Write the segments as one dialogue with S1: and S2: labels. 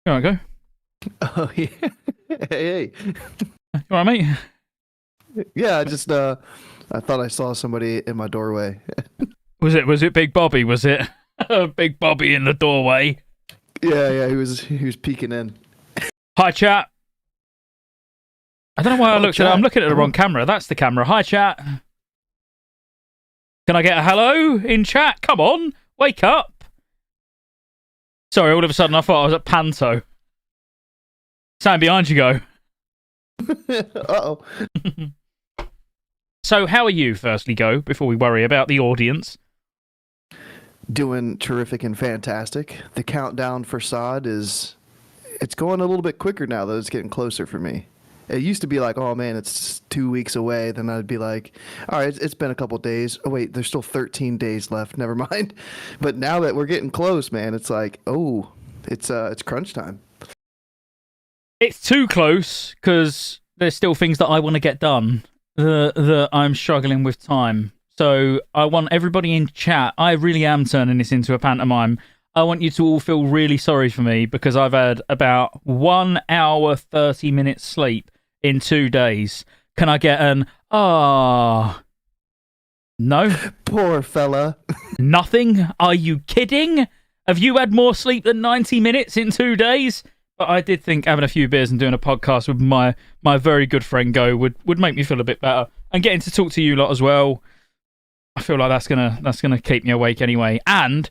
S1: Here I go.
S2: Oh yeah. Hey,
S1: You all right, mate?
S2: yeah. I thought I saw somebody in my doorway.
S1: Was it Big Bobby? Was it Big Bobby in the doorway?
S2: Yeah. He was peeking in.
S1: Hi, chat. I don't know why I
S2: Oh,
S1: looked at it. I'm
S2: chat.
S1: looking at the wrong
S2: Oh,
S1: camera. That's the camera. Hi, chat. Can I get a hello in chat? Come on, wake up. Sorry, all of a sudden I thought I was at Panto. Stand behind you, go.
S2: uh-oh.
S1: So, how are you, firstly, go, before we worry about the audience?
S2: Doing terrific and fantastic. The countdown for Sod it's going a little bit quicker now that it's getting closer for me. It used to be like, oh man, it's 2 weeks away. Then I'd be like, all right, it's been a couple days. Oh wait, there's still 13 days left. Never mind. But now that we're getting close, man, it's like, oh, it's crunch time.
S1: It's too close, because there's still things that I want to get done that I'm struggling with time. So I want everybody in chat, I really am turning this into a pantomime. I want you to all feel really sorry for me because I've had about 1 hour, 30 minutes sleep in 2 days. Can I get an, no?
S2: Poor fella.
S1: Nothing? Are you kidding? Have you had more sleep than 90 minutes in 2 days? But I did think having a few beers and doing a podcast with my very good friend Go would make me feel a bit better. And getting to talk to you lot as well, I feel like that's gonna keep me awake anyway. And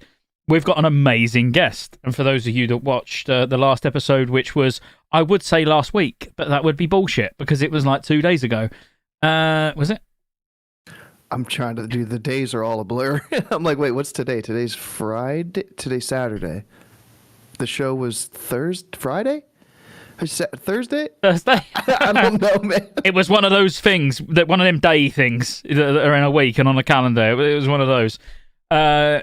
S1: we've got an amazing guest. And for those of you that watched the last episode, which was, I would say last week, but that would be bullshit because it was like 2 days ago. Was it?
S2: I'm trying to do the days are all a blur. I'm like, wait, what's today? Today's Friday. Today's Saturday. The show was Friday? Thursday?
S1: Thursday?
S2: I don't know, man.
S1: It was one of those things, one of them day things that are in a week and on a calendar. It was one of those. So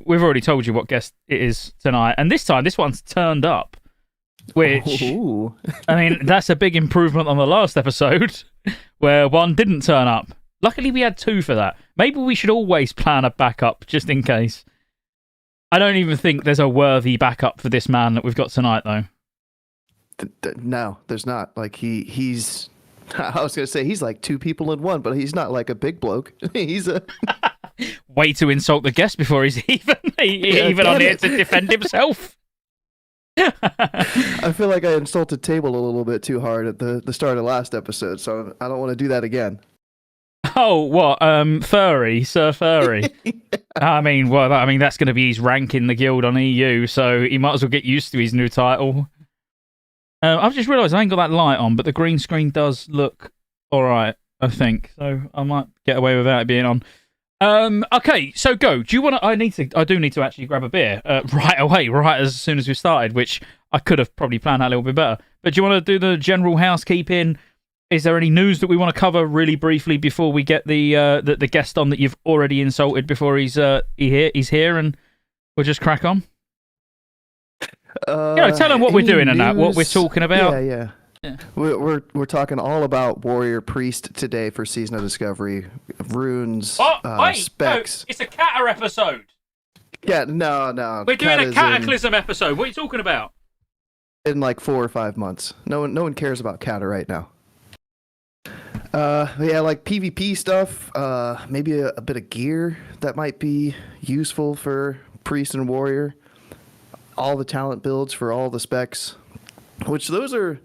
S1: we've already told you what guest it is tonight. And this time, this one's turned up. Which,
S2: Ooh.
S1: I mean, that's a big improvement on the last episode where one didn't turn up. Luckily, we had two for that. Maybe we should always plan a backup just in case. I don't even think there's a worthy backup for this man that we've got tonight, though.
S2: No, there's not. Like he's. I was gonna say he's like two people in one, but he's not like a big bloke. He's a
S1: way to insult the guest before he's even on here to defend himself.
S2: I feel like I insulted Table a little bit too hard at the start of last episode, so I don't want to do that again.
S1: Oh, what? Furry, Sir Furry.
S2: Yeah.
S1: I mean, that's going to be his rank in the guild on EU, so he might as well get used to his new title. I've just realised I ain't got that light on, but the green screen does look all right, I think. So I might get away without it being on. Okay, so Go. Do you want to? I do need to actually grab a beer right away, right as soon as we started, which I could have probably planned out a little bit better. But do you want to do the general housekeeping? Is there any news that we want to cover really briefly before we get the guest on that you've already insulted before he's here, and we'll just crack on? Tell them what we're doing and that, what we're talking about.
S2: Yeah. We're talking all about Warrior Priest today for Season of Discovery, runes,
S1: Wait,
S2: specs.
S1: no, it's a Catter episode.
S2: Yeah, no.
S1: We're doing a Cataclysm episode. What are you talking about?
S2: In like 4 or 5 months. No one cares about Catter right now. Yeah, like PvP stuff, maybe a bit of gear that might be useful for Priest and Warrior. All the talent builds for all the specs, which those are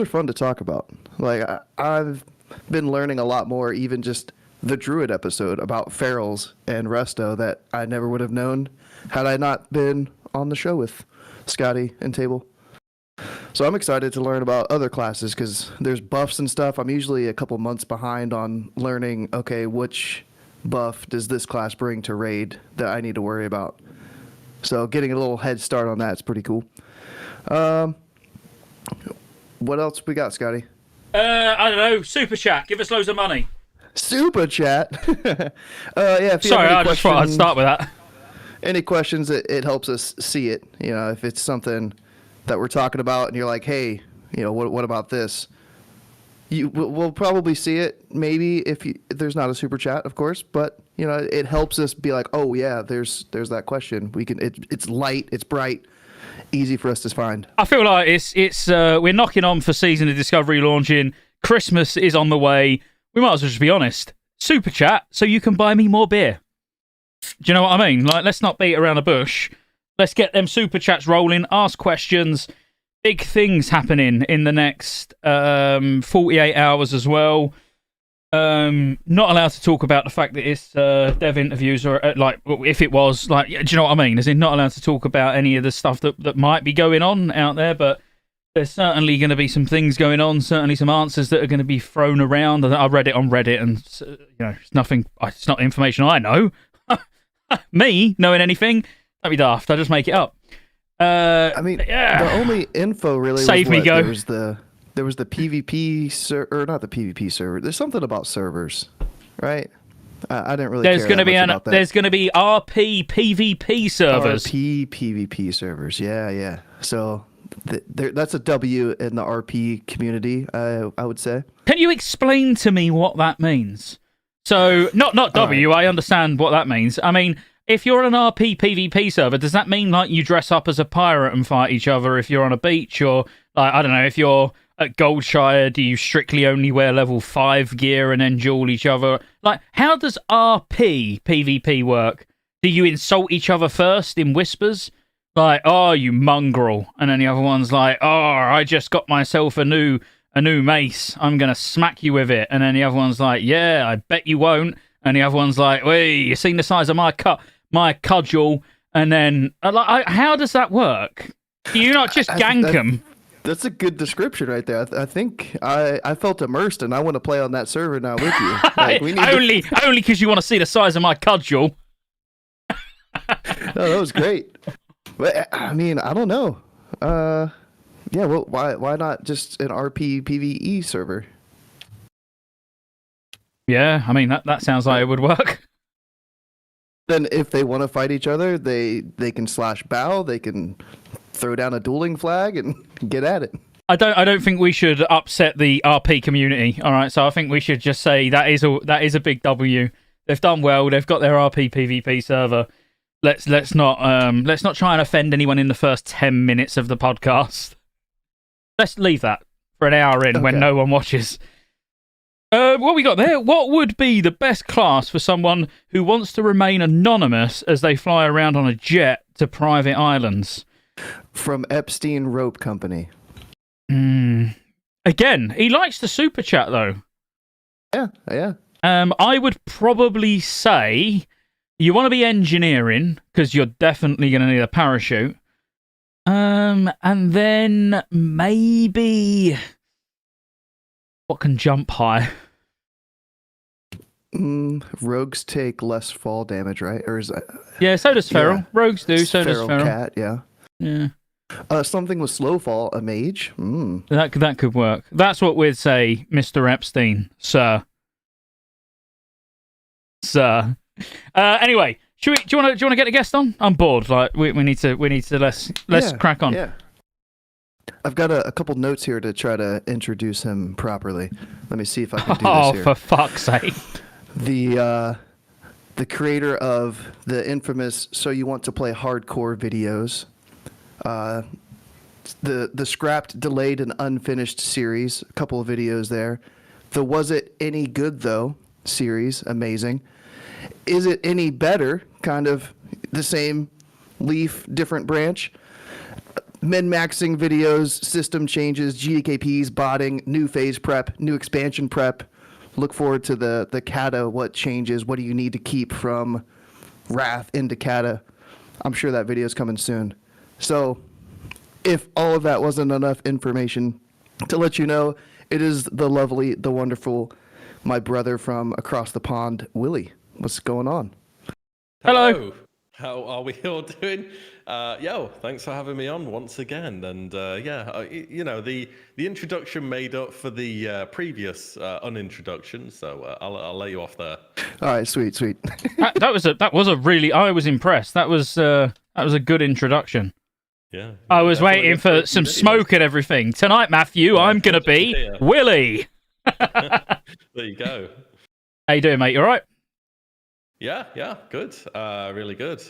S2: fun to talk about. Like I've been learning a lot more, even just the Druid episode about ferals and resto that I never would have known had I not been on the show with Scotty and Table. So I'm excited to learn about other classes because there's buffs and stuff. I'm usually a couple months behind on learning, okay, which buff does this class bring to raid that I need to worry about. So getting a little head start on that is pretty cool. What else we got, Scotty?
S1: I don't know. Super chat. Give us loads of money.
S2: Super chat. Yeah. If you
S1: Sorry,
S2: have any
S1: I just thought I'd start with that.
S2: Any questions? It helps us see it. You know, if it's something that we're talking about, and you're like, hey, you know, what about this? We'll probably see it. Maybe if there's not a super chat, of course, but you know, it helps us be like, oh yeah, there's that question. We can. It's light. It's bright. easy for us to find.
S1: I feel like it's we're knocking on for Season of Discovery launching. Christmas is on the way. We might as well just be honest. Super chat so you can buy me more beer. Do you know what I mean? Like, let's not beat around the bush. Let's get them super chats rolling. Ask questions. Big things happening in the next 48 hours as well. Not allowed to talk about the fact that it's dev interviews, or like if it was, like, do you know what I mean? As in, not allowed to talk about any of the stuff that might be going on out there, but there's certainly going to be some things going on, certainly some answers that are going to be thrown around. I read it on Reddit, and it's nothing. It's not information I know. Me knowing anything, that'd be daft. I just make it up.
S2: I mean, the only info really
S1: Save me, go.
S2: There was the PvP server, or not the PvP server. There's something about servers, right? I didn't really. There's going to be
S1: there's going to be RP PvP servers.
S2: RP PvP servers, yeah. So that's a W in the RP community, I would say.
S1: Can you explain to me what that means? So not W. Right. I understand what that means. I mean, if you're on an RP PvP server, does that mean like you dress up as a pirate and fight each other if you're on a beach, or like, I don't know, if you're at Goldshire, do you strictly only wear level 5 gear and then duel each other? Like, how does RP PvP work? Do you insult each other first in whispers? Like, oh, you mongrel. And then the other one's like, oh, I just got myself a new mace. I'm going to smack you with it. And then the other one's like, yeah, I bet you won't. And the other one's like, wait, you seen the size of my cudgel? And then, how does that work? Do you not just gank them?
S2: That's a good description right there. I think I felt immersed, and I want to play on that server now with you. Like,
S1: only because you want to see the size of my cudgel.
S2: No, that was great. But I mean, I don't know. Yeah, well, why not just an RP PvE server?
S1: Yeah, I mean that sounds like it would work.
S2: Then if they want to fight each other, they can /bow, they can throw down a dueling flag and get at it.
S1: I don't think we should upset the RP community. All right, so I think we should just say that is a big W. They've done well. They've got their RP PvP server. Let's not try and offend anyone in the first 10 minutes of the podcast. Let's leave that for an hour in when no one watches. What we got there? What would be the best class for someone who wants to remain anonymous as they fly around on a jet to private islands?
S2: From Epstein Rope Company.
S1: Again, he likes the super chat though.
S2: Yeah.
S1: I would probably say you want to be engineering because you're definitely going to need a parachute. And then maybe what can jump high?
S2: Rogues take less fall damage, right? Or is that?
S1: Yeah, so does Feral. Yeah. Rogues do. So does Feral.
S2: Cat, yeah. Something with slow fall, a mage.
S1: That could work. That's what we'd say, Mr. Epstein, sir. Anyway, do you want to get a guest on? I'm bored. Like we need to let's crack on.
S2: Yeah. I've got a couple notes here to try to introduce him properly. Let me see if I can do this here.
S1: Oh, for fuck's sake!
S2: The creator of the infamous "So You Want to Play Hardcore" videos, the scrapped, delayed, and unfinished series, a couple of videos there. The "Was It Any Good Though" series, amazing. Is It Any Better? Kind of the same leaf, different branch. Min-maxing videos, system changes, GKPs, botting, new phase prep, new expansion prep. Look forward to the Kata, what changes, what do you need to keep from Wrath into Kata. I'm sure that video is coming soon. So if all of that wasn't enough information to let you know, it is the lovely, the wonderful, my brother from across the pond, Willie. What's going on?
S1: Hello.
S3: How are we all doing? Thanks for having me on once again. And the introduction made up for the previous unintroduction, so I'll let you off there.
S2: All right, sweet.
S1: that was a really. I was impressed. That was a good introduction.
S3: Yeah.
S1: I was waiting for some smoke and everything. Tonight, Matthew, I'm gonna be Willie.
S3: There you go.
S1: How you doing, mate? You all right?
S3: Yeah, good. Really good.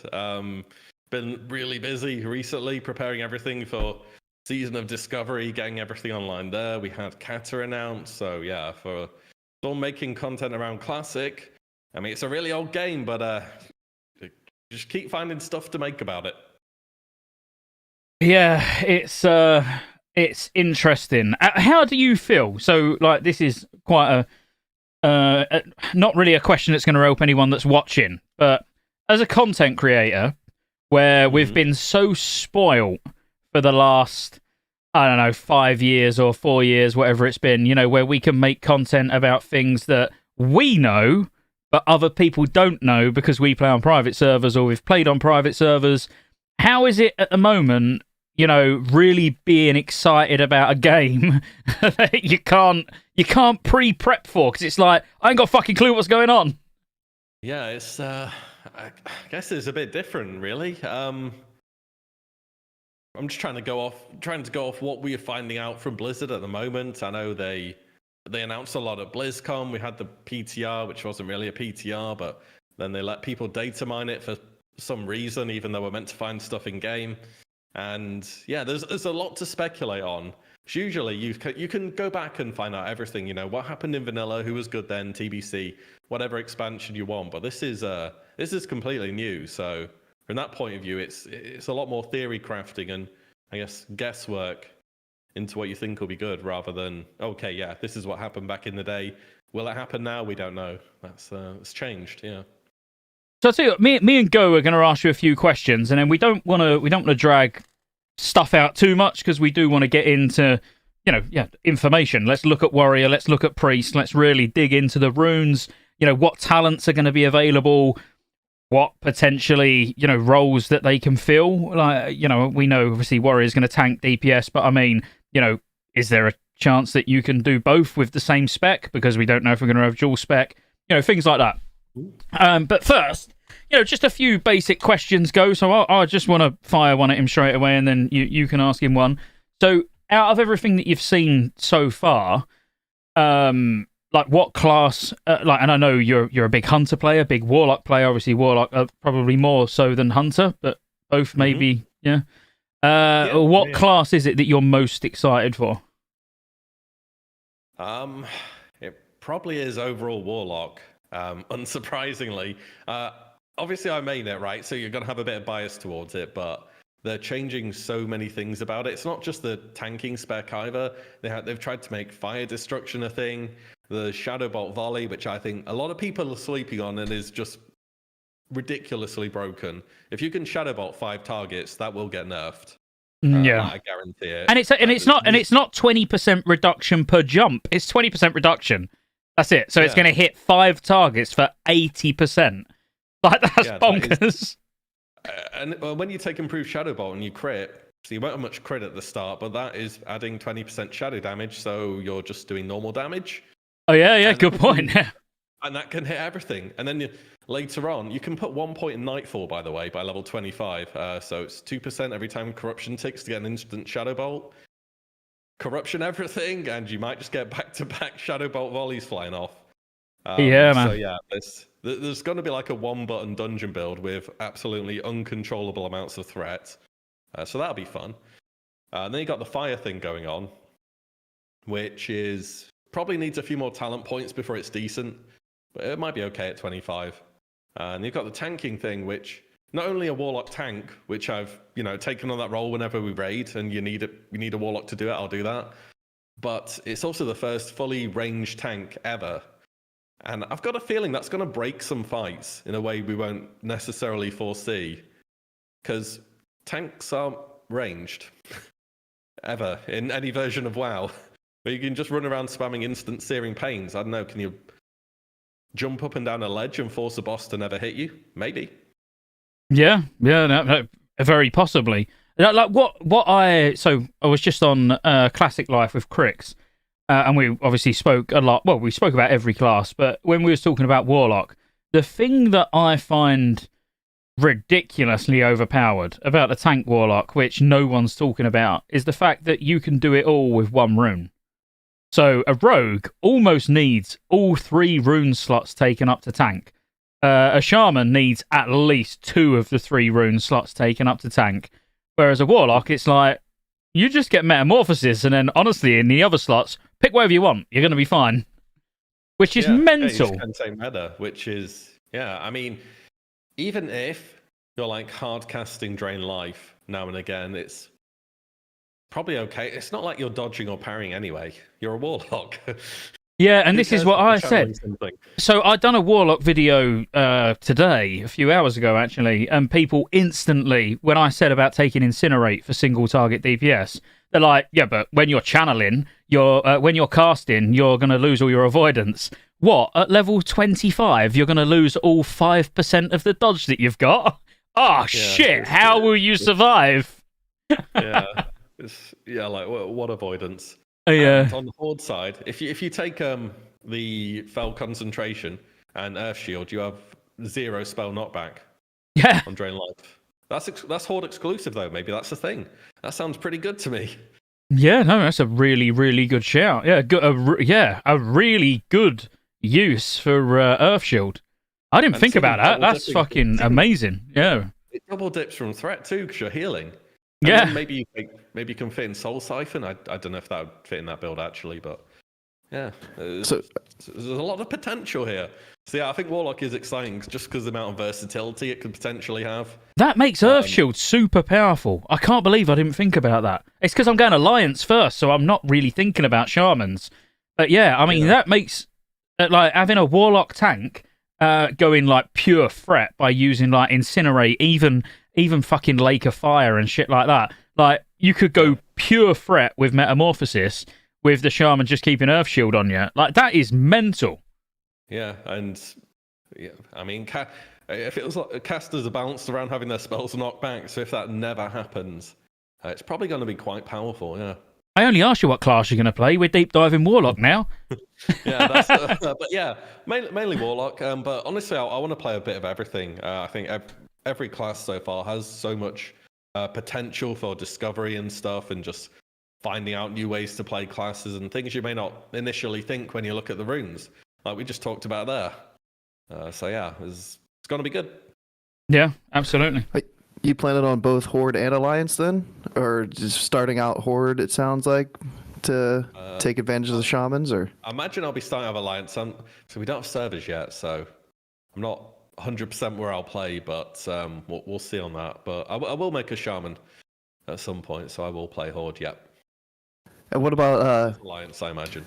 S3: been really busy recently preparing everything for Season of Discovery, getting everything online there. We had Kata announced, so yeah, for still making content around Classic. I mean, it's a really old game, but just keep finding stuff to make about it.
S1: Yeah, it's interesting. How do you feel? So, like, this is quite not really a question that's going to help anyone that's watching, but as a content creator, where we've been so spoilt for the last, I don't know, 5 years or 4 years, whatever it's been, you know, where we can make content about things that we know, but other people don't know because we play on private servers or we've played on private servers. How is it at the moment, you know, really being excited about a game that you can't pre-prep for? Because it's like, I ain't got a fucking clue what's going on.
S3: Yeah, it's I guess it's a bit different, really. I'm just trying to go off what we are finding out from Blizzard at the moment. I know they announced a lot at BlizzCon. We had the PTR, which wasn't really a PTR, but then they let people data mine it for some reason, even though we're meant to find stuff in game. And yeah, there's a lot to speculate on. Usually you can go back and find out everything, you know, what happened in vanilla, who was good then, TBC, whatever expansion you want. But this is completely new. So from that point of view, it's a lot more theory crafting and I guess guesswork into what you think will be good, rather than, okay, yeah, this is what happened back in the day. Will it happen now? We don't know. It's changed, yeah.
S1: So I'll tell you, me and Go are going to ask you a few questions, and then we don't want to drag stuff out too much because we do want to get into, you know, information. Let's look at Warrior, let's look at Priest, let's really dig into the runes, you know, what talents are going to be available, what potentially, you know, roles that they can fill. Like, you know, we know obviously Warrior's going to tank DPS, but I mean, you know, is there a chance that you can do both with the same spec? Because we don't know if we're going to have dual spec, you know, things like that. But first, you know, just a few basic questions, Go. So I just want to fire one at him straight away, and then you can ask him one. So out of everything that you've seen so far, like what class? Like, and I know you're a big Hunter player, big Warlock player. Obviously, Warlock probably more so than Hunter, but both maybe. Yeah. What class is it that you're most excited for?
S3: It probably is overall Warlock. Unsurprisingly, obviously I main it, right? So you're gonna have a bit of bias towards it, but they're changing so many things about it. It's not just the tanking spec either. They've tried to make fire destruction a thing. The Shadow Bolt volley, which I think a lot of people are sleeping on and is just ridiculously broken. If you can Shadow Bolt 5 targets, that will get nerfed.
S1: Yeah,
S3: I guarantee it.
S1: And it's not 20% reduction per jump. It's 20% reduction. That's it. So it's going to hit 5 targets for 80%. Like, that's bonkers.
S3: And when you take improved Shadow Bolt and you crit, so you won't have much crit at the start, but that is adding 20% shadow damage, so you're just doing normal damage.
S1: Oh, yeah, good point.
S3: And that can hit everything. And then later on, you can put 1 point in Nightfall, by the way, by level 25. So it's 2% every time Corruption ticks to get an instant Shadow Bolt. Corruption everything, and you might just get back-to-back Shadow Bolt volleys flying off.
S1: Man.
S3: So yeah, there's going to be like a one-button dungeon build with absolutely uncontrollable amounts of threat. So that'll be fun. And then you got the fire thing going on, which is probably needs a few more talent points before it's decent, but it might be okay at 25. And you've got the tanking thing, which not only a Warlock tank, which I've taken on that role whenever we raid, and you need a Warlock to do it, I'll do that. But it's also the first fully ranged tank ever. And I've got a feeling that's going to break some fights in a way we won't necessarily foresee. Because tanks aren't ranged. Ever. In any version of WoW. But you can just run around spamming instant searing pains. I don't know, can you jump up and down a ledge and force a boss to never hit you? Maybe.
S1: Yeah, no, very possibly. Like so I was just on Classic Life with Crix, and we obviously spoke a lot. Well, we spoke about every class, but when we was talking about Warlock, the thing that I find ridiculously overpowered about the tank Warlock, which no one's talking about, is the fact that you can do it all with one rune. So a rogue almost needs all 3 rune slots taken up to tank. a shaman needs at least 2 of the 3 rune slots taken up to tank, whereas a warlock, it's like you just get metamorphosis, and then honestly, in the other slots, pick whatever you want. You're going to be fine, which is mental.
S3: Yeah, you can say meta, which is I mean, even if you're like hard casting Drain Life now and again, it's probably okay. It's not like you're dodging or parrying anyway. You're a warlock.
S1: Yeah, and this is what I said.
S3: Something?
S1: So I'd done a warlock video today, a few hours ago actually, and people instantly, when I said about taking Incinerate for single target DPS, they're like, yeah, but when you're channeling, when you're casting, you're going to lose all your avoidance. What? At level 25, you're going to lose all 5% of the dodge that you've got? Oh, shit, how will you survive?
S3: Like what avoidance?
S1: Yeah.
S3: On the Horde side, if you take the Fell Concentration and Earth Shield, you have 0 spell knockback.
S1: Yeah.
S3: On Drain Life. That's Horde exclusive though. Maybe that's the thing. That sounds pretty good to me.
S1: Yeah, no, that's a really, really good shout. Yeah, a really good use for Earth Shield. I didn't think about that. That's fucking amazing. Yeah.
S3: It double dips from threat too because you're healing. And maybe you can fit in Soul Siphon. I don't know if that would fit in that build actually, but yeah. There's a lot of potential here. So yeah, I think Warlock is exciting just because of the amount of versatility it could potentially have.
S1: That makes Earth Shield super powerful. I can't believe I didn't think about that. It's because I'm going Alliance first, so I'm not really thinking about Shamans. But yeah, I mean, that makes like having a Warlock tank going like pure threat by using like Incinerate, even fucking Lake of Fire and shit like that. Like, you could go pure threat with Metamorphosis with the Shaman just keeping Earth Shield on you. Like, that is mental.
S3: Yeah, and I mean, it feels like casters are balanced around having their spells knocked back, so if that never happens, it's probably going to be quite powerful, yeah.
S1: I only asked you what class you're going to play. We're deep diving Warlock now.
S3: Yeah, but yeah, mainly Warlock. But honestly, I want to play a bit of everything. I think every class so far has so much potential for discovery and stuff, and just finding out new ways to play classes and things you may not initially think when you look at the runes, like we just talked about there. So yeah, it's going to be good.
S1: Yeah, absolutely.
S2: You planning on both Horde and Alliance then? Or just starting out Horde, it sounds like, to take advantage of the Shamans? Or
S3: I imagine I'll be starting out Alliance. So we don't have servers yet, so I'm not 100% where I'll play, but we'll see on that. But I will make a Shaman at some point, so I will play Horde, yeah.
S2: And what about
S3: Alliance, I imagine.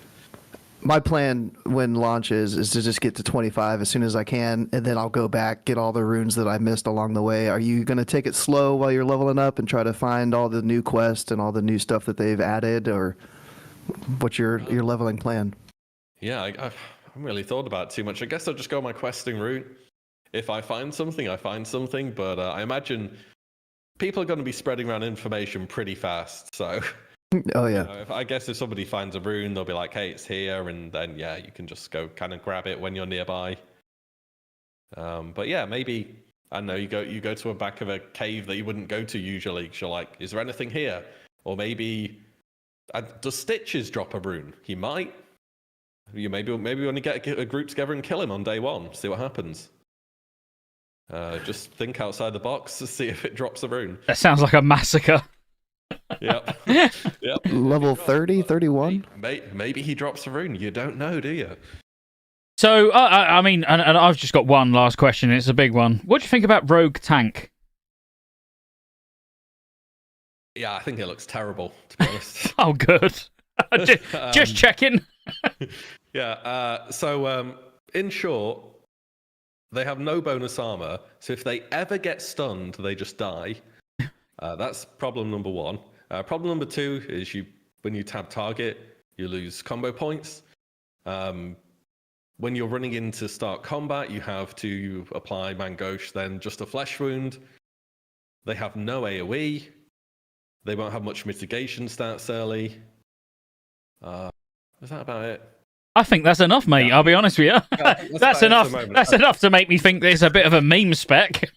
S2: My plan when launches is to just get to 25 as soon as I can, and then I'll go back, get all the runes that I missed along the way. Are you going to take it slow while you're leveling up and try to find all the new quests and all the new stuff that they've added, or what's your leveling plan?
S3: Yeah, I haven't really thought about it too much. I guess I'll just go my questing route. If I find something, I find something, but I imagine people are going to be spreading around information pretty fast, so...
S2: Oh, yeah.
S3: I guess if somebody finds a rune, they'll be like, hey, it's here, and then, yeah, you can just go kind of grab it when you're nearby. But yeah, maybe, I don't know, you go to a back of a cave that you wouldn't go to usually, because you're like, is there anything here? Or maybe, does Stitches drop a rune? He might. Maybe when you get a group together and kill him on day 1, see what happens. Just think outside the box to see if it drops a rune.
S1: That sounds like a massacre.
S3: Yep.
S2: Level 30, 31?
S3: Maybe he drops a rune. You don't know, do you?
S1: So, I mean, and I've just got one last question. It's a big one. What do you think about Rogue Tank?
S3: Yeah, I think it looks terrible, to be honest.
S1: Oh, good. just checking.
S3: Yeah, so in short, they have no bonus armor, so if they ever get stunned, they just die. That's problem number 1. Problem number 2 is when you tab target, you lose combo points. When you're running in to start combat, you have to apply Mangosh, then just a flesh wound. They have no AoE. They won't have much mitigation stats early. Is that about it?
S1: I think that's enough, mate. Yeah. I'll be honest with you. Yeah, that's enough. That's enough to make me think there's a bit of a meme spec.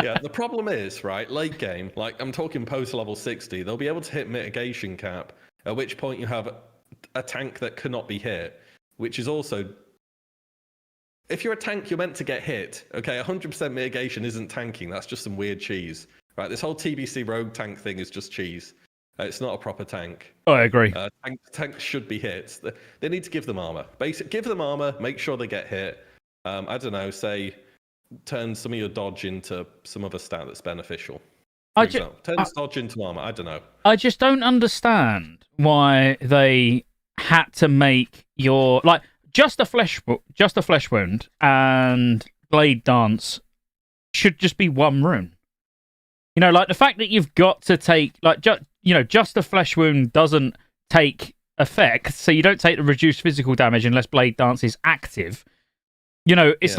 S3: Yeah, the problem is, right, late game, like I'm talking post level 60, they'll be able to hit mitigation cap, at which point you have a tank that cannot be hit, which is also if you're a tank, you're meant to get hit. Okay, 100% mitigation isn't tanking. That's just some weird cheese. Right, this whole TBC rogue tank thing is just cheese. It's not a proper tank.
S1: Oh, I agree.
S3: Tanks should be hit. They need to give them armor. Give them armor. Make sure they get hit. I don't know. Say, turn some of your dodge into some other stat that's beneficial. Turn dodge into armor. I don't know.
S1: I just don't understand why they had to make your just a flesh wound and blade dance should just be one rune. You know, like the fact that you've got to take just a flesh wound doesn't take effect, so you don't take the reduced physical damage unless blade dance is active. You know, it's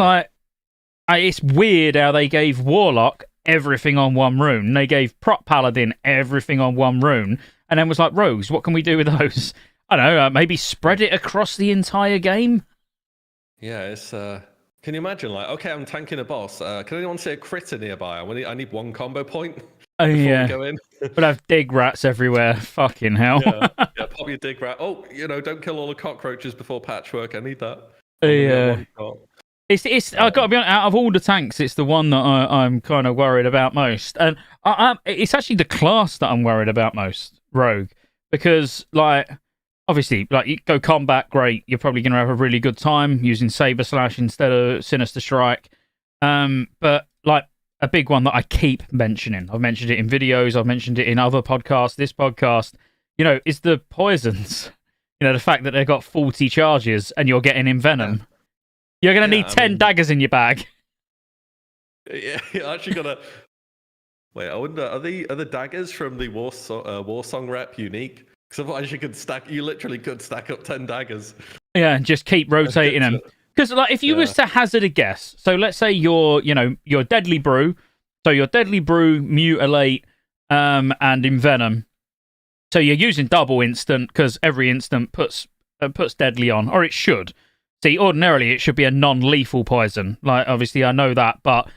S1: it's weird how they gave Warlock everything on one rune. They gave Prot Paladin everything on one rune, and then was like, Rogues, what can we do with those? I don't know, maybe spread it across the entire game?
S3: Yeah, it's... Can you imagine, like, okay, I'm tanking a boss. Can anyone see a critter nearby? I need one combo point before we go in.
S1: But have dig rats everywhere. Fucking hell.
S3: yeah, pop your dig rat. Oh, don't kill all the cockroaches before patchwork. I need that.
S1: It's I've got to be honest, out of all the tanks, it's the one that I'm kind of worried about most. And it's actually the class that I'm worried about most, Rogue. Because, obviously, you go combat, great. You're probably going to have a really good time using Saber Slash instead of Sinister Strike. But, a big one that I keep mentioning, I've mentioned it in videos, I've mentioned it in other podcasts, this podcast, is the poisons. The fact that they've got 40 charges and you're getting Envenom. You're going to need 10 daggers in your bag.
S3: Yeah, you're actually going to... Wait, I wonder, are the daggers from the Warsong rep unique? Because otherwise you literally could stack up 10 daggers. Yeah,
S1: and just keep rotating them. Because if you was to hazard a guess, so let's say your Deadly Brew, so your Deadly Brew, Mutilate, and Envenom. So you're using double instant because every instant puts deadly on, or it should. See, ordinarily it should be a non-lethal poison. Obviously I know that, but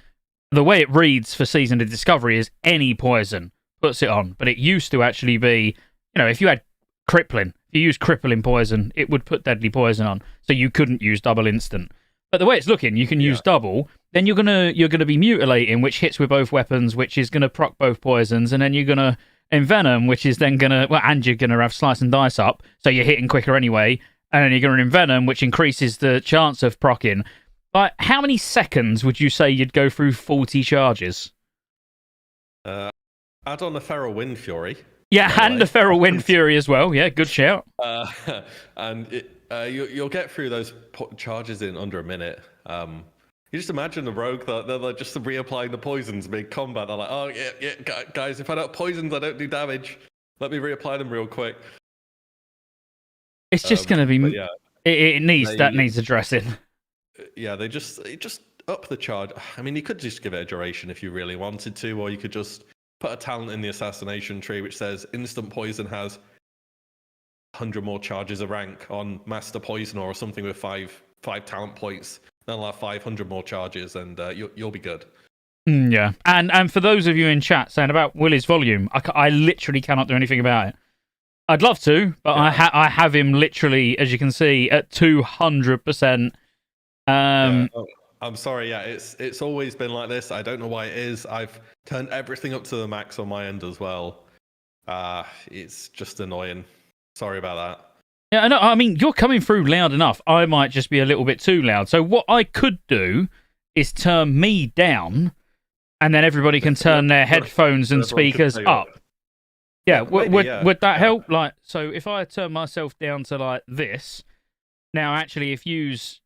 S1: the way it reads for Season of Discovery is any poison puts it on. But it used to actually be, if you had crippling, if you use crippling poison, it would put deadly poison on. So you couldn't use double instant. But the way it's looking, you can use double. Then you're gonna be mutilating, which hits with both weapons, which is gonna proc both poisons, and then you're gonna envenom, which is then and you're gonna have slice and dice up, so you're hitting quicker anyway. And then you're going to envenom, which increases the chance of proccing. How many seconds would you say you'd go through 40 charges?
S3: Add on the Feral Wind Fury.
S1: Yeah, and the Feral Wind Fury as well. Yeah, good shout.
S3: And you'll get through those charges in under a minute. You just imagine the rogue, they're just reapplying the poisons mid-combat. They're like, oh, yeah, guys, if I don't have poisons, I don't do damage. Let me reapply them real quick.
S1: It's just going to be... It needs addressing.
S3: Yeah, they just up the charge. I mean, you could just give it a duration if you really wanted to, or you could just put a talent in the assassination tree which says instant poison has 100 more charges a rank on Master Poisoner or something with five talent points. Then I'll have 500 more charges, and you'll be good.
S1: Yeah, and for those of you in chat saying about Willie's volume, I literally cannot do anything about it. I'd love to, but I have him literally, as you can see, at 200%.
S3: I'm sorry, it's always been like this. I don't know why it is. I've turned everything up to the max on my end as well. It's just annoying. Sorry about that.
S1: Yeah, no, I mean, you're coming through loud enough. I might just be a little bit too loud. So what I could do is turn me down, and then everybody can turn their headphones and speakers up. Yeah, would that help? So if I turn myself down to this, now actually if use,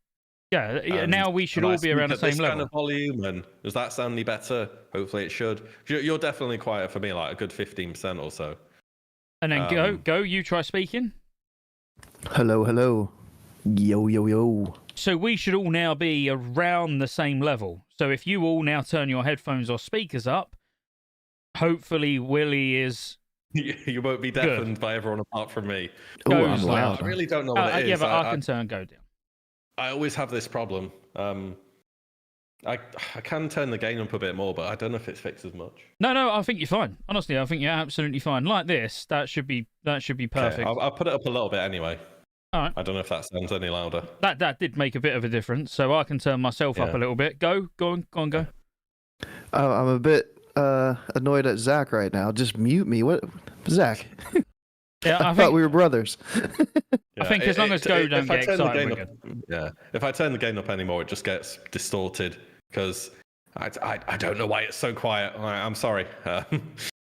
S1: now we should all be around the same level.
S3: Kind of volume, and does that sound any better? Hopefully it should. You're definitely quiet for me, a good 15% or so.
S1: And then go. You try speaking.
S2: Hello. Yo.
S1: So we should all now be around the same level. So if you all now turn your headphones or speakers up, hopefully Willie is.
S3: You won't be deafened by everyone apart from me.
S2: Oh, I'm loud.
S3: I really don't know what it is.
S1: Yeah, but I can turn go down.
S3: I always have this problem. I can turn the gain up a bit more, but I don't know if it fixes much.
S1: No, I think you're fine. Honestly, I think you're absolutely fine. Like this, that should be perfect.
S3: Okay, I'll put it up a little bit anyway.
S1: All right.
S3: I don't know if that sounds any louder.
S1: That did make a bit of a difference, so I can turn myself up a little bit. Go on, go.
S2: I'm a bit annoyed at Zach right now. Just mute me. What, Zach?
S1: Yeah,
S2: I thought we were brothers.
S1: I think as long as Go don't get excited, we're
S3: good. Yeah, if I turn the gain up anymore, it just gets distorted because I don't know why it's so quiet. I'm sorry.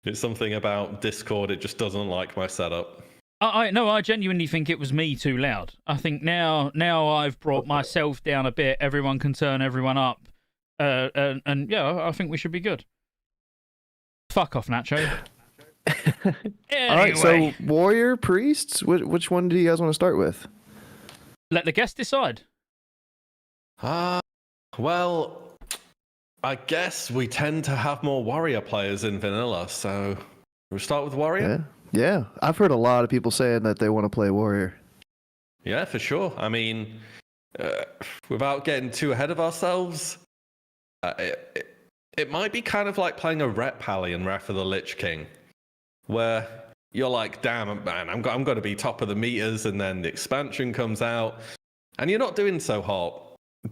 S3: It's something about Discord. It just doesn't like my setup.
S1: I genuinely think it was me too loud. I think now I've brought myself down a bit. Everyone can turn everyone up, and yeah, I think we should be good. Fuck off, Nacho. Anyway,
S2: All right, so warrior, priests, which one do you guys want to start with?
S1: let the guest decide.
S3: Well, I guess we tend to have more warrior players in vanilla, so we'll start with warrior.
S2: Yeah. I've heard a lot of people saying that they want to play warrior.
S3: Yeah, for sure. I mean, without getting too ahead of ourselves, it might be kind of like playing a rep pally in Wrath of the Lich King, where you're like, damn, man, I'm going to be top of the meters, and then the expansion comes out, and you're not doing so hot.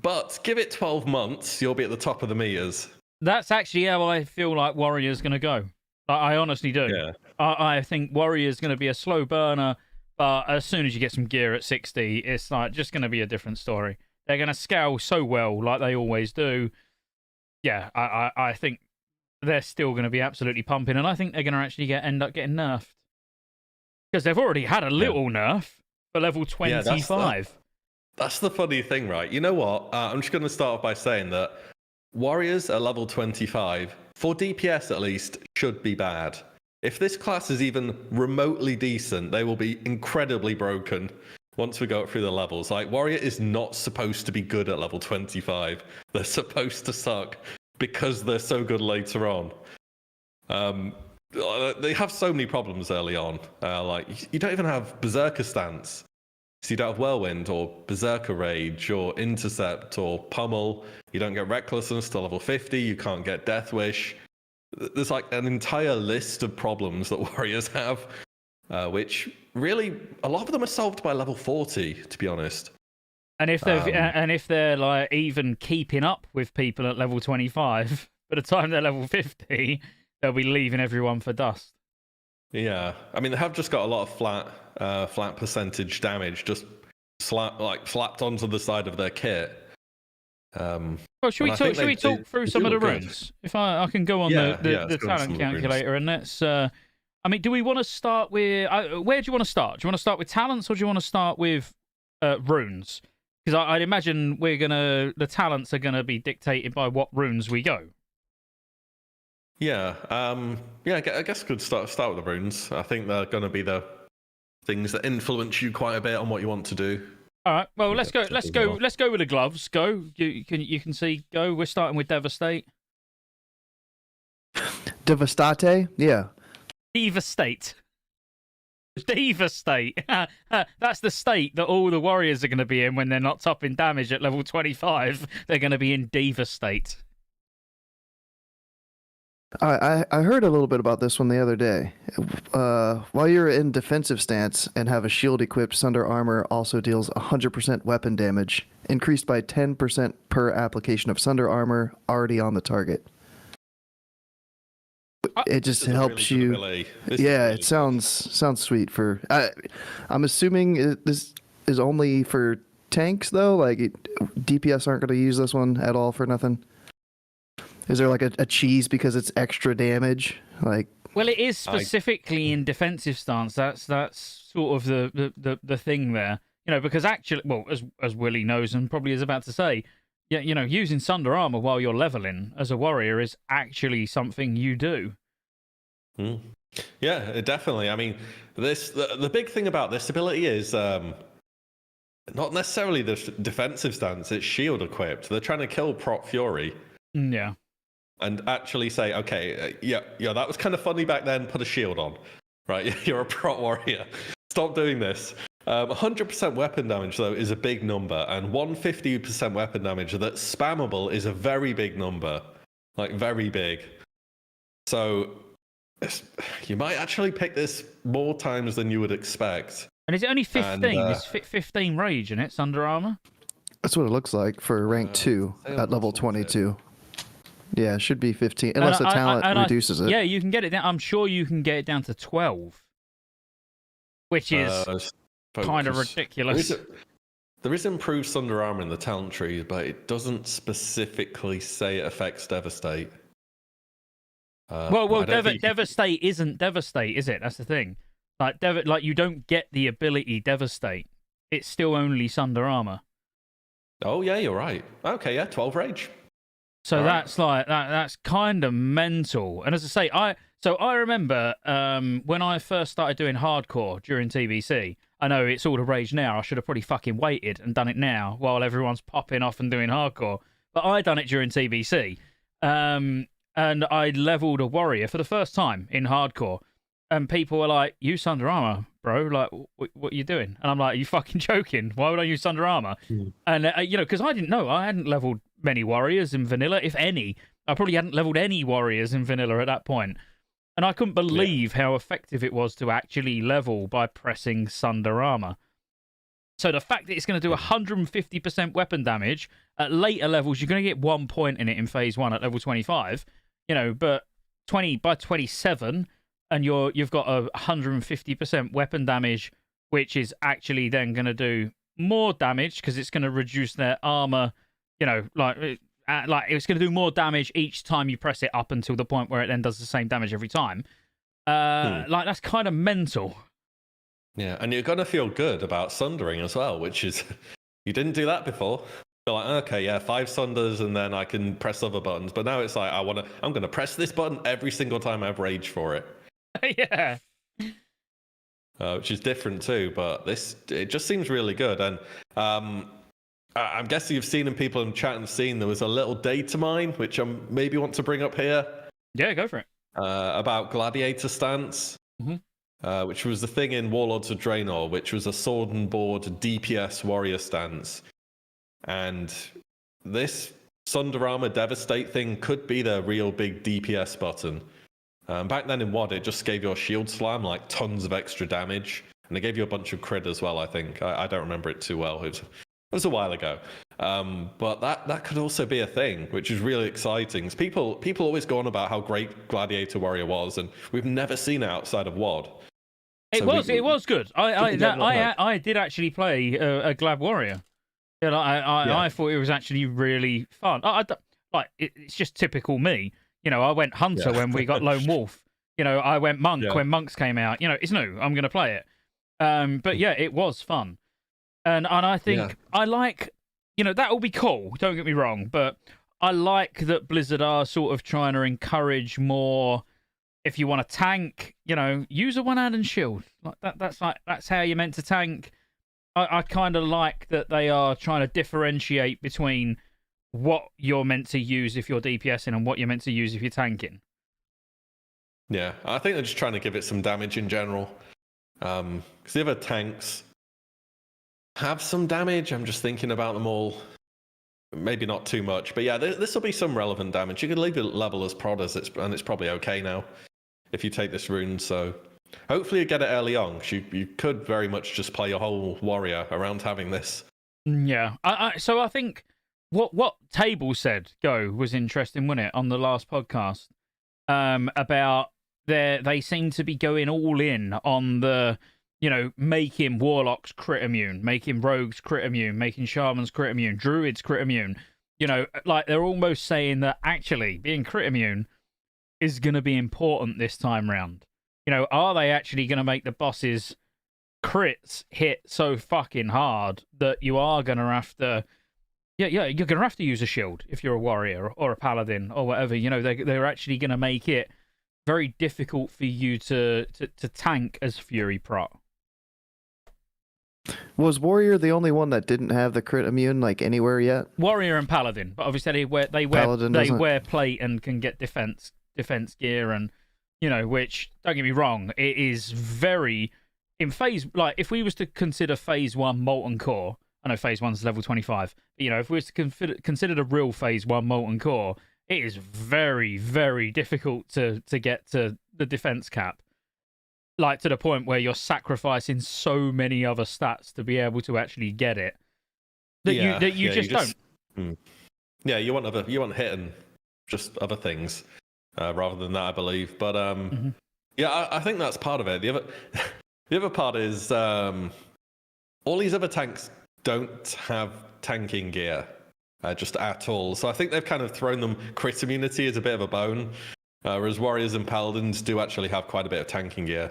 S3: But give it 12 months, you'll be at the top of the meters.
S1: That's actually how I feel like Warrior's going to go. I honestly do.
S3: Yeah.
S1: I think Warrior's going to be a slow burner, but as soon as you get some gear at 60, it's like just going to be a different story. They're going to scale so well, like they always do. Yeah, I think they're still going to be absolutely pumping, and I think they're going to actually end up getting nerfed. Because they've already had a little nerf for level 25.
S3: That's the funny thing, right? You know what? I'm just going to start off by saying that warriors at level 25, for DPS at least, should be bad. If this class is even remotely decent, they will be incredibly broken once we go through the levels. Like, warrior is not supposed to be good at level 25. They're supposed to suck because they're so good later on. They have so many problems early on. Like, you don't even have Berserker stance. So you don't have Whirlwind or Berserker Rage or Intercept or Pummel. You don't get Recklessness to level 50. You can't get Death Wish. There's like an entire list of problems that warriors have, which really, a lot of them are solved by level 40, to be honest.
S1: And if they're like even keeping up with people at level 25, by the time they're level 50, they'll be leaving everyone for dust.
S3: Yeah, I mean, they have just got a lot of flat percentage damage just slapped onto the side of their kit.
S1: Well, should we talk through some of the runes? If I can go on the talent calculator, and let's. I mean, do we want to start with where do you want to start? Do you want to start with talents, or do you want to start with runes? Because I'd imagine the talents are gonna be dictated by what runes we go.
S3: Yeah, I guess we could start with the runes. I think they're going to be the things that influence you quite a bit on what you want to do.
S1: All right. Well, let's go with the gloves. Go. You can see. Go. We're starting with Devastate.
S2: Devastate? Yeah.
S1: Devastate. Devastate. That's the state that all the warriors are going to be in when they're not topping damage at level 25. They're going to be in Devastate.
S2: I heard a little bit about this one the other day. While you're in defensive stance and have a shield equipped, Sunder Armor also deals 100% weapon damage, increased by 10% per application of Sunder Armor already on the target. It just helps you. Yeah, it sounds sweet. I'm assuming this is only for tanks though. Like DPS aren't going to use this one at all for nothing. Is there like a cheese because it's extra damage? Like,
S1: well, it is specifically in defensive stance. That's sort of the thing there. You know, because actually, well, as Willie knows and probably is about to say, yeah, you know, using Sunder Armor while you're leveling as a warrior is actually something you do.
S3: Yeah, definitely. I mean, the big thing about this ability is not necessarily the defensive stance. It's shield equipped. They're trying to kill Prot Fury.
S1: Yeah.
S3: And actually say, okay, yeah, that was kind of funny back then. Put a shield on, right? You're a Prot warrior. Stop doing this. 100% weapon damage, though, is a big number. And 150% weapon damage that's spammable is a very big number. Like, very big. So you might actually pick this more times than you would expect.
S1: And is it only 15?
S3: And,
S1: It's 15 rage in it, it's Under Armour?
S2: That's what it looks like for rank 2 at level 22. Yeah, it should be 15, unless the talent reduces it.
S1: Yeah, you can get it down. I'm sure you can get it down to 12, which is kind of ridiculous.
S3: There is improved Under Armour in the talent tree, but it doesn't specifically say it affects Devastate.
S1: Devastate isn't Devastate, is it? That's the thing. Like you don't get the ability Devastate. It's still only Under Armour.
S3: Oh yeah, you're right. Okay, yeah, 12 rage.
S1: So that's like that's kind of mental. And as I say, I remember when I first started doing hardcore during TBC. I know it's all the rage now. I should have probably fucking waited and done it now while everyone's popping off and doing hardcore. But I done it during TBC. And I leveled a warrior for the first time in hardcore. And people were like, use Under Armour, bro. Like, what are you doing? And I'm like, are you fucking joking? Why would I use Under Armour? And, because I didn't know. I hadn't leveled many warriors in vanilla, if any. I probably hadn't leveled any warriors in vanilla at that point. And I couldn't believe how effective it was to actually level by pressing Under Armour. So the fact that it's going to do 150% weapon damage, at later levels, you're going to get 1 point in it in phase 1 at level 25. But 20 by 27... and you've got a 150% weapon damage, which is actually then going to do more damage because it's going to reduce their armor. Like it's going to do more damage each time you press it up until the point where it then does the same damage every time. Like that's kind of mental.
S3: Yeah, and you're going to feel good about sundering as well, which is you didn't do that before. You're like, okay, yeah, 5 sunders and then I can press other buttons. But now it's like I'm going to press this button every single time I have rage for it.
S1: Yeah.
S3: Which is different too, but it just seems really good. And I'm guessing you've seen, and people in chat and seen, there was a little data mine, which I maybe want to bring up here.
S1: Yeah, go for it.
S3: About Gladiator stance, which was the thing in Warlords of Draenor, which was a sword and board DPS warrior stance. And this Under Armour Devastate thing could be the real big DPS button. Back then in WoD, it just gave your shield slam like tons of extra damage, and it gave you a bunch of crit as well. I think I don't remember it too well. It was a while ago, but that could also be a thing, which is really exciting. People always go on about how great Gladiator Warrior was, and we've never seen it outside of WoD.
S1: It was good. I did actually play a Glad Warrior. I thought it was actually really fun. It's just typical me. I went Hunter when we got Lone Wolf. I went Monk when Monks came out. It's new. I'm going to play it. But yeah, it was fun. And I think I like, that will be cool. Don't get me wrong. But I like that Blizzard are sort of trying to encourage more, if you want to tank, use a one-hand and shield. That's how you're meant to tank. I kind of like that they are trying to differentiate between what you're meant to use if you're DPSing and what you're meant to use if you're tanking.
S3: Yeah, I think they're just trying to give it some damage in general. Because the other tanks have some damage. I'm just thinking about them all. Maybe not too much. But yeah, this will be some relevant damage. You could leave it level as prod and it's probably okay now if you take this rune. So hopefully you get it early on. You could very much just play your whole warrior around having this.
S1: Yeah. So I think what Table said, was interesting, wasn't it, on the last podcast? About they seem to be going all in on the, making warlocks crit immune, making rogues crit immune, making shamans crit immune, druids crit immune. Like they're almost saying that actually being crit immune is going to be important this time round. Are they actually going to make the bosses crits hit so fucking hard that you are going to have to... Yeah, you're going to have to use a shield if you're a warrior or a paladin or whatever. They're actually going to make it very difficult for you to tank as Fury Pro.
S2: Was Warrior the only one that didn't have the crit immune anywhere yet?
S1: Warrior and Paladin, but obviously they wear plate and can get defense gear, and which, don't get me wrong, it is very in phase. Like if we was to consider phase 1 Molten Core. I know phase 1's level 25. But, if we were to consider the real phase 1 Molten Core, it is very, very difficult to get to the defense cap. like to the point where you're sacrificing so many other stats to be able to actually get it that you just don't.
S3: Yeah, you want hit and just other things rather than that, I believe. But yeah, I think that's part of it. The other part is all these other tanks don't have tanking gear just at all. So I think they've kind of thrown them crit immunity as a bit of a bone, whereas warriors and paladins do actually have quite a bit of tanking gear.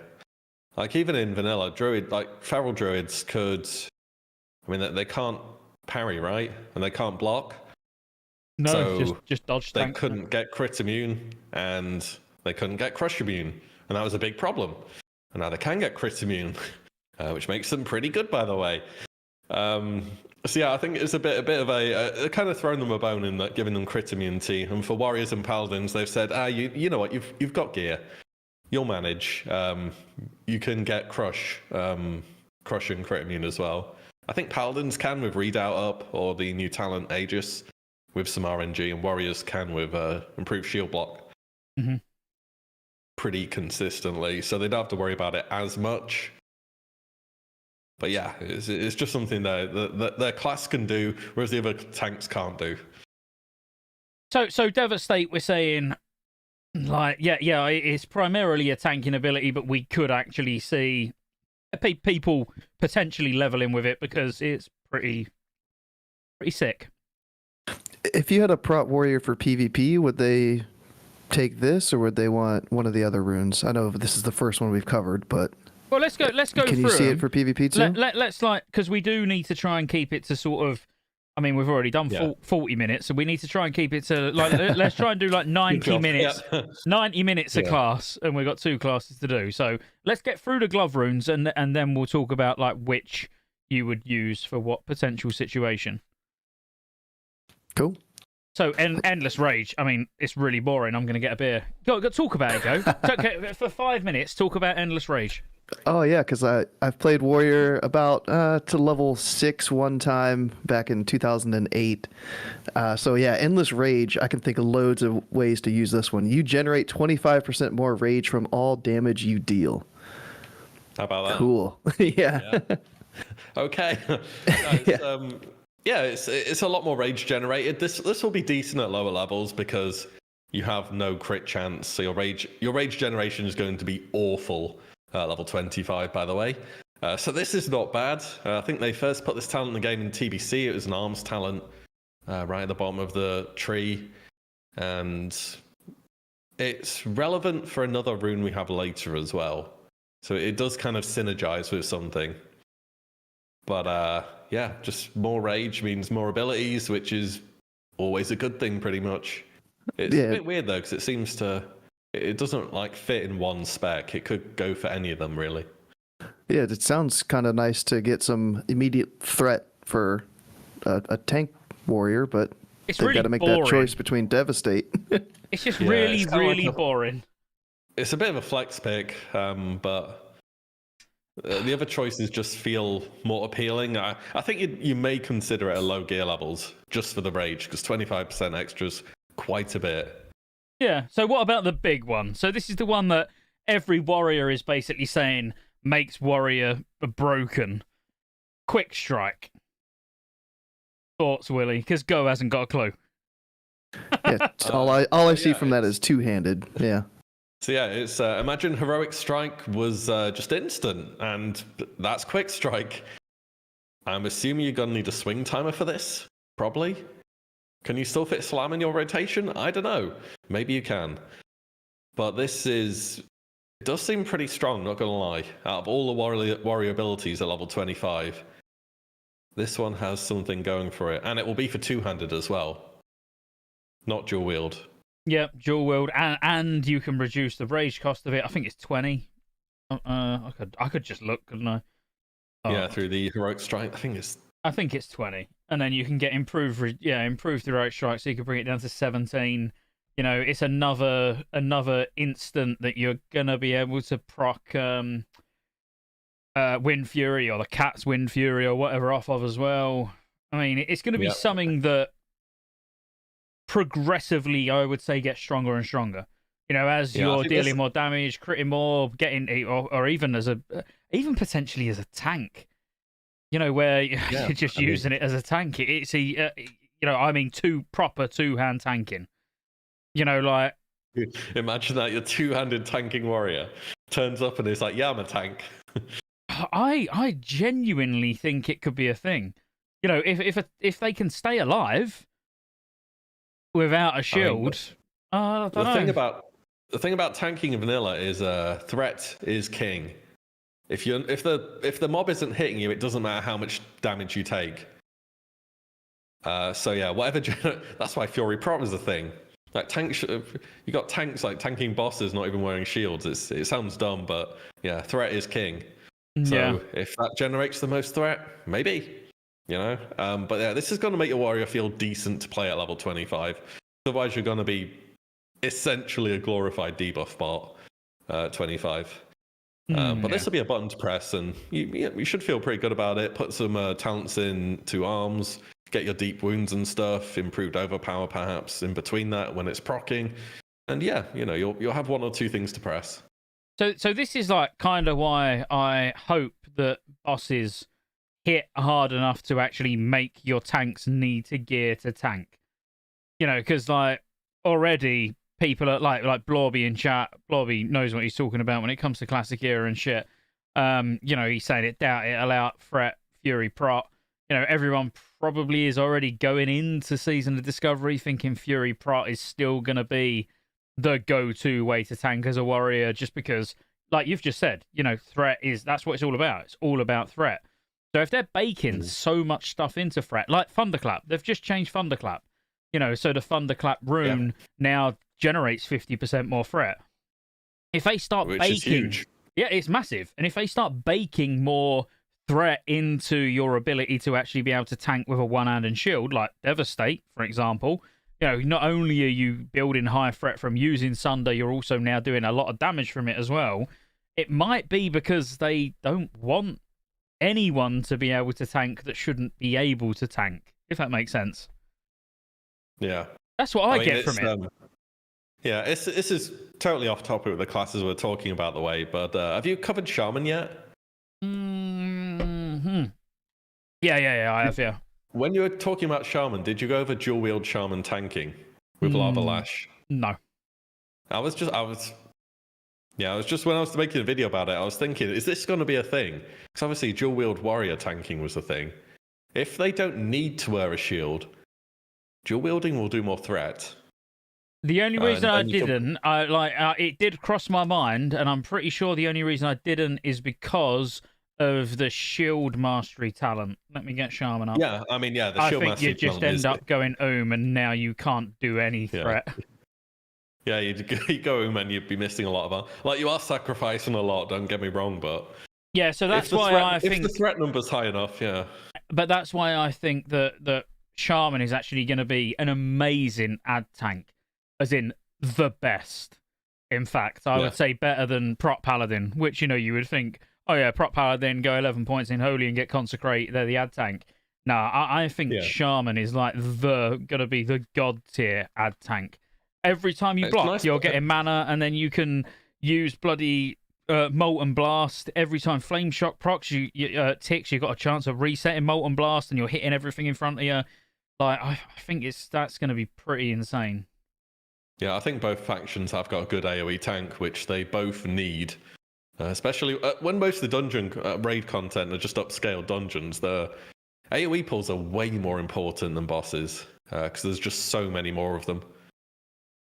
S3: Like even in vanilla, feral druids could, I mean, they can't parry, right? And they can't block.
S1: No,
S3: so
S1: just dodge
S3: they
S1: tank.
S3: couldn't get crit immune and they couldn't get crush immune. And that was a big problem. And now they can get crit immune, which makes them pretty good, by the way. So yeah, I think it's a bit of a kind of thrown them a bone in that, giving them crit immunity. And for warriors and paladins, they've said, you know what, you've got gear, you'll manage. You can get crush and crit immune as well. I think paladins can with redoubt up or the new talent Aegis with some RNG, and warriors can with improved shield block pretty consistently. So they don't have to worry about it as much. But yeah, it's just something that their class can do, whereas the other tanks can't do.
S1: So Devastate, we're saying, like, yeah, it's primarily a tanking ability, but we could actually see people potentially leveling with it because it's pretty sick.
S2: If you had a prot warrior for PvP, would they take this or would they want one of the other runes? I know this is the first one we've covered, but
S1: well, let's go.
S2: Can you see it for PvP too?
S1: Let's because we do need to try and keep it to sort of. I mean, we've already done 40 minutes, so we need to try and keep it to like. Let's try and do like 90 minutes. 90 minutes a class, and we've got 2 classes to do. So let's get through the glove runes, and then we'll talk about like which you would use for what potential situation.
S2: Cool.
S1: So endless rage. I mean, it's really boring. I'm going to get a beer. Go talk about it. Go okay, for 5 minutes. Talk about endless rage.
S2: Oh yeah, because I've played warrior about to level 6 one time back in 2008. So yeah, endless rage. I can think of loads of ways to use this one. You generate 25% more rage from all damage you deal.
S3: How about that?
S2: Cool. Yeah.
S3: Okay. It's a lot more rage generated. This will be decent at lower levels because you have no crit chance. So your rage generation is going to be awful. Level 25, by the way. So this is not bad. I think they first put this talent in the game in TBC. It was an arms talent right at the bottom of the tree. And it's relevant for another rune we have later as well. So it does kind of synergize with something. But yeah, just more rage means more abilities, which is always a good thing pretty much. It's a bit weird though, because it seems to... It doesn't like fit in one spec. It could go for any of them, really.
S2: Yeah, it sounds kind of nice to get some immediate threat for a tank warrior, but
S1: it's
S2: they've
S1: really
S2: got to make
S1: boring.
S2: that choice between Devastate.
S1: It's just really boring.
S3: It's a bit of a flex pick, but the other choices just feel more appealing. I think you may consider it at low gear levels just for the rage, because 25% extras quite a bit.
S1: Yeah, so what about the big one? So this is the one that every warrior is basically saying makes warrior broken. Quick strike. Thoughts, Willie? Because Go hasn't got a clue.
S2: Yeah, all I see from that is two-handed. Yeah.
S3: So yeah, it's imagine heroic strike was just instant, and that's quick strike. I'm assuming you're gonna need a swing timer for this, probably. Can you still fit slam in your rotation? I don't know. Maybe you can. But it does seem pretty strong, not gonna lie. Out of all the warrior abilities at level 25, this one has something going for it. And it will be for two-handed as well. Not dual wield.
S1: Yeah, dual wield, and you can reduce the rage cost of it. I think it's 20. I could just look, couldn't I?
S3: Yeah, through the heroic strike. I think it's
S1: 20, and then you can get improved the right strike, so you can bring it down to 17. You know, it's another instant that you're gonna be able to proc Wind Fury or the Cat's Wind Fury or whatever off of as well. I mean, it's gonna be something that progressively, I would say, gets stronger and stronger. as
S3: Yeah, I
S1: you're
S3: think
S1: dealing
S3: this-
S1: more damage, critting more, getting, or even even potentially as a tank. Where
S3: Yeah,
S1: you're just
S3: I mean-
S1: using it as a tank. It's I mean, proper two-hand tanking. Like
S3: Imagine that your two-handed tanking warrior turns up and is like, "Yeah, I'm a tank."
S1: I genuinely think it could be a thing. If they can stay alive without a shield, I don't know.
S3: The thing about tanking in vanilla is threat is king. If the mob isn't hitting you, it doesn't matter how much damage you take. So yeah, that's why Fury Prot is a thing. Like you got tanks like tanking bosses not even wearing shields. It sounds dumb, but yeah, threat is king. So if that generates the most threat, maybe. But yeah, this is going to make your warrior feel decent to play at level 25. Otherwise, you're going to be essentially a glorified debuff bot 25. But this will be a button to press, and you should feel pretty good about it. Put some talents into arms, get your deep wounds and stuff, improved overpower perhaps in between that when it's proccing, and yeah, you'll have one or two things to press.
S1: So this is like kind of why I hope that bosses hit hard enough to actually make your tanks need to gear to tank. Because like already people are like Blobby in chat. Blobby knows what he's talking about when it comes to classic era and shit. He's saying it, doubt it, allow threat, Fury Prot. Everyone probably is already going into Season of Discovery thinking Fury Prot is still going to be the go-to way to tank as a warrior, just because, like you've just said, threat that's what it's all about. It's all about threat. So if they're baking so much stuff into threat, like Thunderclap, they've just changed Thunderclap. So the Thunderclap rune now generates 50% more threat. If they start
S3: Which
S1: baking,
S3: is huge.
S1: Yeah, it's massive. And if they start baking more threat into your ability to actually be able to tank with a one-hand and shield, like Devastate, for example, not only are you building high threat from using Sunder, you're also now doing a lot of damage from it as well. It might be because they don't want anyone to be able to tank that shouldn't be able to tank, if that makes sense.
S3: Yeah.
S1: That's what I get from it.
S3: Yeah, this is totally off topic with the classes we're talking about the way, but have you covered Shaman yet?
S1: Mm-hmm. Yeah, I have, yeah.
S3: When you were talking about Shaman, did you go over dual wield Shaman tanking with Lava Lash?
S1: No.
S3: I was just when I was making a video about it, I was thinking, is this going to be a thing? Because obviously dual wield warrior tanking was the thing. If they don't need to wear a shield, dual wielding will do more threat.
S1: The only reason I didn't, it did cross my mind, and I'm pretty sure the only reason I didn't is because of the shield mastery talent. Let me get Shaman up.
S3: Yeah, I mean, the shield mastery talent.
S1: I think you just end up going and now you can't do any threat.
S3: Yeah, you go and you'd be missing a lot of like you are sacrificing a lot. Don't get me wrong, but
S1: yeah. So that's why I think
S3: if the threat number's high enough, yeah.
S1: But that's why I think that Shaman is actually going to be an amazing ad tank, as in the best. In fact, I would say better than Prot Paladin, which you would think, oh yeah, Prot Paladin go 11 points in Holy and get Consecrate. They're the ad tank. No, I think Shaman is like gonna be the god tier ad tank. Every time you block, you're getting mana, and then you can use bloody Molten Blast. Every time Flame Shock procs, ticks, you've got a chance of resetting Molten Blast, and you're hitting everything in front of you. Like, I think that's going to be pretty insane.
S3: Yeah, I think both factions have got a good AoE tank, which they both need. Especially when most of the dungeon raid content are just upscaled dungeons, the AoE pulls are way more important than bosses, because there's just so many more of them.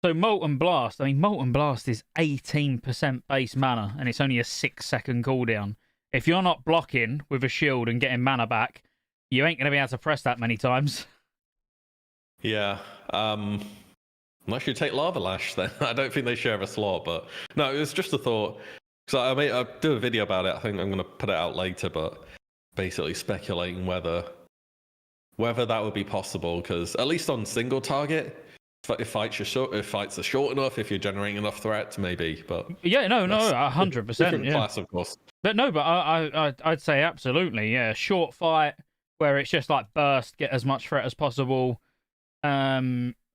S1: So Molten Blast, Molten Blast is 18% base mana, and it's only a 6-second cooldown. If you're not blocking with a shield and getting mana back, you ain't going to be able to press that many times.
S3: Yeah, unless you take Lava Lash, then I don't think they share a slot. But no, it was just a thought. So I do a video about it. I think I'm going to put it out later, but basically speculating whether that would be possible, because at least on single target, if fights are short enough, if you're generating enough threats, maybe. But
S1: yeah, no, 100%.
S3: Different class, of course.
S1: But no, but I'd say absolutely, yeah. Short fight where it's just like burst, get as much threat as possible.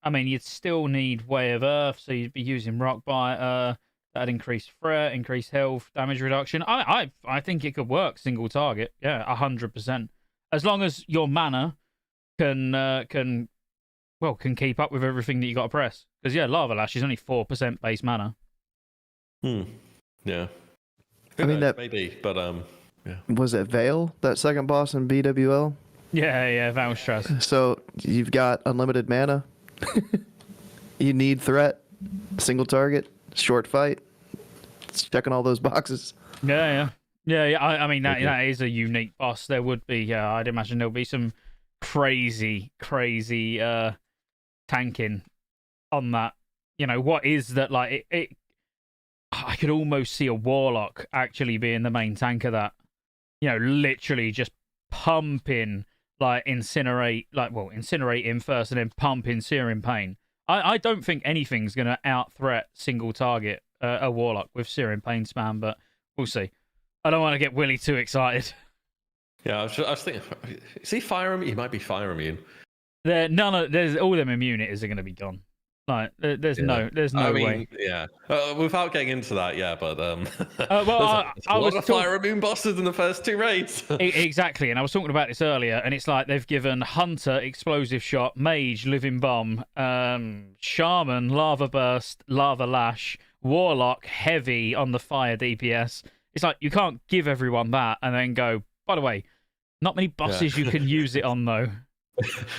S1: I mean, you'd still need Way of Earth, so you'd be using Rock Biter. That'd increase threat, increase health, damage reduction. I think it could work single target. Yeah, 100%. As long as your mana can keep up with everything that you got to press. Because yeah, Lava Lash is only 4% base mana.
S3: Yeah.
S2: I mean, that
S3: maybe, but yeah.
S2: Was it Veil, that second boss in BWL?
S1: Yeah, Valstress.
S2: So you've got unlimited mana. You need threat, single target, short fight. It's checking all those boxes.
S1: Yeah. I mean, that is a unique boss. There would be, I'd imagine there'll be some crazy tanking on that. You know, what is that like? I could almost see a Warlock actually being the main tank of that. You know, literally just pumping incinerate him first and then pumping Searing Pain. I don't think anything's going to out-threat single target a Warlock with Searing Pain spam, but we'll see. I don't want to get Willie too excited.
S3: Yeah, I was thinking, is he fire immune? He might be fire immune.
S1: There's all them immunities are going to be gone. Like, there's no way.
S3: Yeah. Without getting into that, yeah, but
S1: I was
S3: fire immune bosses in the first 2 raids.
S1: Exactly, and I was talking about this earlier, and it's like they've given Hunter Explosive Shot, Mage Living Bomb, Shaman Lava Burst, Lava Lash, Warlock Heavy on the fire DPS. It's like you can't give everyone that and then go, by the way, not many bosses you can use it on though.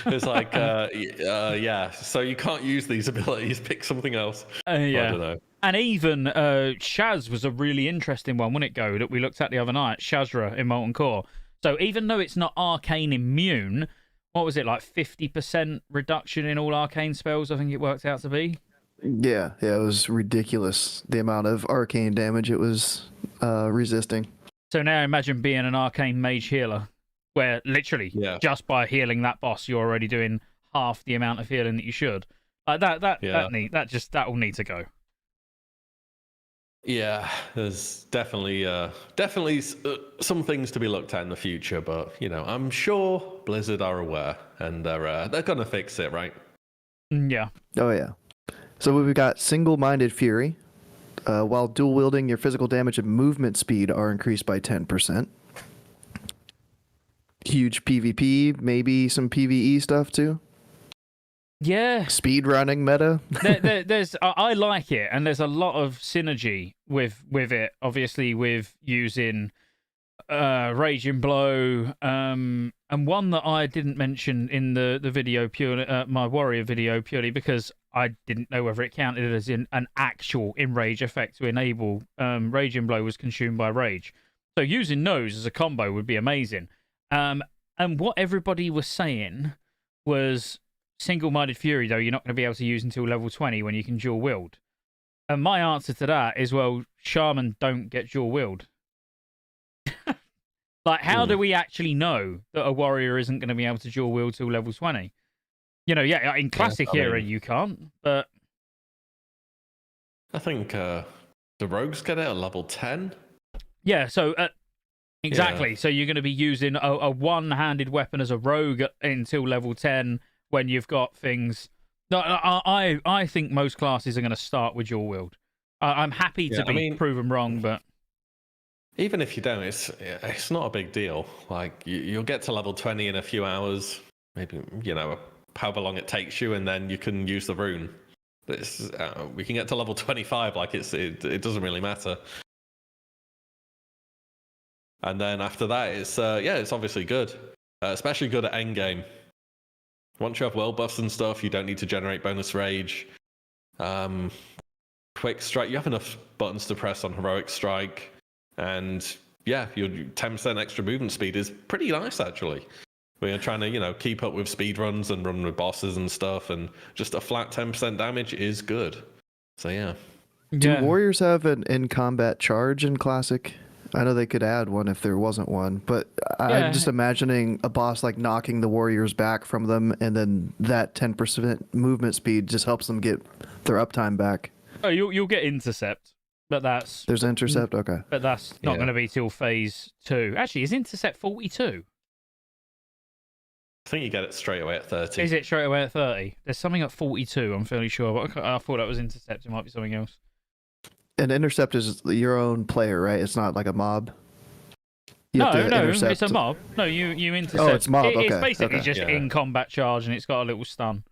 S3: It's like, yeah, so you can't use these abilities, pick something else.
S1: Yeah.
S3: I don't know.
S1: And even Shaz was a really interesting one, wouldn't it, Go, that we looked at the other night, Shazra in Molten Core. So even though it's not arcane immune, what was it, like 50% reduction in all arcane spells, I think it worked out to be?
S2: Yeah, it was ridiculous, the amount of arcane damage it was resisting.
S1: So now imagine being an arcane mage healer, where literally just by healing that boss, you're already doing half the amount of healing that you should. Like that will need to go.
S3: Yeah, there's definitely some things to be looked at in the future, but you know, I'm sure Blizzard are aware and they're gonna fix it, right?
S1: Yeah.
S2: Oh yeah. So we've got Single-Minded Fury. While dual wielding, your physical damage and movement speed are increased by 10%. Huge PvP, maybe some PvE stuff too.
S1: Yeah.
S2: Speed running meta.
S1: I like it, and there's a lot of synergy with it. Obviously, with using Raging Blow, and one that I didn't mention in the video purely, my warrior video, purely because I didn't know whether it counted as in an actual enrage effect to enable Raging Blow was consumed by rage. So using those as a combo would be amazing. And what everybody was saying was Single-Minded Fury, though, you're not going to be able to use until level 20 when you can dual wield. And my answer to that is, well, Shaman don't get dual wield. Like, how do we actually know that a warrior isn't going to be able to dual wield till level 20? You know, yeah, in Classic era you can't, but...
S3: I think the rogues get it at level 10.
S1: Yeah, so... Exactly. Yeah. So you're going to be using a one-handed weapon as a rogue until level 10 when you've got things... No, I think most classes are going to start with dual wield. I'm happy to be proven wrong, but...
S3: Even if you don't, it's not a big deal. Like, you'll get to level 20 in a few hours, maybe, you know, however long it takes you, and then you can use the rune. We can get to level 25, like, it doesn't really matter. And then after that, it's obviously good. Especially good at endgame. Once you have world buffs and stuff, you don't need to generate bonus rage. Quick strike, you have enough buttons to press on heroic strike. And yeah, your 10% extra movement speed is pretty nice, actually. When you're trying to, you know, keep up with speed runs and run with bosses and stuff, and just a flat 10% damage is good. So yeah.
S2: Do warriors have an in-combat charge in Classic? I know they could add one if there wasn't one, but I'm just imagining a boss like knocking the warriors back from them, and then that 10% movement speed just helps them get their uptime back.
S1: Oh, you'll get intercept, but
S2: there's intercept. Okay,
S1: but that's not going to be till phase 2. Actually, is intercept 42?
S3: I think you get it straight away at 30.
S1: Is it straight away at 30? There's something at 42, I'm fairly sure, but I thought that was Intercept. It might be something else.
S2: And Intercept is your own player, right? It's not like a mob?
S1: No, it's a mob. No, you intercept.
S2: Oh, it's mob,
S1: It's
S2: okay,
S1: basically
S2: okay.
S1: just in combat charge, and it's got a little stun.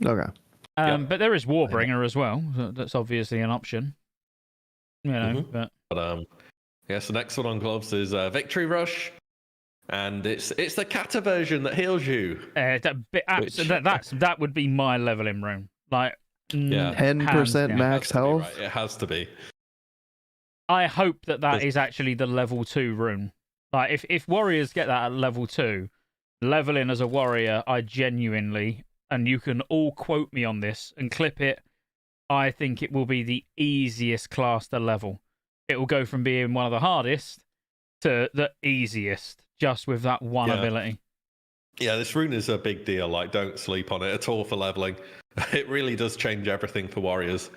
S2: Okay.
S1: But there is Warbringer as well. That's obviously an option. You know, but
S3: yes, the next one on gloves is Victory Rush, and it's the kata version that heals you.
S1: That would be my leveling rune. Like
S2: 10% max health.
S3: Right. It has to be.
S1: I hope that is actually the level 2 rune. Like if warriors get that at level 2, leveling as a warrior, I genuinely, and you can all quote me on this and clip it, I think it will be the easiest class to level. It will go from being one of the hardest to the easiest, just with that one ability.
S3: Yeah, this rune is a big deal. Like, don't sleep on it at all for leveling. It really does change everything for warriors.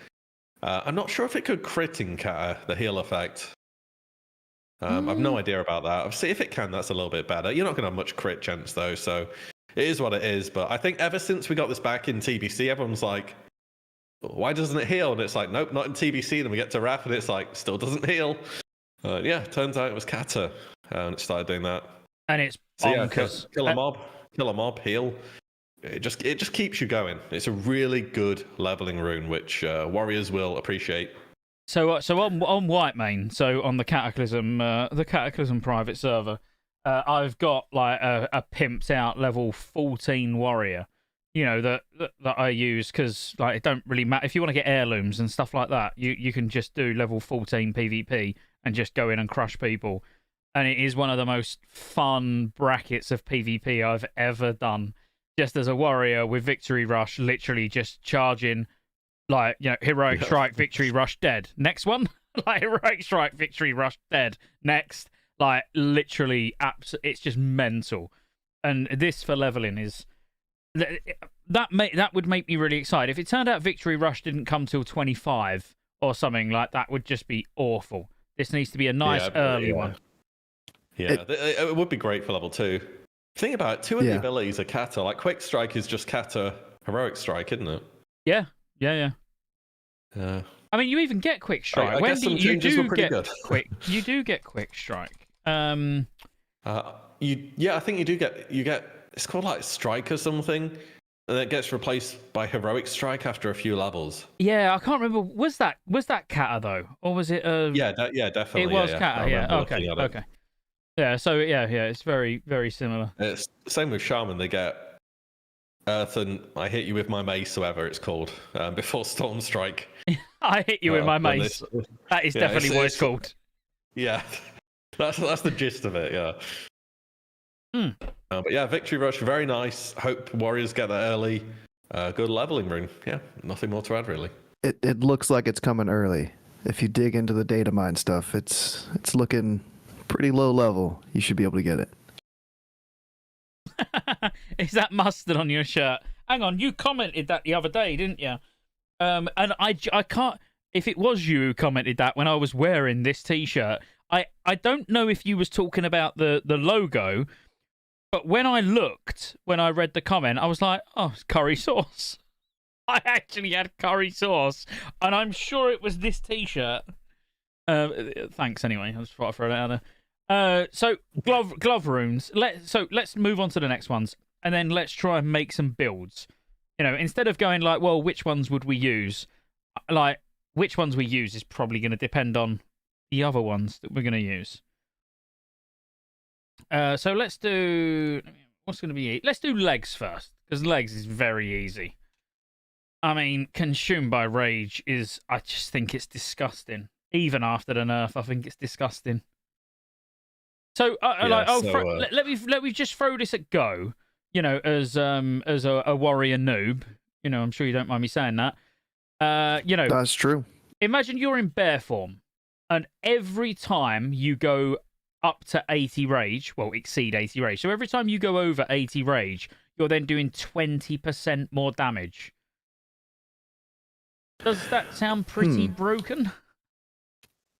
S3: I'm not sure if it could crit in Kata, the heal effect. I've no idea about that. See if it can, that's a little bit better. You're not going to have much crit chance, though, so it is what it is. But I think ever since we got this back in TBC, everyone's like, why doesn't it heal? And it's like, nope, not in TBC. Then we get to RAF, and it's like, still doesn't heal. Turns out it was Kata, and it started doing that.
S1: And it's bonkers.
S3: Kill a mob, heal. It just keeps you going. It's a really good leveling rune, which warriors will appreciate.
S1: So on White Main, so on the Cataclysm private server, I've got like a pimped out level 14 warrior. You know that I use because like it don't really matter if you want to get heirlooms and stuff like that. You can just do level 14 PvP and just go in and crush people, and it is one of the most fun brackets of PvP I've ever done. Just as a warrior with Victory Rush, literally just charging, like, you know, Heroic Strike, Victory Rush, dead. Next one, like Heroic Strike, Victory Rush, dead. Next, like literally, it's just mental. And this for leveling is that would make me really excited. If it turned out Victory Rush didn't come till 25 or something, like that would just be awful. This needs to be a nice early one.
S3: Yeah, it would be great for level 2. Think about it, 2 of the abilities are Kata. Like Quick Strike is just Kata Heroic Strike, isn't it?
S1: Yeah. I mean, you even get Quick Strike.
S3: I guess some changes were pretty good.
S1: You do get Quick Strike.
S3: I think you do get. It's called like Strike or something, and it gets replaced by Heroic Strike after a few levels.
S1: Yeah, I can't remember. Was that Kata though, or was it?
S3: Yeah, definitely.
S1: It was Kata. Yeah. Okay. Yeah, so it's very, very similar.
S3: It's the same with Shaman. They get Earth and I hit you with my mace, whatever it's called, before Storm Strike.
S1: I hit you with my mace. That is definitely what it's called.
S3: Yeah, that's the gist of it, yeah. But yeah, Victory Rush, very nice. Hope warriors get that early. Good leveling rune. Yeah, nothing more to add, really.
S2: It looks like it's coming early. If you dig into the data mine stuff, it's looking pretty low level. You should be able to get it.
S1: Is that mustard on your shirt? Hang on, you commented that the other day, didn't you? And I can't. If it was you who commented that when I was wearing this T-shirt, I don't know if you was talking about the logo, but when I read the comment, I was like, oh, it's curry sauce. I actually had curry sauce, and I'm sure it was this T-shirt. Thanks anyway. I just thought I'd throw that out there. So glove runes. Let's move on to the next ones, and then let's try and make some builds. You know, instead of going like, well, which ones would we use? Like, which ones we use is probably going to depend on the other ones that we're going to use. So let's do what's going to be. Let's do legs first, because legs is very easy. I mean, consumed by rage is. I just think it's disgusting. Even after the nerf, I think it's disgusting. So, let me just throw this at go. You know, as a warrior noob. You know, I'm sure you don't mind me saying that. You know,
S2: that's true.
S1: Imagine you're in bear form, and every time you go up to 80 rage, well, exceed 80 rage. So every time you go over 80 rage, you're then doing 20% more damage. Does that sound pretty broken?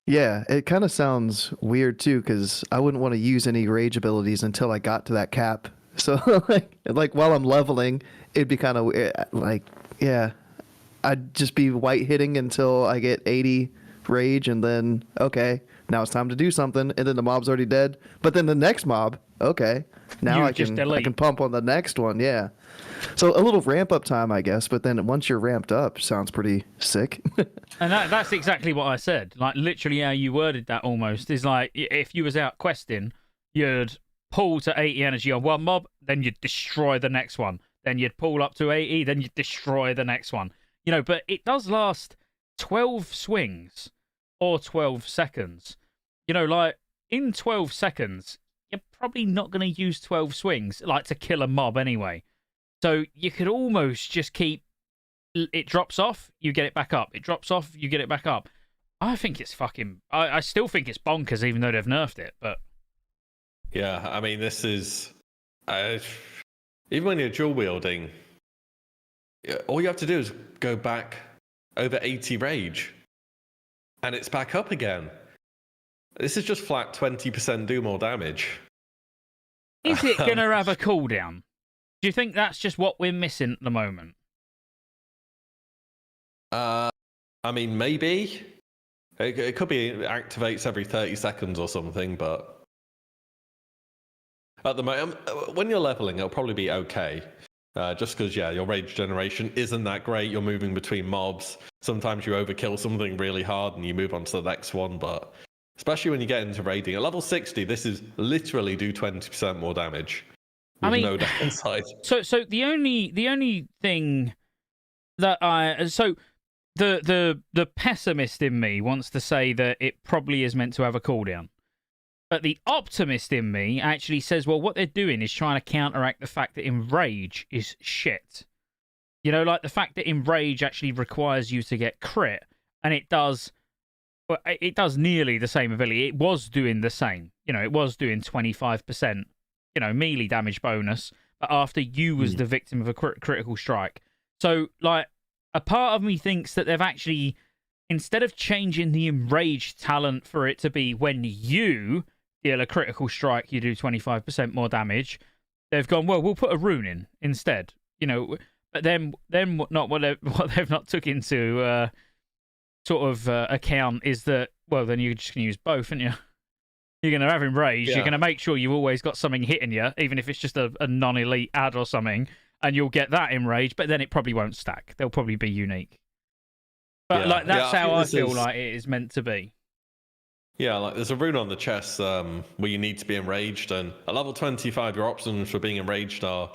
S2: Yeah, it kind of sounds weird too, because I wouldn't want to use any rage abilities until I got to that cap, So like while I'm leveling, it'd be kind of like yeah, I'd just be white hitting until I get 80 rage, and then okay, now it's time to do something, and then the mob's already dead. But then the next mob, okay, now
S1: You
S2: I
S1: just
S2: can
S1: delete.
S2: pump on the next one. Yeah. So a little ramp up time, I guess. But then once you're ramped up, sounds pretty sick.
S1: And that's exactly what I said. Like, literally how you worded that almost is like, if you was out questing, you'd pull to 80 energy on one mob, then you'd destroy the next one. Then you'd pull up to 80, then you'd destroy the next one. You know, but it does last 12 swings or 12 seconds. You know, like, in 12 seconds, you're probably not going to use 12 swings, like, to kill a mob anyway. So you could almost just keep, it drops off, you get it back up. It drops off, you get it back up. I think it's fucking, I still think it's bonkers, even though they've nerfed it. But
S3: Yeah, I mean, this is even when you're dual wielding, all you have to do is go back over 80 rage, and it's back up again. This is just flat 20% do more damage.
S1: is it going to have a cooldown? Do you think that's just what we're missing at the moment?
S3: I mean, maybe. It could be it activates every 30 seconds or something, but at the moment, when you're leveling, it'll probably be okay. Just because, yeah, your rage generation isn't that great. You're moving between mobs. Sometimes you overkill something really hard and you move on to the next one, but especially when you get into raiding. At level 60, this is literally do 20% more damage. With no downside.
S1: So the only thing that the pessimist in me wants to say that it probably is meant to have a cooldown. But the optimist in me actually says, well, what they're doing is trying to counteract the fact that Enrage is shit. You know, like the fact that Enrage actually requires you to get crit, and it does nearly the same ability. It was doing the same. You know, it was doing 25%, you know, melee damage bonus, but after you was the victim of a critical strike. So, like, a part of me thinks that they've actually, instead of changing the Enraged talent for it to be when you deal a critical strike, you do 25% more damage, they've gone, well, we'll put a rune in instead. You know, but then what they've not took into account is that, well, then you're just going to use both, aren't you? You're going to have Enraged.
S3: Yeah.
S1: You're going to make sure you've always got something hitting you, even if it's just a non-elite ad or something, and you'll get that Enraged, but then it probably won't stack. They'll probably be unique. But
S3: Yeah.
S1: like that's
S3: Yeah,
S1: how I
S3: this
S1: feel
S3: is-
S1: like it is meant to be.
S3: Yeah, like there's a rune on the chest where you need to be enraged, and at level 25, your options for being enraged are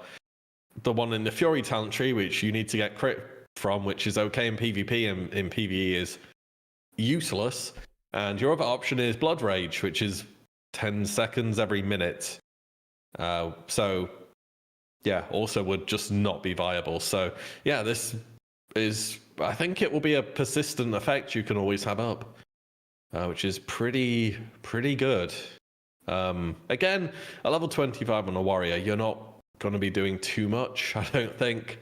S3: the one in the Fury talent tree, which you need to get crit from, which is okay in PvP, and in PvE is useless. And your other option is Blood Rage, which is 10 seconds every minute. So, yeah, also would just not be viable. So, yeah, this is, I think it will be a persistent effect you can always have up. Which is pretty good. Again, at level 25 on a warrior, you're not going to be doing too much, I don't think.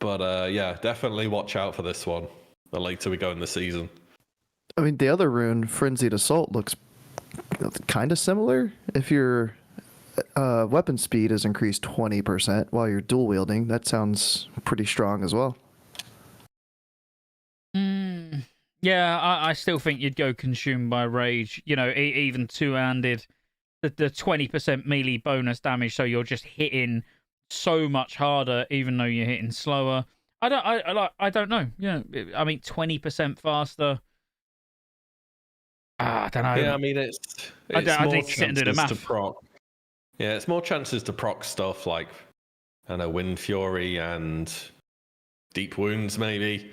S3: But yeah, definitely watch out for this one the later we go in the season.
S2: I mean, the other rune, Frenzied Assault, looks kind of similar. If your weapon speed is increased 20% while you're dual wielding, that sounds pretty strong as well.
S1: Yeah, I still think you'd go Consumed by Rage. You know, even two-handed, the 20% melee bonus damage, so you're just hitting so much harder, even though you're hitting slower. I don't know. Yeah, I mean, 20% faster. I don't know.
S3: Yeah, I mean it's
S1: I
S3: more
S1: need to sit and do the
S3: chances to
S1: math.
S3: proc. Yeah, it's more chances to proc stuff like, I don't know, Wind Fury and Deep Wounds maybe.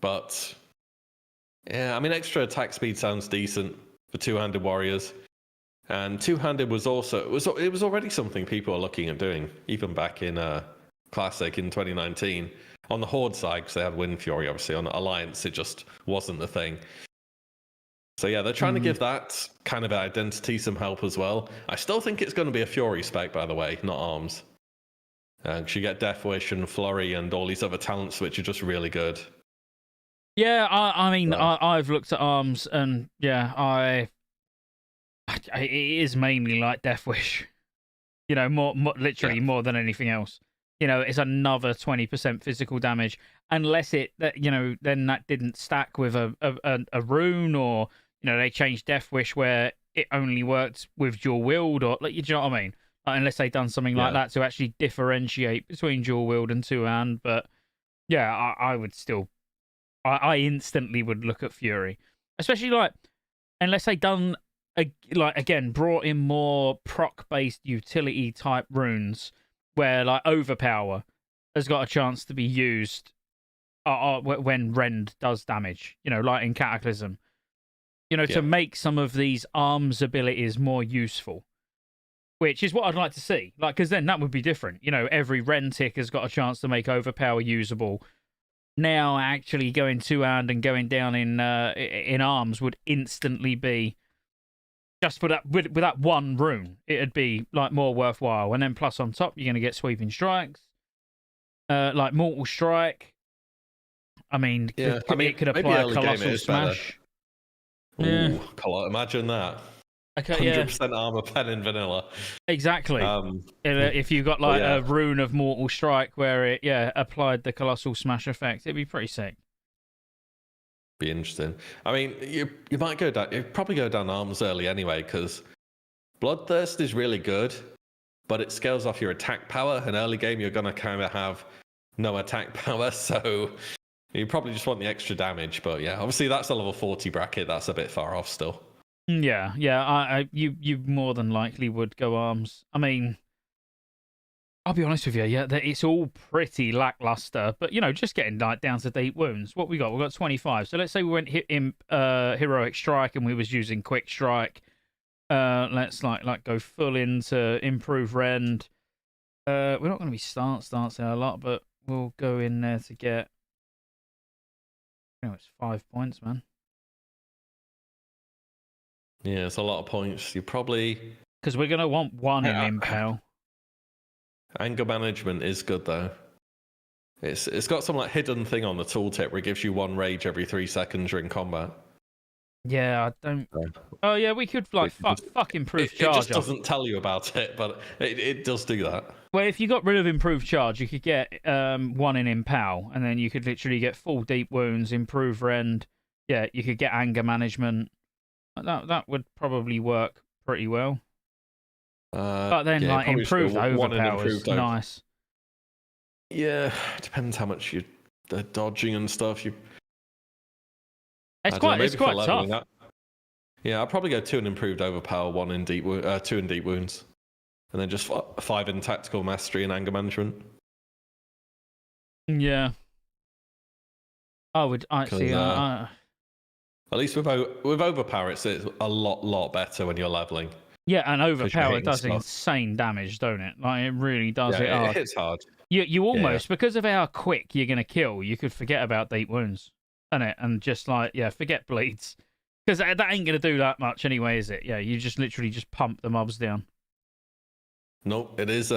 S3: But yeah, I mean, extra attack speed sounds decent for two-handed warriors, and two-handed was also it was already something people are looking at doing, even back in Classic in 2019 on the Horde side, because they had Wind Fury. Obviously, on Alliance, it just wasn't the thing. So yeah, they're trying to give that kind of identity some help as well. I still think it's going to be a Fury spec, by the way, not Arms. You get Death Wish and Flurry and all these other talents, which are just really good.
S1: Yeah, I mean,
S3: Yeah.
S1: I've looked at Arms, and yeah, it is mainly like Death Wish. You know, literally more than anything else. You know, it's another 20% physical damage, unless it, you know, then that didn't stack with a rune, or you know, they changed Death Wish where it only worked with dual wield, or like, you know what I mean? Like, unless they've done something like that to actually differentiate between dual wield and two hand. But yeah, I would still, I instantly would look at Fury, especially like unless they done like again brought in more proc based utility type runes where like Overpower has got a chance to be used when Rend does damage, you know, like in Cataclysm, you know, to make some of these arms abilities more useful, which is what I'd like to see. Like, because then that would be different. You know, every Rend tick has got a chance to make Overpower usable. Now, actually going two-hand and going down in arms would instantly be, just for that, with that one rune, it'd be like more worthwhile. And then plus on top, you're going to get sweeping strikes, like Mortal Strike. I mean, it could apply a Colossal Smash.
S3: Ooh, imagine that.
S1: Okay,
S3: 100% armor pen in vanilla.
S1: Exactly. If you got like a rune of Mortal Strike where it applied the Colossal Smash effect, it'd be pretty sick.
S3: Be interesting. I mean, you might go down. You probably go down arms early anyway, because Bloodthirst is really good, but it scales off your attack power. In early game, you're gonna kind of have no attack power, so you probably just want the extra damage. But yeah, obviously that's a level 40 bracket. That's a bit far off still.
S1: Yeah. You more than likely would go arms. I mean, I'll be honest with you. Yeah, it's all pretty lackluster. But you know, just getting like down to deep wounds. What we got? We got 25. So let's say we went in heroic strike and we was using quick strike. Let's like go full into improve rend. We're not going to be stance there a lot, but we'll go in there to get. You know, it's 5 points, man.
S3: Yeah, it's a lot of points. You probably,
S1: because we're gonna want one in Impale.
S3: Anger management is good though. It's got some like hidden thing on the tooltip where it gives you one rage every 3 seconds during combat.
S1: Yeah, I don't. Oh yeah, we could like fuck improve charge.
S3: It just doesn't tell you about it, but it does do that.
S1: Well, if you got rid of improved charge, you could get one in Impale, and then you could literally get full deep wounds, improve rend. Yeah, you could get anger management. That would probably work pretty well. But then, like, improved overpower is nice.
S3: Yeah, depends how much you're dodging and stuff.
S1: It's quite tough.
S3: That. Yeah, I'll probably go 2 in improved overpower, 2 in deep wounds, and then just 5 in tactical mastery and anger management.
S1: Yeah, I would actually.
S3: At least with overpower, it's a lot better when you're leveling.
S1: Yeah, and overpower does insane damage, don't it? Like, it really does it hard.
S3: It hits hard.
S1: You almost, because of how quick you're going to kill, you could forget about deep wounds, and just like, forget bleeds. Because that ain't going to do that much anyway, is it? Yeah, you just literally just pump the mobs down.
S3: Nope, it is,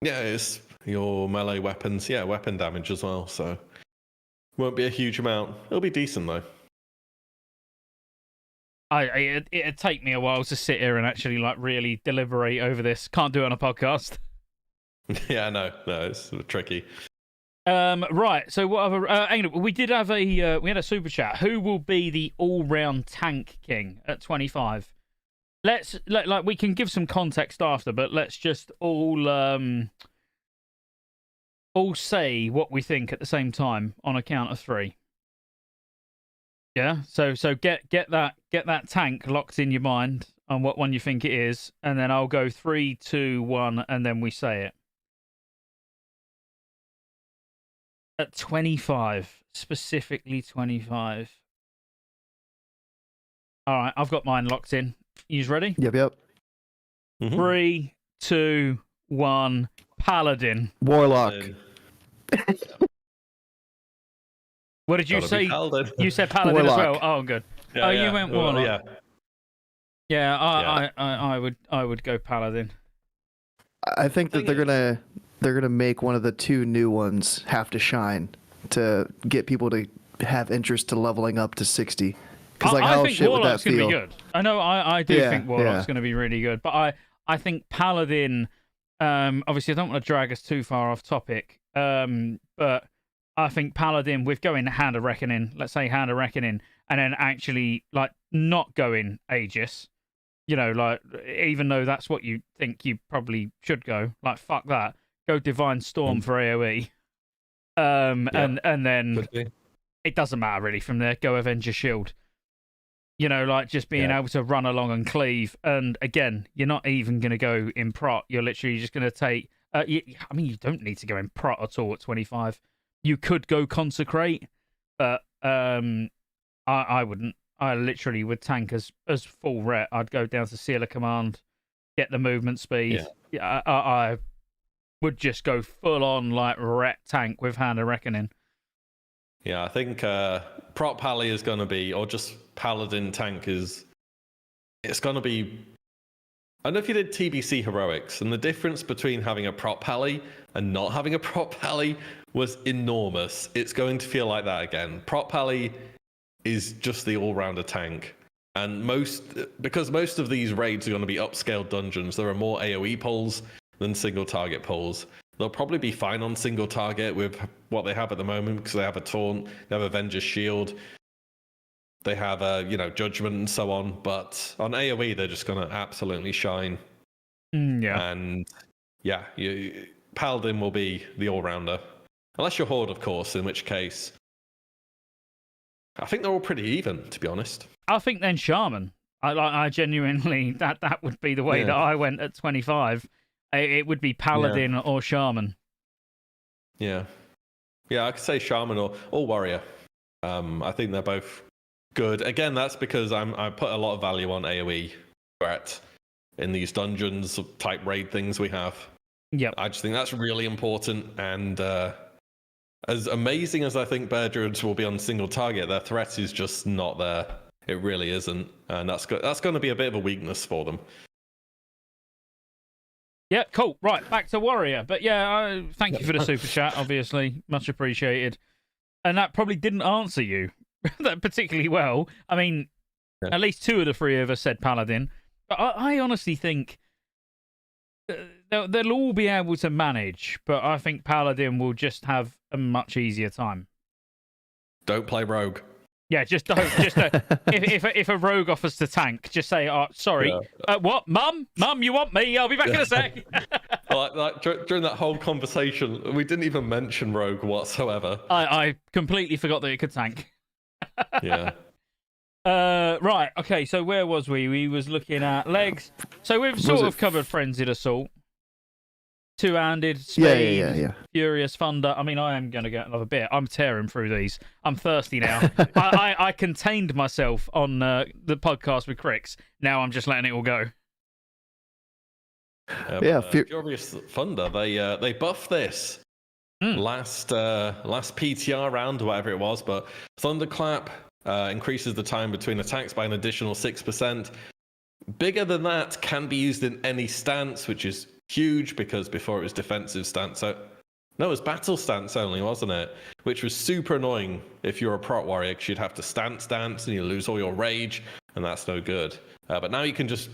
S3: it's your melee weapons, weapon damage as well, so won't be a huge amount. It'll be decent, though.
S1: It'd take me a while to sit here and actually like really deliberate over this. Can't do it on a podcast.
S3: Yeah, no, it's tricky.
S1: Right. So what other? We did have we had a super chat. Who will be the all-round tank king at 25? Like we can give some context after, but let's just all say what we think at the same time on a count of 3. Yeah, so get that tank locked in your mind on what one you think it is, and then I'll go 3, 2, 1, and then we say it. At 25, specifically 25. All right, I've got mine locked in. You ready?
S2: Yep.
S3: Mm-hmm.
S1: 3, 2, 1. Paladin.
S2: Warlock.
S1: What did you say? You said Paladin
S2: Warlock.
S1: as well. Oh, good. You went Warlock. Yeah, I would go Paladin.
S2: I think that they're gonna make one of the 2 new ones have to shine to get people to have interest to leveling up to 60. Because like, how shit would that feel?
S1: Gonna be good. I know. I do think Warlock's going to be really good, but I think Paladin Obviously, I don't want to drag us too far off topic, but I think Paladin, with going Hand of Reckoning, let's say Hand of Reckoning, and then actually like not going Aegis, like even though that's what you think you probably should go, like fuck that, go Divine Storm for AoE, and then it doesn't matter really from there. Go Avenger Shield. Like just being able to run along and cleave. And again, you're not even going to go in prot. You're literally just going to take... you don't need to go in prot at all at 25. You could go Consecrate, but I wouldn't. I literally would tank as full ret. I'd go down to Seal of Command, get the movement speed. Yeah, I would just go full-on like ret tank with Hand of Reckoning.
S3: Yeah, I think prot pally is going to be, or just paladin tank it's going to be, I don't know if you did TBC heroics, and the difference between having a prot pally and not having a prot pally was enormous. It's going to feel like that again. Prot pally is just the all-rounder tank, and because most of these raids are going to be upscaled dungeons, there are more AoE pulls than single target pulls. They'll probably be fine on single target with what they have at the moment, because they have a Taunt, they have Avenger's Shield, they have Judgment and so on. But on AoE, they're just going to absolutely shine. And Paladin will be the all-rounder. Unless you're Horde, of course, in which case I think they're all pretty even, to be honest.
S1: I think then Shaman. I genuinely, that would be the way that I went at 25. It would be Paladin or Shaman. Yeah, I could say Shaman or Warrior. I think they're both good. Again, that's because I put a lot of value on AoE threat in these dungeons type raid things we have. Yep.
S3: I just think that's really important. And as amazing as I think Bear Druids will be on single target, their threat is just not there. It really isn't. And that's going to be a bit of a weakness for them.
S1: Yeah, cool. Right, back to Warrior. But yeah, thank you for the super chat, obviously. Much appreciated. And that probably didn't answer you particularly well. I mean, at least 2 of the 3 of us said Paladin. But I honestly think they'll all be able to manage, but I think Paladin will just have a much easier time.
S3: Don't play Rogue.
S1: Yeah, just don't. If a rogue offers to tank, just say, "Oh, sorry, what, Mum, you want me? I'll be back in a sec."
S3: like during that whole conversation, we didn't even mention rogue whatsoever.
S1: I completely forgot that it could tank.
S3: Yeah.
S1: Right. Okay. So where was we? We was looking at legs. So we've sort of covered Frenzied Assault, Two-handed, speed, Furious Thunder. I mean, I am going to get another bit. I'm tearing through these. I'm thirsty now. I contained myself on the podcast with Crix. Now I'm just letting it all go.
S3: Furious Thunder. They buffed this last PTR round or whatever it was, but Thunderclap increases the time between attacks by an additional 6%. Bigger than that, can be used in any stance, which is huge, because before it was defensive stance. No, it was battle stance only, wasn't it? Which was super annoying if you're a prot warrior, because you'd have to stance and you lose all your rage, and that's no good. But now you can just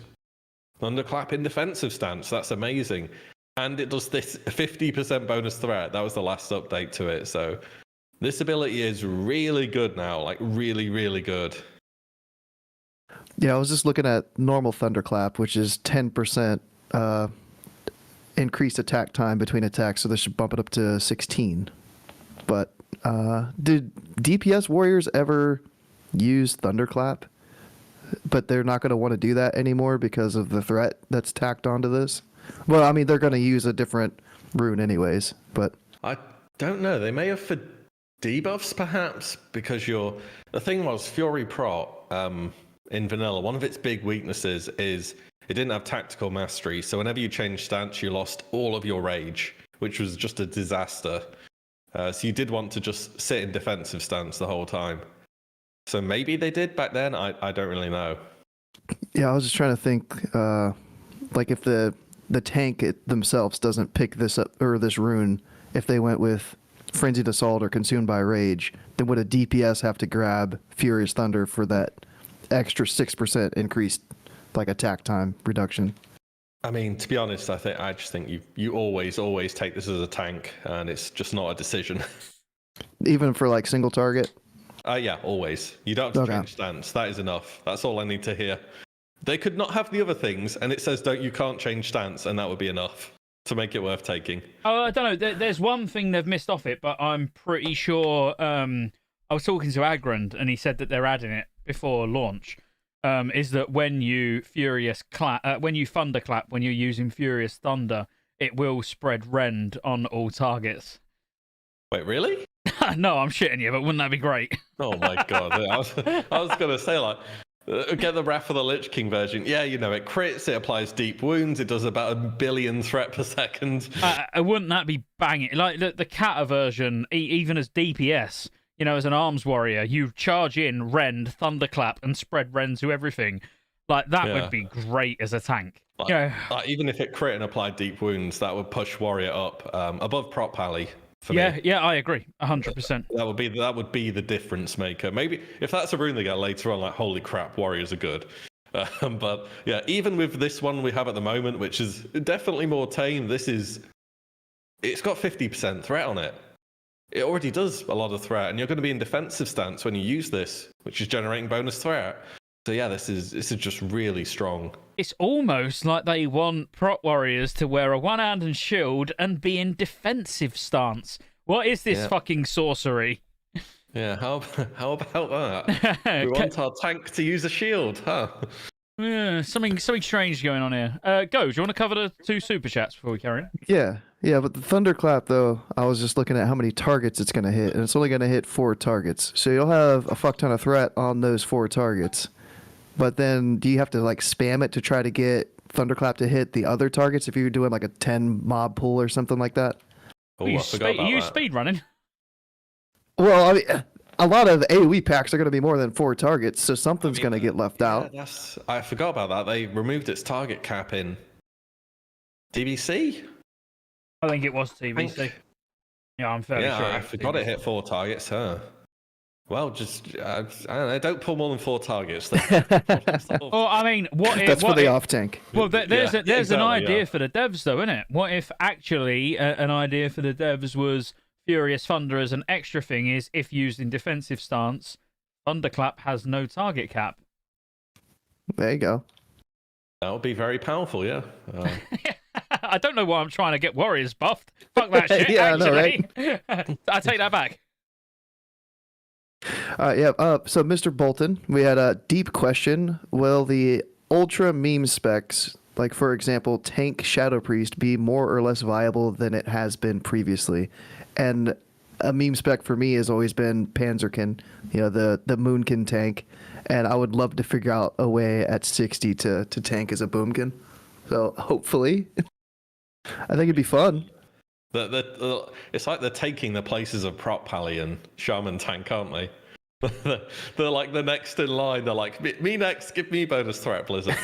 S3: thunderclap in defensive stance. That's amazing. And it does this 50% bonus threat. That was the last update to it. So this ability is really good now, like really, really good.
S2: Yeah, I was just looking at normal Thunderclap, which is 10% increased attack time between attacks, so they should bump it up to 16. But did DPS warriors ever use Thunderclap? But they're not going to want to do that anymore because of the threat that's tacked onto this? Well, I mean, they're going to use a different rune anyways, but...
S3: I don't know. They may have for debuffs, perhaps, because the thing was, Fury Prot in vanilla, one of its big weaknesses is it didn't have tactical mastery, so whenever you changed stance, you lost all of your rage, which was just a disaster. So you did want to just sit in defensive stance the whole time. So maybe they did back then. I don't really know.
S2: Yeah, I was just trying to think, like if the tank themselves doesn't pick this up, or this rune, if they went with Frenzied Assault or Consumed by Rage, then would a DPS have to grab Furious Thunder for that extra 6% increased, like, attack time reduction?
S3: I mean, to be honest, I just think you always take this as a tank, and it's just not a decision.
S2: Even for like single target.
S3: Yeah, always. You don't have to
S2: Okay.
S3: change stance. That is enough. That's all I need to hear. They could not have the other things, and it says you can't change stance, and that would be enough to make it worth taking.
S1: Oh, I don't know. There's one thing they've missed off it, but I'm pretty sure. I was talking to Agrand, and he said that they're adding it before launch. Is that when you thunderclap, when you're using Furious Thunder, it will spread rend on all targets.
S3: Wait, really?
S1: No, I'm shitting you, but wouldn't that be great?
S3: Oh my god! I was gonna say like. Get the Wrath of the Lich King version. Yeah, you know, it crits, it applies deep wounds, it does about 1 billion threat per second.
S1: Wouldn't that be banging? Like the Kata version, even as DPS, you know, as an arms warrior, you charge in, rend, thunderclap, and spread rend to everything. Like, that would be great as a tank.
S3: Like, even if it crit and applied deep wounds, that would push warrior up above prop pally.
S1: Yeah, I agree, 100%.
S3: That would be the difference maker. Maybe if that's a rune they get later on, like holy crap, warriors are good. But yeah, even with this one we have at the moment, which is definitely more tame, it's got 50% threat on it. It already does a lot of threat, and you're going to be in defensive stance when you use this, which is generating bonus threat. So yeah, this is just really strong.
S1: It's almost like they want prop warriors to wear a one-handed shield and be in defensive stance. What is this fucking sorcery?
S3: Yeah, how about that? We want our tank to use a shield, huh?
S1: Yeah, something strange going on here. Go, do you want to cover the 2 super chats before we carry on?
S2: Yeah, but the thunderclap though, I was just looking at how many targets it's going to hit, and it's only going to hit 4 targets. So you'll have a fuck ton of threat on those 4 targets. But then do you have to like spam it to try to get thunderclap to hit the other targets if you're doing like a 10 mob pool or something like that?
S3: Oh, I forgot about that.
S1: Speed running?
S2: Well, I mean, a lot of AoE packs are going to be more than 4 targets, so something's going to get left out.
S3: I forgot about that. They removed its target cap in DBC.
S1: I think it was TBC. Yeah, I'm fairly sure.
S3: I forgot it hit 4 targets, huh? Well, just I don't know. Don't pull more than 4 targets.
S1: Well, I mean,
S2: that's for the off tank.
S1: Well, there's an idea for the devs, though, isn't it? What if actually an idea for the devs was Furious Thunder as an extra thing is if used in defensive stance, Thunderclap has no target cap.
S2: There you go.
S3: That would be very powerful, yeah.
S2: I
S1: don't know why I'm trying to get warriors buffed. Fuck that shit.
S2: Yeah,
S1: actually.
S2: I know,
S1: right? I take that back.
S2: So Mr. Bolton, we had a deep question. Will the ultra meme specs, like for example, tank Shadow Priest, be more or less viable than it has been previously? And a meme spec for me has always been Panzerkin, the Moonkin tank. And I would love to figure out a way at 60 to tank as a Boomkin. So hopefully, I think it'd be fun.
S3: It's like they're taking the places of Prop Pally and Shaman Tank, aren't they? They're like the next in line. They're like, me next, give me bonus threat, Blizzard.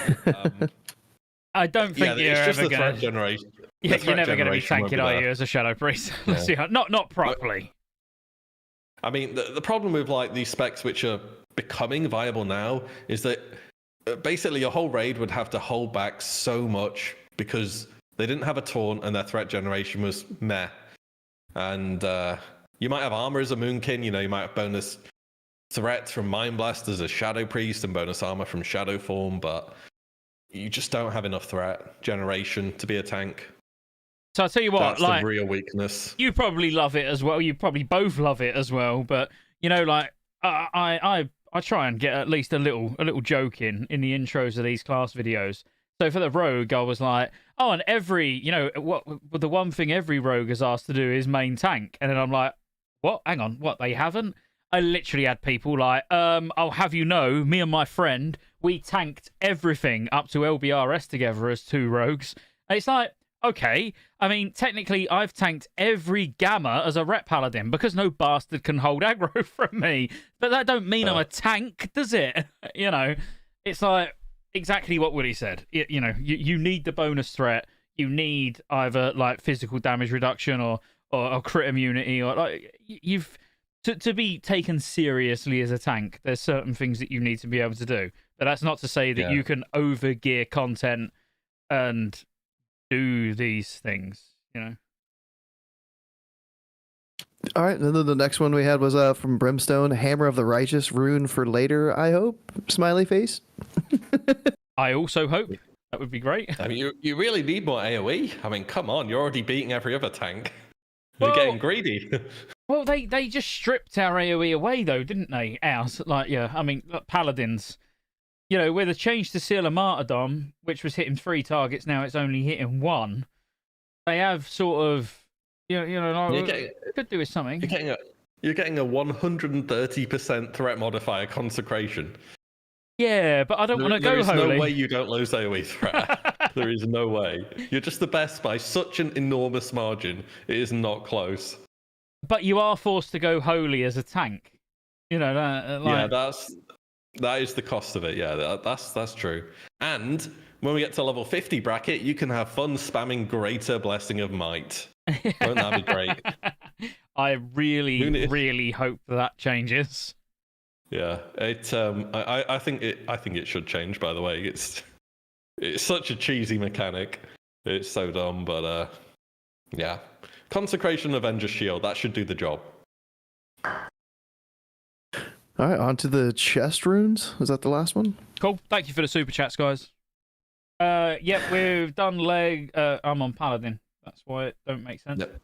S1: I don't think you're ever going to...
S3: threat generation.
S1: Yeah, you're never going to be tanking, are you, as a Shadow Priest?
S3: Yeah.
S1: Not properly.
S3: I mean, the problem with like these specs which are becoming viable now is that basically your whole raid would have to hold back so much because they didn't have a taunt and their threat generation was meh. And you might have armor as a Moonkin, you might have bonus threats from Mind Blast as a Shadow Priest and bonus armor from Shadow Form, but you just don't have enough threat generation to be a tank.
S1: So I'll tell you what,
S3: that's the real weakness.
S1: You probably love it as well. You probably both love it as well. But I try and get at least a little joke in the intros of these class videos. So for the rogue, I was like, oh, and the one thing every rogue is asked to do is main tank, and then I'm like, what? Hang on, what? They haven't? I literally had people like, I'll have you know, me and my friend, we tanked everything up to LBRS together as 2 rogues. And it's like, okay, I mean, technically I've tanked every Gamma as a Rep Paladin because no bastard can hold aggro from me. But that don't mean I'm a tank, does it? It's like exactly what Willie said. You need the bonus threat. You need either like physical damage reduction or crit immunity, or like to be taken seriously as a tank. There's certain things that you need to be able to do. But that's not to say that you can overgear content and do these things. You know.
S2: All right, and then the next one we had was from Brimstone, Hammer of the Righteous, rune for later, I hope. Smiley face.
S1: I also hope that would be great.
S3: I mean, you really need more AoE. I mean, come on, you're already beating every other tank. You're
S1: Well,
S3: getting greedy.
S1: Well, they just stripped our AoE away, though, didn't they? Ours, like, yeah, I mean, look, Paladins. You know, with a change to Seal of Martyrdom, which was hitting 3 targets, now it's only hitting 1. They have sort of, like, could do with something.
S3: You're getting a 130% threat modifier consecration.
S1: Yeah, but I don't want to go holy.
S3: There is no way you don't lose AoE threat. There is no way. You're just the best by such an enormous margin. It is not close.
S1: But you are forced to go holy as a tank. You know, like...
S3: yeah, that is the cost of it. Yeah, that's true. And when we get to level 50 bracket, you can have fun spamming Greater Blessing of Might. Won't that be great?
S1: I really hope that changes.
S3: Yeah, I think it should change. By the way, it's such a cheesy mechanic. It's so dumb, but yeah. Consecration Avenger Shield, that should do the job.
S2: All right, on to the chest runes. Is that the last one?
S1: Cool. Thank you for the super chats, guys. Yep, we've done leg. I'm on Paladin. That's why it don't make sense.
S3: Yep.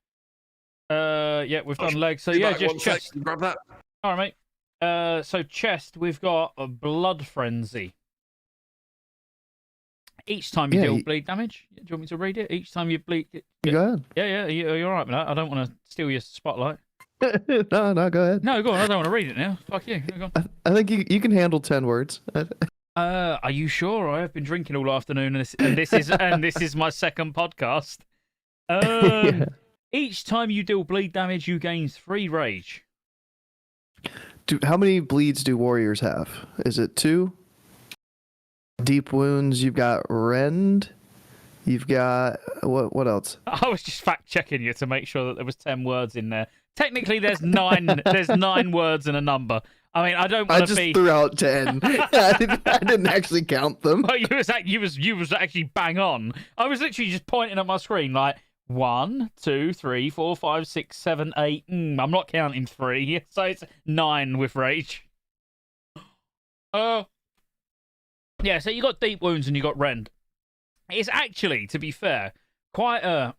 S1: Yeah, we've done leg. So yeah, just chest.
S3: Grab that.
S1: All right, mate. So chest, we've got a Blood Frenzy. Each time you deal bleed damage. Do you want me to read it? Each time you bleed.
S2: Go ahead.
S1: Yeah. You're all right with that. I don't want to steal your spotlight.
S2: No, go ahead.
S1: No, go on. I don't want to read it now. Fuck you. Go on.
S2: I think you can handle 10 words.
S1: Are you sure? I have been drinking all afternoon, and this is my second podcast.
S2: Yeah.
S1: Each time you deal bleed damage, you gain 3 rage.
S2: How many bleeds do warriors have? Is it 2? Deep wounds. You've got rend. You've got what else?
S1: I was just fact checking you to make sure that there was 10 words in there. Technically, there's 9. There's 9 words and a number. I mean, I don't want to be.
S2: I just threw out 10. I didn't actually count them.
S1: Well, you was actually bang on. I was literally just pointing at my screen like 1, 2, 3, 4, 5, 6, 7, 8. I'm not counting 3, so it's 9 with rage. Yeah. So you got deep wounds and you got rend. It's actually, to be fair, quite a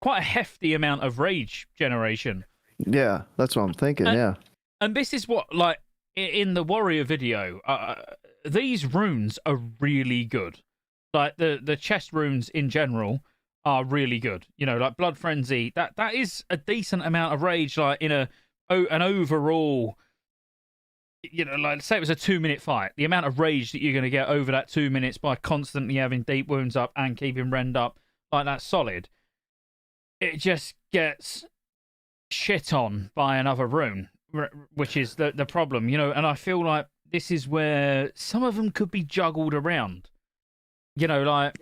S1: hefty amount of rage generation.
S2: Yeah, that's what I'm thinking. Yeah.
S1: And this is what, like, in the warrior video, these runes are really good. Like the chest runes in general are really good. You know, like Blood Frenzy, that is a decent amount of rage. Like in an overall, you know, like say it was a 2-minute fight, the amount of rage that you're going to get over that 2 minutes by constantly having deep wounds up and keeping rend up, like that's solid. It just gets shit on by another rune, which is the problem, you know. And I feel like this is where some of them could be juggled around, you know, like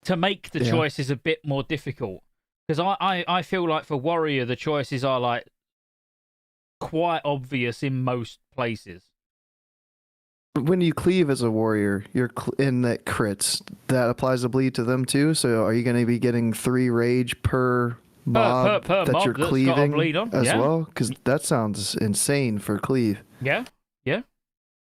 S1: to make the choices a bit more difficult. Because I feel like for warrior the choices are like quite obvious in most places.
S2: When you cleave as a warrior, you're in that crits. That applies a bleed to them too. So are you going to be getting 3 rage per mob
S1: per
S2: that
S1: mob
S2: you're
S1: that's
S2: cleaving
S1: got a bleed on?
S2: as well? Because that sounds insane for cleave.
S1: Yeah.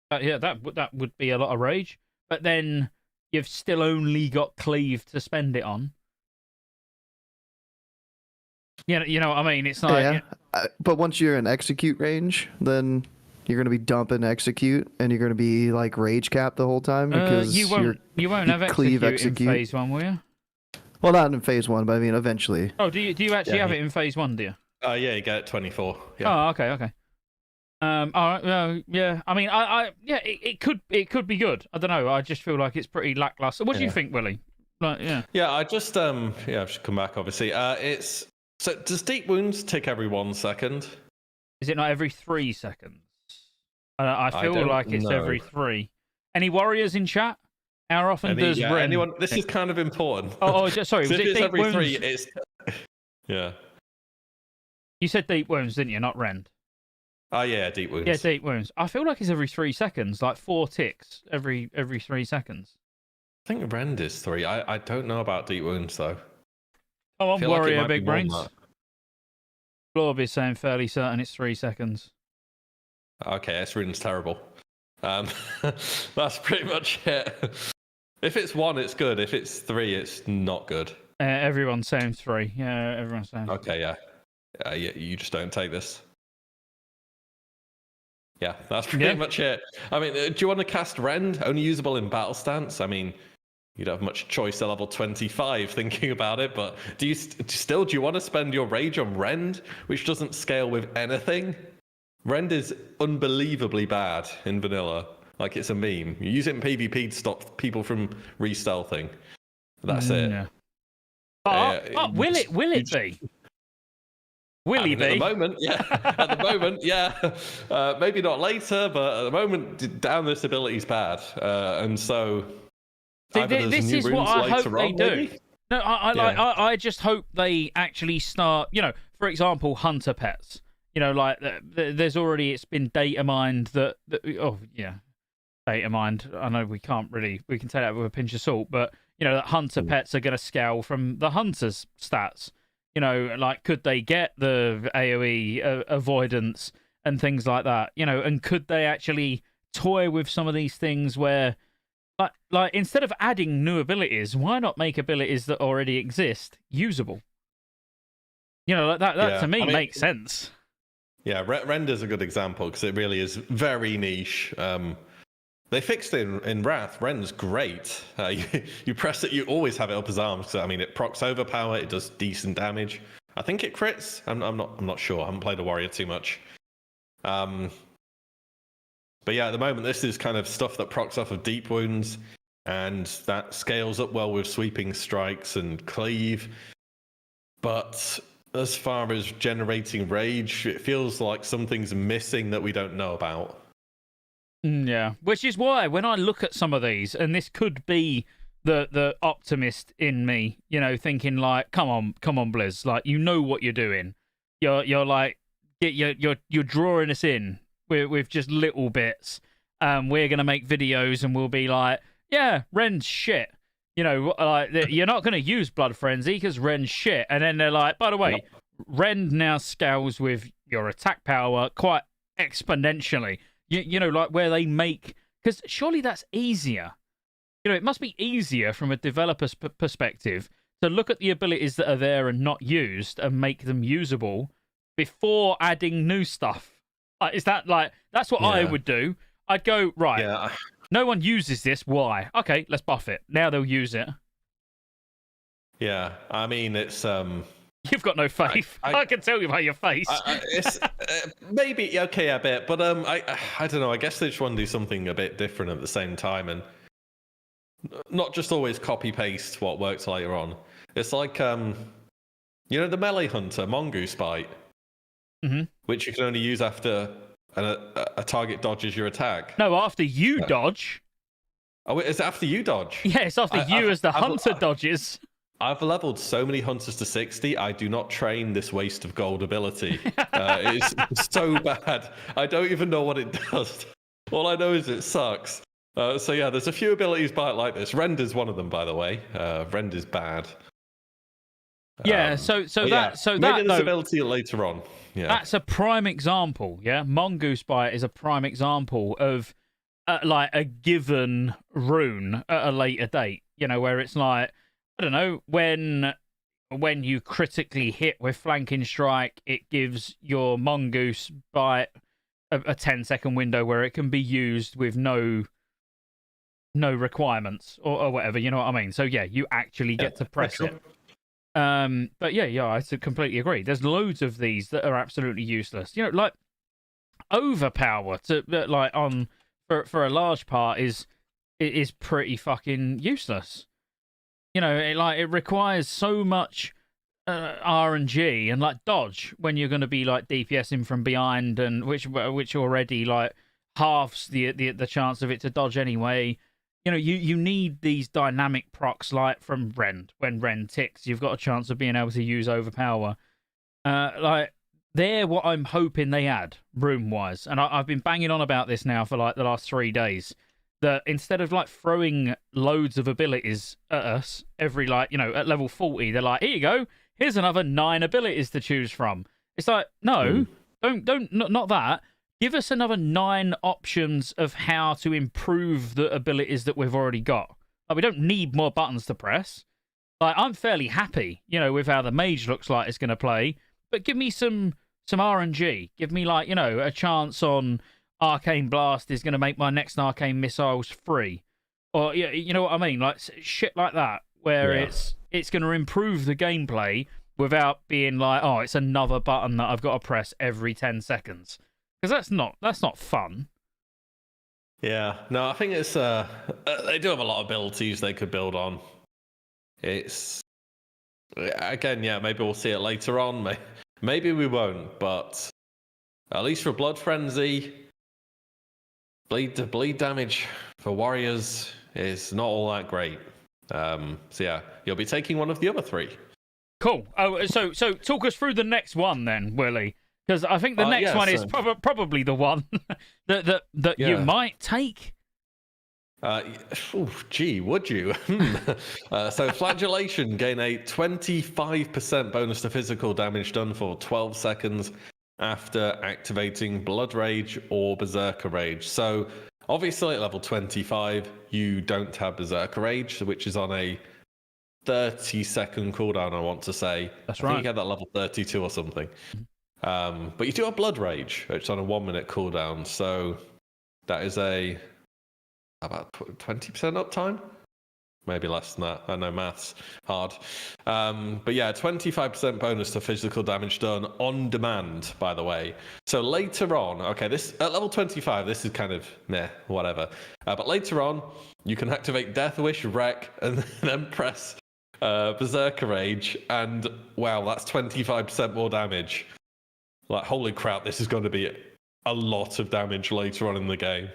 S1: That would be a lot of rage. But then you've still only got cleave to spend it on. You know what I mean? It's like
S2: but once you're in execute range, then you're going to be dumping execute, and you're going to be like rage cap the whole time because
S1: you won't have execute in phase 1, will you?
S2: Well, not in phase 1, but I mean eventually.
S1: Oh, do you actually have it in phase 1? Do you?
S3: Yeah, you get it 24. Yeah.
S1: Oh, okay. All right. Yeah. I mean, it could be good. I don't know. I just feel like it's pretty lackluster. What do you think, Willie? Like, yeah.
S3: Yeah, I just I should come back. Obviously, so does deep wounds tick every 1 second?
S1: Is it not every 3 seconds? I feel like it's every 3. Any warriors in chat? How often does Ren...
S3: anyone? This is kind of important.
S1: Sorry. Was it
S3: it's
S1: deep
S3: every
S1: wounds?
S3: 3, it's yeah.
S1: You said deep wounds, didn't you? Not rend.
S3: Oh yeah, deep wounds.
S1: Yeah, deep wounds. I feel like it's every 3 seconds, like 4 ticks every 3 seconds.
S3: I think Rend is 3. I don't know about Deep Wounds though.
S1: Come on,
S3: Feel like it
S1: warrior,
S3: might be
S1: big
S3: more than
S1: brains.
S3: that.
S1: Glorby's saying fairly certain it's 3 seconds.
S3: Okay, S-Rune's terrible. That's pretty much it. If it's 1, it's good. If it's 3, it's not good.
S1: Everyone's saying 3. Yeah, everyone's saying.
S3: Okay, yeah. You just don't take this. Yeah, that's pretty much it. I mean, do you want to cast Rend? Only usable in battle stance? I mean, you don't have much choice at level 25 thinking about it, but do you want to spend your rage on Rend, which doesn't scale with anything? Rend is unbelievably bad in vanilla. Like, it's a meme. You use it in PvP to stop people from re-stealthing. That's it.
S1: Yeah. Will it be? Will he be?
S3: At the moment, yeah. At the moment, yeah. Maybe not later, but at the moment, down this ability is bad. And so...
S1: See, this is what I hope they do.
S3: Maybe?
S1: No, I just hope they actually start, for example, hunter pets. There's already, it's been data mined that data mined. I know we can take that with a pinch of salt, but, that hunter pets are going to scale from the hunter's stats. Could they get the AoE avoidance and things like that? And could they actually toy with some of these things where, like instead of adding new abilities, why not make abilities that already exist usable? That to me makes sense.
S3: Yeah, Render's a good example because it really is very niche. They fixed it in Wrath. Ren's great. You press it, you always have it up as arms. So, I mean, it procs overpower. It does decent damage. I think it crits. I'm not sure. I haven't played a warrior too much. But yeah, at the moment, this is kind of stuff that procs off of deep wounds, and that scales up well with sweeping strikes and cleave. But as far as generating rage, it feels like something's missing that we don't know about.
S1: Yeah, which is why when I look at some of these, and this could be the optimist in me, thinking like, come on, Blizz, like you know what you're doing. You're like you're drawing us in with just little bits. We're gonna make videos and we'll be like, yeah, Ren's shit. You're not gonna use Blood Frenzy because Ren's shit. And then they're like, by the way, Ren now scales with your attack power quite exponentially. Like where they make... Because surely that's easier. It must be easier from a developer's perspective to look at the abilities that are there and not used and make them usable before adding new stuff. Is that that's what I would do. I'd go, right, no one uses this, why? Okay, let's buff it. Now they'll use it. Yeah,
S3: I mean, it's...
S1: You've got no faith. I can tell you by your face.
S3: It's maybe okay a bit, but I don't know. I guess they just want to do something a bit different at the same time, and not just always copy paste what works later on. It's like the melee hunter Mongoose Bite, which you can only use after a target dodges your attack.
S1: No, after you dodge.
S3: Oh, it's after you dodge.
S1: Yeah, it's after you as the hunter dodges.
S3: I've leveled so many hunters to 60. I do not train this waste of gold ability. It's so bad. I don't even know what it does. All I know is it sucks. So yeah, there's a few abilities like this. Render's one of them, by the way. Render's bad.
S1: Yeah. So
S3: maybe there's ability later on. Yeah.
S1: That's a prime example. Yeah, Mongoose Bite is a prime example of like a given rune at a later date. Where it's like, I don't know, when you critically hit with Flanking Strike, it gives your Mongoose Bite a 10-second window where it can be used with no requirements or whatever, you know what I mean? So yeah, you actually get to press it. But yeah, I completely agree. There's loads of these that are absolutely useless. Like overpower for a large part is pretty fucking useless. It requires so much RNG and like dodge when you're going to be like DPSing from behind, and which already like halves the chance of it to dodge anyway. You need these dynamic procs like from Rend. When Rend ticks, you've got a chance of being able to use overpower. They're what I'm hoping they add room wise, and I've been banging on about this now for like the last 3 days. that instead of like throwing loads of abilities at us every like, at level 40, they're like, here you go, here's another 9 abilities to choose from. It's like, no, not that. Give us another 9 options of how to improve the abilities that we've already got. Like, we don't need more buttons to press. Like, I'm fairly happy, with how the mage looks like it's going to play. But give me some RNG. Give me like, a chance on Arcane Blast is going to make my next Arcane Missiles free. Or, you know what I mean? Like, shit like that, where it's going to improve the gameplay without being like, oh, it's another button that I've got to press every 10 seconds. Because that's not fun.
S3: Yeah, no, I think it's they do have a lot of abilities they could build on. It's again, yeah, maybe we'll see it later on. Maybe we won't, but at least for Blood Frenzy, bleed damage for warriors is not all that great. So yeah, you'll be taking one of the other 3.
S1: Cool. Oh, so talk us through the next one then, Willie, because I think the next one is probably the one that you might take.
S3: Gee, would you? So Flagellation, gain a 25% bonus to physical damage done for 12 seconds after activating Blood Rage or Berserker Rage. So obviously at level 25, you don't have Berserker Rage, which is on a 30-second cooldown, I want to say.
S1: That's
S3: right. I think you
S1: right.
S3: have that level 32 or something. But you do have Blood Rage, which is on a 1-minute cooldown. So that is about 20% uptime, maybe less than that. I know maths hard, but yeah, 25% bonus to physical damage done on demand. By the way, so later on, okay, this at level 25, this is kind of whatever. But later on, you can activate Death Wish, Wreck, and then press Berserker Rage, and wow, that's 25% more damage. Like, holy crap, this is going to be a lot of damage later on in the game.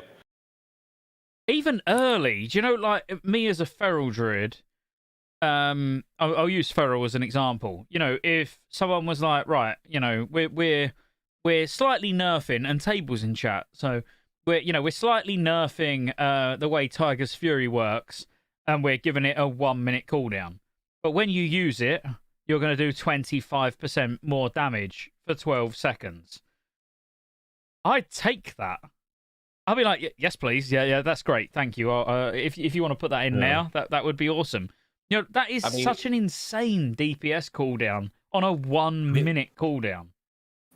S1: Even early, do you know, like me as a feral druid, I'll use feral as an example. If someone was like, right, we're slightly nerfing, and tables in chat, so we're slightly nerfing the way Tiger's Fury works, and we're giving it a 1-minute cooldown. But when you use it, you're going to do 25% more damage for 12 seconds. I'd take that. I'll be like, yes, please. Yeah, that's great. Thank you. If you want to put that in now, that would be awesome. That is such an insane DPS cooldown on a 1-minute cooldown.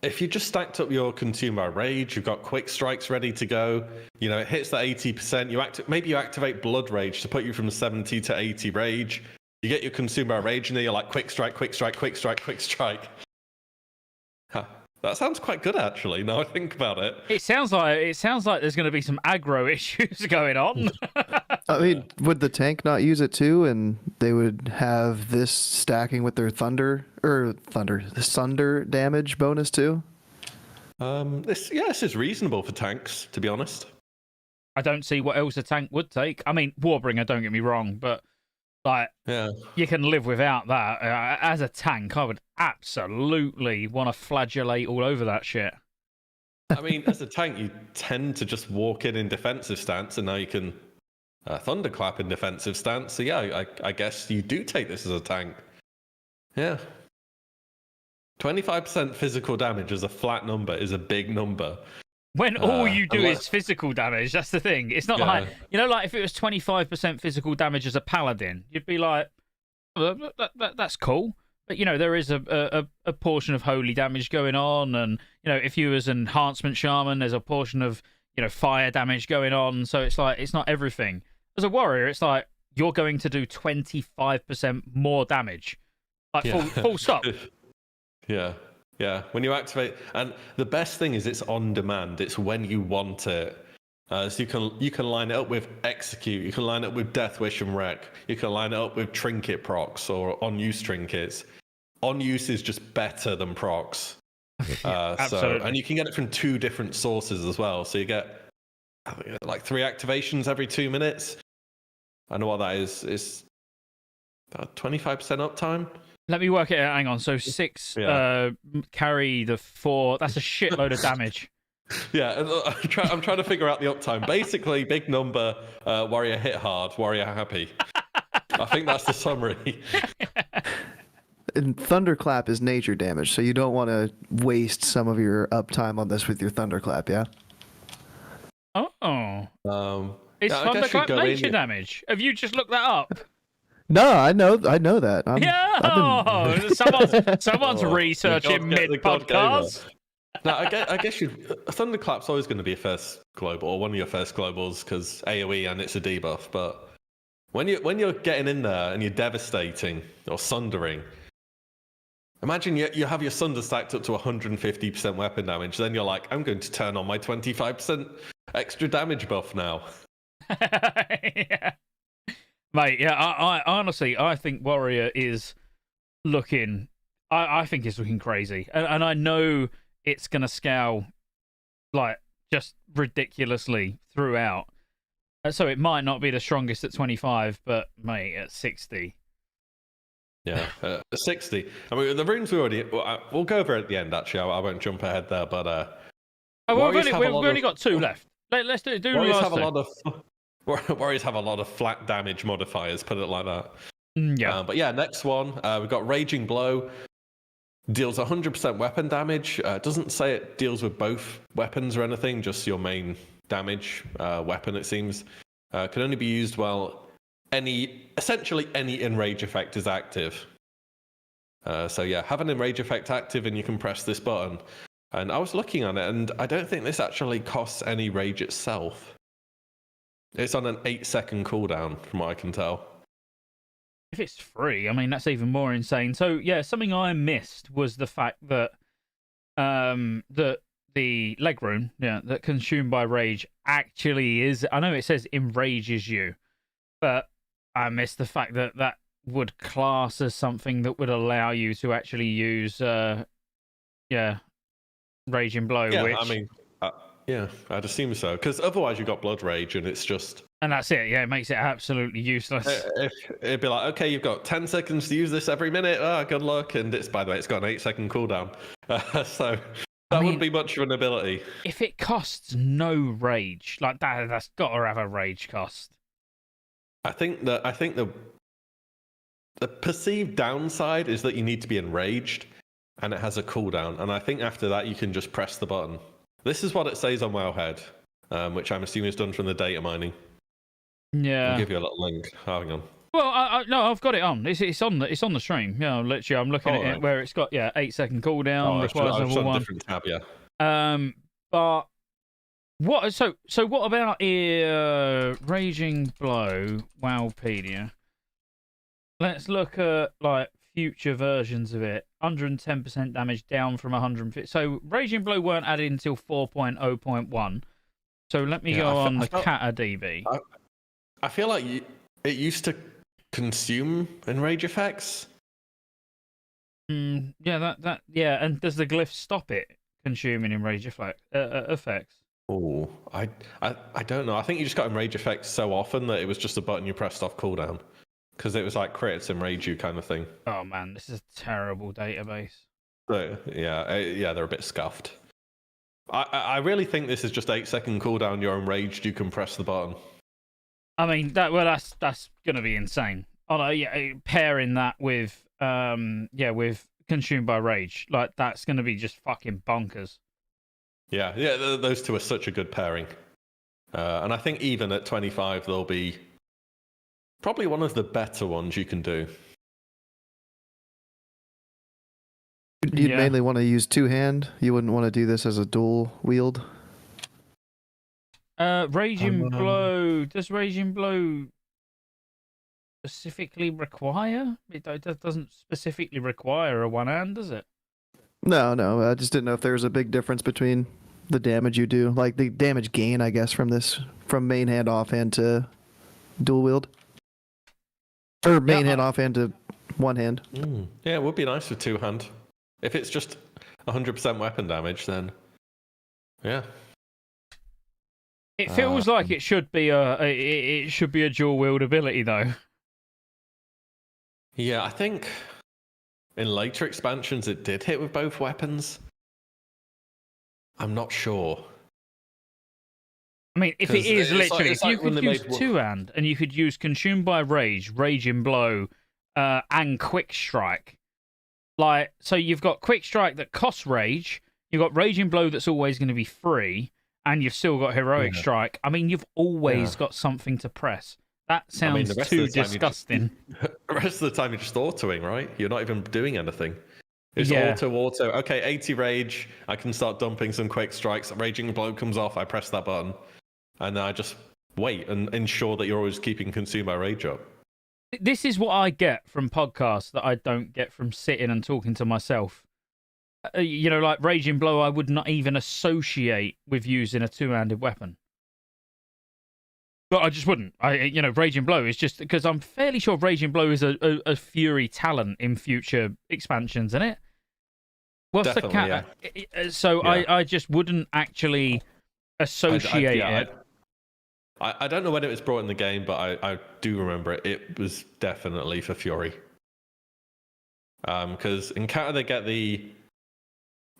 S3: If you just stacked up your Consume by Rage, you've got Quick Strikes ready to go. It hits that 80%. Maybe you activate Blood Rage to put you from 70 to 80 Rage. You get your Consume by Rage, and then you're like, Quick Strike, Quick Strike, Quick Strike, Quick Strike. Huh. That sounds quite good, actually, now I think about it.
S1: It sounds like there's going to be some aggro issues going on.
S2: I mean, would the tank not use it too, and they would have this stacking with their thunder damage bonus too?
S3: This is reasonable for tanks, to be honest.
S1: I don't see what else a tank would take. I mean, Warbringer, don't get me wrong, but you can live without that. As a tank, I would absolutely want to flagellate all over that shit.
S3: I mean, as a tank, you tend to just walk in defensive stance, and now you can thunderclap in defensive stance. So yeah, I guess you do take this as a tank. Yeah. 25% physical damage as a flat number is a big number.
S1: When all you do is physical damage, that's the thing. It's not like if it was 25% physical damage as a paladin, you'd be like, that's cool. But, there is a portion of holy damage going on. And, if you was an enhancement shaman, there's a portion of, fire damage going on. So it's like, it's not everything. As a warrior, it's like, you're going to do 25% more damage. Like, full stop.
S3: Yeah. Yeah, when you activate, and the best thing is it's on demand. It's when you want it. So you can line it up with Execute. You can line it up with Death Wish and Wreck. You can line it up with Trinket procs or on-use trinkets. On-use is just better than procs.
S1: Absolutely.
S3: And you can get it from 2 different sources as well. So you get like 3 activations every 2 minutes. I know what that is. It's about 25% uptime.
S1: Let me work it out. Hang on. So 6 carry the 4. That's a shitload of damage.
S3: Yeah, I'm trying to figure out the uptime. Basically, big number, warrior hit hard, warrior happy. I think that's the summary.
S2: And thunderclap is nature damage, so you don't want to waste some of your uptime on this with your thunderclap, yeah?
S1: Oh. It's
S3: I guess
S1: thunderclap
S3: you go
S1: nature
S3: in-
S1: damage. Have you just looked that up?
S2: No, I know that.
S1: Someone's researching
S3: the
S1: mid
S3: God
S1: podcast.
S3: Now, I guess thunderclap's always going to be a first global, or one of your first globals, because AOE and it's a debuff. But when you're getting in there and you're devastating or sundering, imagine you have your sunder stacked up to 150% weapon damage. Then you're like, I'm going to turn on my 25% extra damage buff now.
S1: Yeah. Mate, yeah, I honestly, I think Warrior is looking, I think it's looking crazy. And I know it's going to scale, like, just ridiculously throughout. So it might not be the strongest at 25, but, mate, at 60.
S3: Yeah, 60. I mean, the runes we'll go over at the end, actually. I won't jump ahead there, but...
S1: we've only got 2 left. Let's do
S3: Warriors
S1: last
S3: have
S1: two.
S3: a lot of... Warriors have a lot of flat damage modifiers, put it like that.
S1: Yeah.
S3: But yeah, next one, we've got Raging Blow. Deals 100% weapon damage. Doesn't say it deals with both weapons or anything, just your main damage weapon, it seems. Can only be used while essentially any enrage effect is active. So yeah, have an enrage effect active and you can press this button. And I was looking on it, and I don't think this actually costs any rage itself. It's on an 8-second cooldown, from what I can tell.
S1: If it's free, I mean, that's even more insane. So, yeah, something I missed was the fact that the leg rune, that consumed by rage actually is... I know it says enrages you, but I missed the fact that that would class as something that would allow you to actually use, Raging Blow,
S3: Yeah,
S1: which...
S3: I mean... yeah, I'd assume so. Because otherwise you've got Blood Rage and it's just...
S1: And that's it, yeah, it makes it absolutely useless.
S3: It'd be like, okay, you've got 10 seconds to use this every minute. Good luck. And it's, by the way, it's got an 8-second cooldown. So that wouldn't be much of an ability.
S1: If it costs no rage, like that's got to have a rage cost.
S3: I think the perceived downside is that you need to be enraged and it has a cooldown. And I think after that, you can just press the button. This is what it says on Wowhead, which I'm assuming is done from the data mining.
S1: Yeah.
S3: I'll give you a little link. Hang on.
S1: Well, no, I've got it on. It's on the stream. Yeah, literally, I'm looking at it where it's got 8-second cooldown. Requires level 1.
S3: Different tab, yeah.
S1: But what? So what about Raging Blow? Wowpedia. Let's look at like future versions of it. 110% damage down from 150. So Raging Blow weren't added until 4.0.1. So let me go on the Kata DB.
S3: I feel like it used to consume enrage effects.
S1: Yeah, yeah. And does the glyph stop it consuming enrage effects?
S3: Oh, I don't know. I think you just got enrage effects so often that it was just a button you pressed off cooldown. Because it was like crits enrage you kind of thing.
S1: Oh man, this is a terrible database.
S3: So, yeah, they're a bit scuffed. I really think this is just 8-second cooldown. You're enraged. You can press the button.
S1: I mean, that's gonna be insane. Oh, yeah, pairing that with with consumed by rage, like that's gonna be just fucking bonkers.
S3: Yeah, those two are such a good pairing. And I think even at 25, they'll be probably one of the better ones you can do.
S2: You'd mainly want to use two-hand. You wouldn't want to do this as a dual wield.
S1: Raging Blow. Does Raging Blow specifically require? It doesn't specifically require a one hand, does it?
S2: No. I just didn't know if there was a big difference between the damage you do, like the damage gain, I guess, from main hand, offhand to dual wield, or main hand, offhand to one hand.
S3: Yeah, it would be nice with two hand. If it's just 100% weapon damage, then yeah.
S1: It feels like it should be a dual wield ability though.
S3: Yeah, I think in later expansions it did hit with both weapons. I'm not sure.
S1: I mean, if it is literally,
S3: it's
S1: if you
S3: like when
S1: could
S3: they
S1: use
S3: made
S1: two-hand and you could use Consume by Rage, Raging Blow, and Quick Strike, like, so you've got Quick Strike that costs Rage, you've got Raging Blow that's always going to be free, and you've still got Heroic Strike. I mean, you've always got something to press. That sounds too disgusting.
S3: The rest of the time, you're just autoing, right? You're not even doing anything. It's auto. Okay, 80 rage. I can start dumping some quick strikes. Raging blow comes off. I press that button, and then I just wait and ensure that you're always keeping consume by rage up.
S1: This is what I get from podcasts that I don't get from sitting and talking to myself. You know, like Raging Blow, I would not even associate with using a two-handed weapon. But I just wouldn't. Raging Blow is just because I'm fairly sure Raging Blow is a Fury talent in future expansions, isn't it? What's
S3: Definitely,
S1: the cat? So I just wouldn't actually associate it.
S3: I don't know when it was brought in the game, but I do remember it. It was definitely for Fury. Because in Kata they get the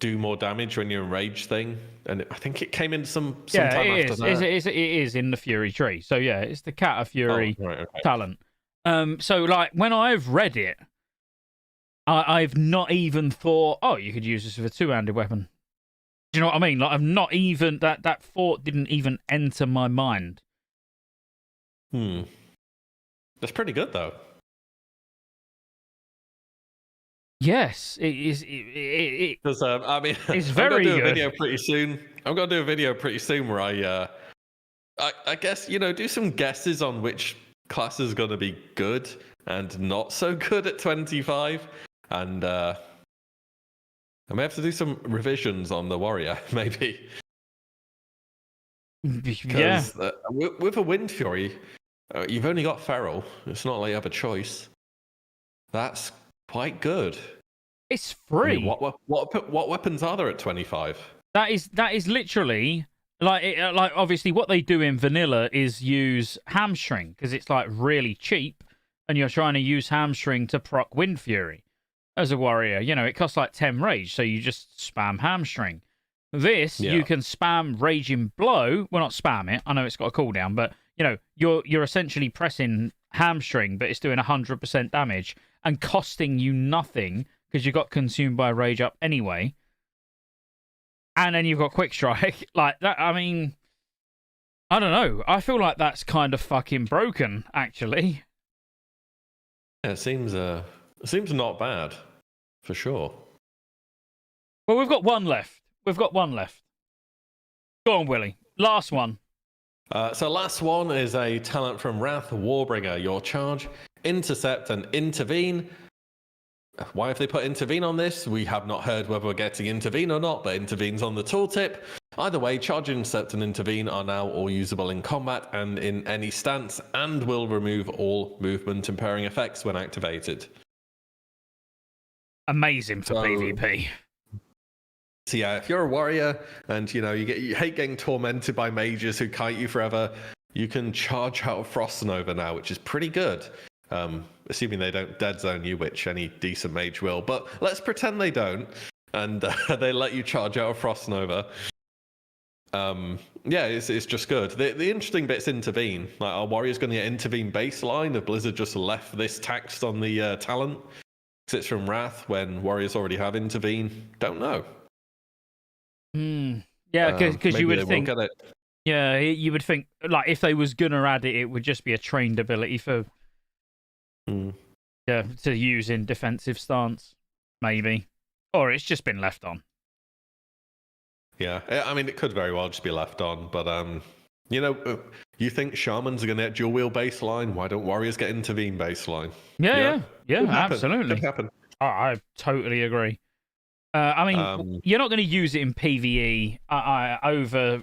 S3: do more damage when you're in rage thing, and I think it came in some time after that.
S1: It is in the Fury tree. So yeah, it's the Kata Fury talent. So like when I've read it, I've not even thought, oh, you could use this with a two-handed weapon. Do you know what I mean? Like I've not even that thought didn't even enter my mind.
S3: That's pretty good though.
S1: Yes, it is. Because
S3: I mean,
S1: it's very
S3: I'm gonna do
S1: good.
S3: a video pretty soon. I'm gonna do a video pretty soon where I guess do some guesses on which class is gonna be good and not so good at 25, and I may have to do some revisions on the warrior, maybe.
S1: Yeah.
S3: With a Wind Fury, you've only got Feral. It's not like you have a choice. That's quite good.
S1: It's free.
S3: I mean, what weapons are there at 25?
S1: That is literally like obviously what they do in vanilla is use hamstring because it's like really cheap, and you're trying to use hamstring to proc Wind Fury as a warrior. You know, it costs like 10 rage, so you just spam hamstring. This you can spam Raging Blow. Well, not spam it. I know it's got a cooldown, but you're essentially pressing hamstring, but it's doing 100% damage and costing you nothing because you got consumed by rage up anyway. And then you've got quick strike like that. I mean, I don't know. I feel like that's kind of fucking broken, actually.
S3: Yeah, it seems not bad, for sure.
S1: Well, we've got one left. Go on, Willie. Last one.
S3: So last one is a talent from Wrath Warbringer. Your charge, intercept, and intervene. Why have they put intervene on this? We have not heard whether we're getting intervene or not, but intervene's on the tooltip. Either way, charge, intercept, and intervene are now all usable in combat and in any stance, and will remove all movement impairing effects when activated.
S1: Amazing for PvP.
S3: So yeah, if you're a warrior and you hate getting tormented by mages who kite you forever, you can charge out of Frost Nova now, which is pretty good. Assuming they don't dead zone you, which any decent mage will. But let's pretend they don't, and they let you charge out of Frost Nova. It's just good. The interesting bit's intervene. Like, our warrior's going to get intervene baseline if Blizzard just left this taxed on the talent. Because it's from Wrath when warriors already have intervene. Don't know.
S1: Yeah, because you would think.
S3: Yeah,
S1: you would think like if they was gonna add it, it would just be a trained ability for to use in defensive stance, maybe, or it's just been left on.
S3: Yeah, I mean it could very well just be left on, but you think shamans are gonna get dual wheel baseline? Why don't warriors get intervene baseline?
S1: Yeah, absolutely.
S3: Could happen.
S1: I totally agree. I mean, you're not going to use it in PvE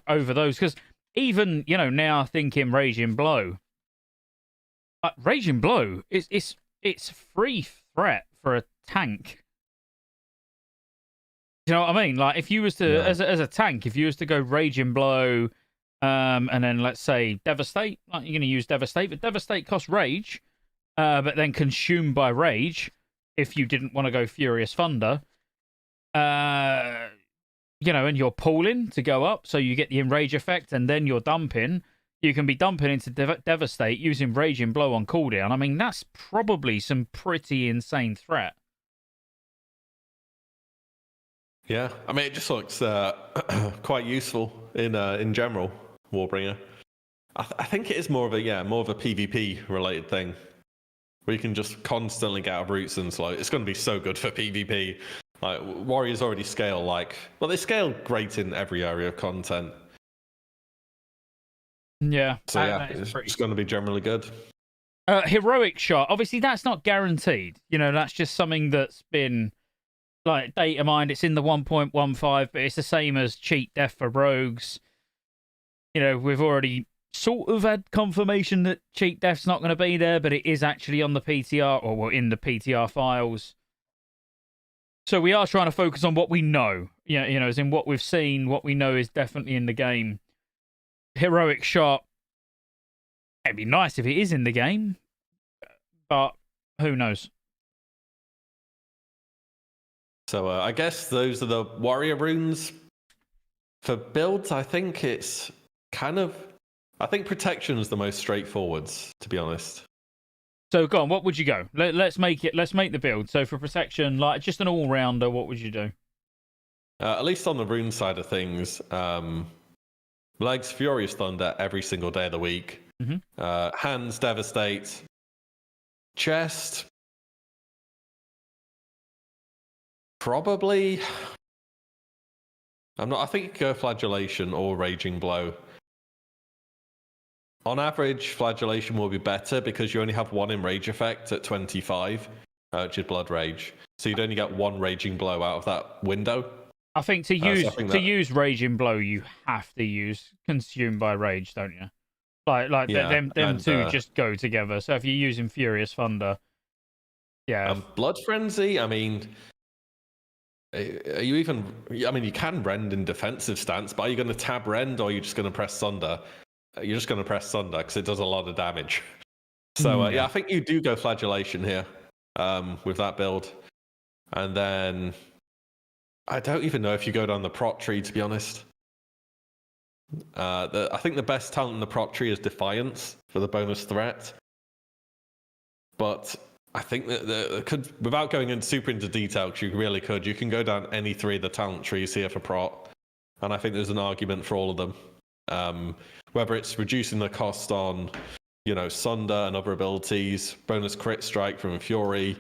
S1: over those because even now thinking Raging Blow, Raging Blow it's free threat for a tank. You know what I mean? Like if you was to as a tank, if you was to go Raging Blow, and then let's say Devastate, like you're going to use Devastate, but Devastate costs rage, but then consumed by rage if you didn't want to go Furious Thunder. and you're pulling to go up, so you get the enrage effect, and then you're dumping. You can be dumping into Devastate using Raging Blow on cooldown. I mean, that's probably some pretty insane threat.
S3: Yeah, I mean, it just looks quite useful in general, Warbringer. I think it is more of a PvP related thing, where you can just constantly get out of roots and slow. It's going to be so good for PvP. Like, warriors already scale they scale great in every area of content.
S1: Yeah.
S3: So yeah, it's going to be generally good.
S1: Heroic shot. Obviously, that's not guaranteed. That's just something that's been data mined. It's in the 1.15, but it's the same as cheat death for rogues. We've already sort of had confirmation that cheat death's not going to be there, but it is actually on the PTR, or in the PTR files. So we are trying to focus on what we know. As in what we've seen, what we know is definitely in the game. Heroic shot. It'd be nice if it is in the game, but who knows?
S3: So I guess those are the warrior runes. For builds, I think it's I think protection is the most straightforward, to be honest.
S1: So go on, what would you go? Let's make the build. So for protection, just an all-rounder, what would you do?
S3: At least on the rune side of things, legs Furious Thunder every single day of the week.
S1: Mm-hmm.
S3: Hands Devastate. Chest. Probably. I think go Flagellation or Raging Blow. On average, Flagellation will be better because you only have one enrage effect at 25, which is Blood Rage. So you'd only get one Raging Blow out of that window.
S1: I think to use Raging Blow, you have to use Consumed by Rage, don't you? Them two just go together. So if you're using Furious Thunder, yeah.
S3: Blood Frenzy, I mean, are you even? I mean, you can rend in defensive stance, but are you going to tab rend or are you just going to press Thunder? You're just going to press Thunder because it does a lot of damage. So I think you do go Flagellation here with that build, and then I don't even know if you go down the prot tree, to be honest. I think the best talent in the prot tree is Defiance for the bonus threat, but I think that could, without going super into detail, because you really could, you can go down any three of the talent trees here for prot, and I think there's an argument for all of them. Whether it's reducing the cost on, Sunder and other abilities, bonus crit strike from Fury,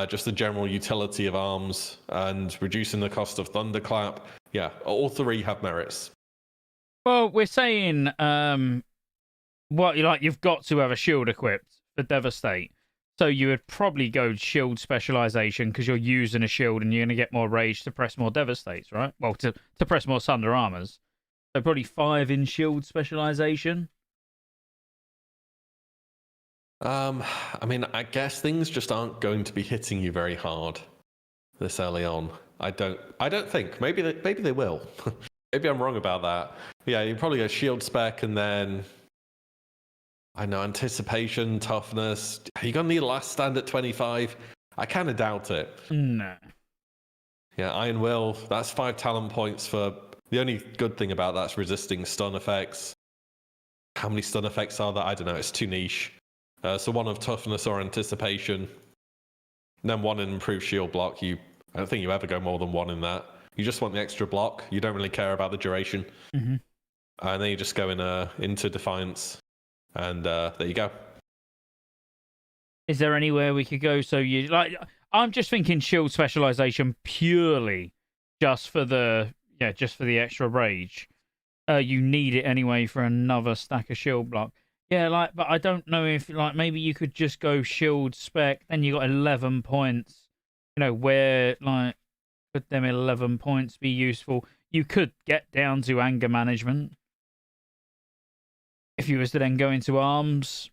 S3: just the general utility of arms, and reducing the cost of Thunderclap. Yeah, all three have merits.
S1: Well, we're saying you've got to have a shield equipped for Devastate. So you would probably go shield specialization because you're using a shield and you're going to get more rage to press more Devastates, right? Well, to press more Sunder armors. So probably 5 in shield specialization.
S3: I mean, I guess things just aren't going to be hitting you very hard this early on. I don't think. Maybe they will. Maybe I'm wrong about that. Yeah, you probably go shield spec and then I know anticipation, toughness. Are you gonna need a last stand at 25? I kind of doubt it.
S1: No.
S3: Yeah, Iron Will. That's 5 talent points for. The only good thing about that's resisting stun effects. How many stun effects are there? I don't know. It's too niche. So one of toughness or anticipation. And then one in improved shield block. I don't think you ever go more than one in that. You just want the extra block. You don't really care about the duration.
S1: Mm-hmm.
S3: And then you just go into Defiance. And there you go.
S1: Is there anywhere we could go? So I'm just thinking shield specialization purely just for the extra rage. You need it anyway for another stack of shield block. Yeah, but I don't know if maybe you could just go shield spec, then you got 11 points. Where could them 11 points be useful? You could get down to anger management if you was to then go into arms.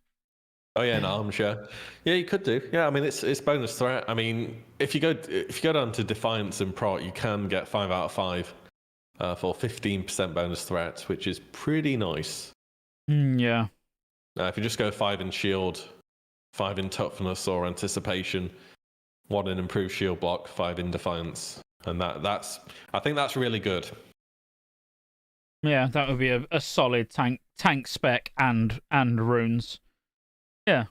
S3: Oh yeah, in arms, yeah. Yeah, you could do. Yeah, I mean it's bonus threat. I mean, if you go down to Defiance and prot, you can get 5 out of 5 for 15% bonus threat, which is pretty nice.
S1: Yeah.
S3: If you just go 5 in shield, 5 in toughness or anticipation, 1 in improved shield block, 5 in Defiance, and I think that's really good.
S1: Yeah, that would be a solid tank spec and runes. Yeah,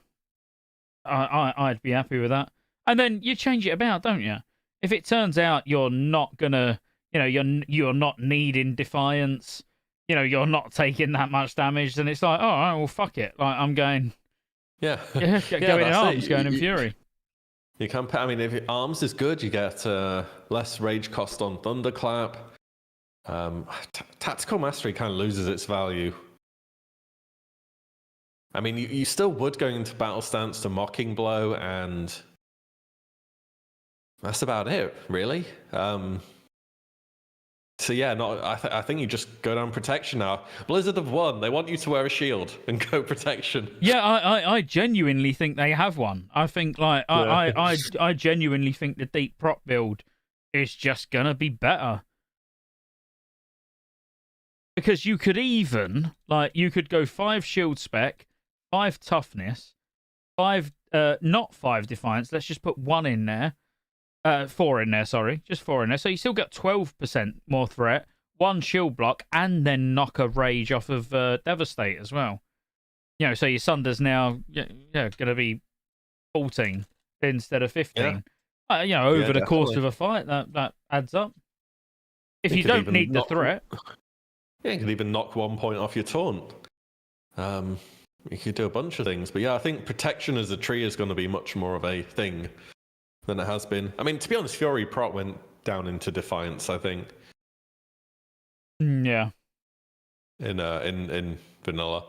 S1: I'd be happy with that. And then you change it about, don't you? If it turns out you're not gonna, you're not needing defiance, you're not taking that much damage, then it's like, all right, well, fuck it. Like I'm going.
S3: Yeah,
S1: going in arms, going in fury.
S3: You can. I mean, if arms is good, you get less rage cost on thunderclap. Tactical mastery kind of loses its value. I mean, you still would going into battle stance to mocking blow, and that's about it, really. So yeah, I think you just go down protection now. Blizzard have won. They want you to wear a shield and go protection.
S1: Yeah, I genuinely think they have one. I think I genuinely think the deep prop build is just gonna be better. Because you could even you could go 5 shield spec, 5 toughness, 5 not 5 defiance. Let's just put 1 in there. 4 in there, sorry. Just 4 in there. So you still got 12% more threat, 1 shield block, and then knock a rage off of Devastate as well. So your Sunder's now going to be 14 instead of 15. Yeah. Over the course of a fight, that adds up. If you don't need the threat.
S3: Yeah, you could even knock 1 point off your taunt. You could do a bunch of things. But yeah, I think protection as a tree is going to be much more of a thing than it has been. I mean, to be honest, Fury Prot went down into Defiance, I think.
S1: Yeah.
S3: In vanilla.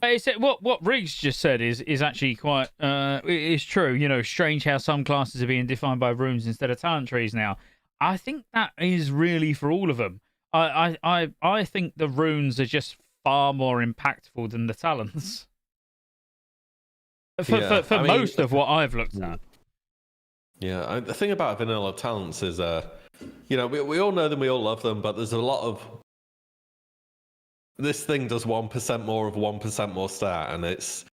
S1: What Riggs just said is actually quite is true. Strange how some classes are being defined by runes instead of talent trees now. I think that is really for all of them. I think the runes are just far more impactful than the talents. For most of what I've looked at.
S3: Yeah, the thing about vanilla talents is, we all know them, we all love them, but there's a lot of this thing does 1% more of 1% more stat, and it's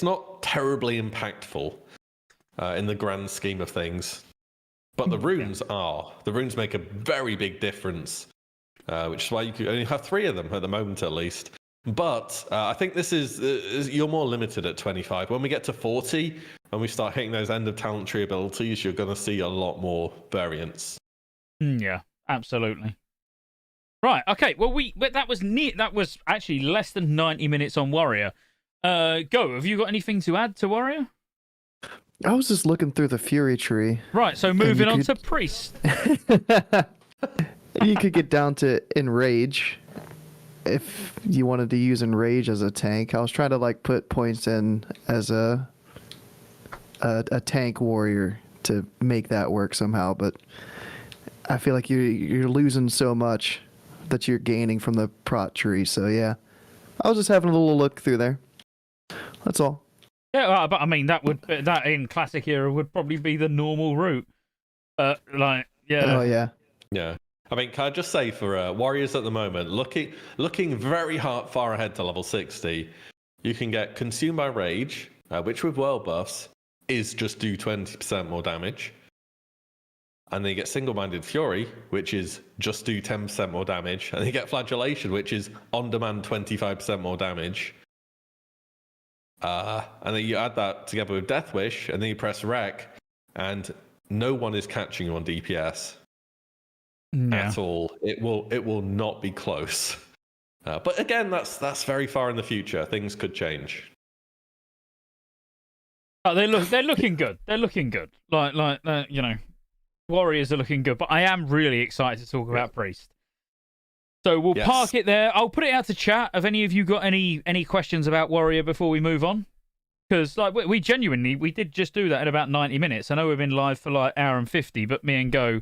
S3: not terribly impactful in the grand scheme of things. But the runes are. The runes make a very big difference, which is why you could only have 3 of them at the moment, at least. But I think this is you're more limited at 25. When we get to 40 and we start hitting those end of talent tree abilities, you're going to see a lot more variance.
S1: Yeah, absolutely. Right. Okay. Well, that was actually less than 90 minutes on Warrior. Go. Have you got anything to add to Warrior?
S2: I was just looking through the Fury tree.
S1: Right. So moving on to Priest.
S2: You could get down to Enrage. If you wanted to use Enrage as a tank, I was trying to put points in as a tank warrior to make that work somehow, but I feel like you're losing so much that you're gaining from the prot tree. So yeah, I was just having a little look through there. That's all.
S1: Yeah, but I mean that in classic era would probably be the normal route. Yeah.
S2: Oh yeah.
S3: Yeah. I mean, can I just say for warriors at the moment, looking very far ahead to level 60, you can get Consumed by Rage, which with world buffs is just do 20% more damage. And then you get Single-Minded Fury, which is just do 10% more damage. And then you get Flagellation, which is on-demand 25% more damage. And then you add that together with Death Wish, and then you press Wreck, and no one is catching you on DPS. At all. It will not be close. But again, that's very far in the future. Things could change.
S1: Oh, they're looking good. They're looking good. Warriors are looking good. But I am really excited to talk about Priest. So we'll park it there. I'll put it out to chat. Have any of you got any questions about Warrior before we move on? Because we did just do that in about 90 minutes. I know we've been live for hour and 50, but me and Go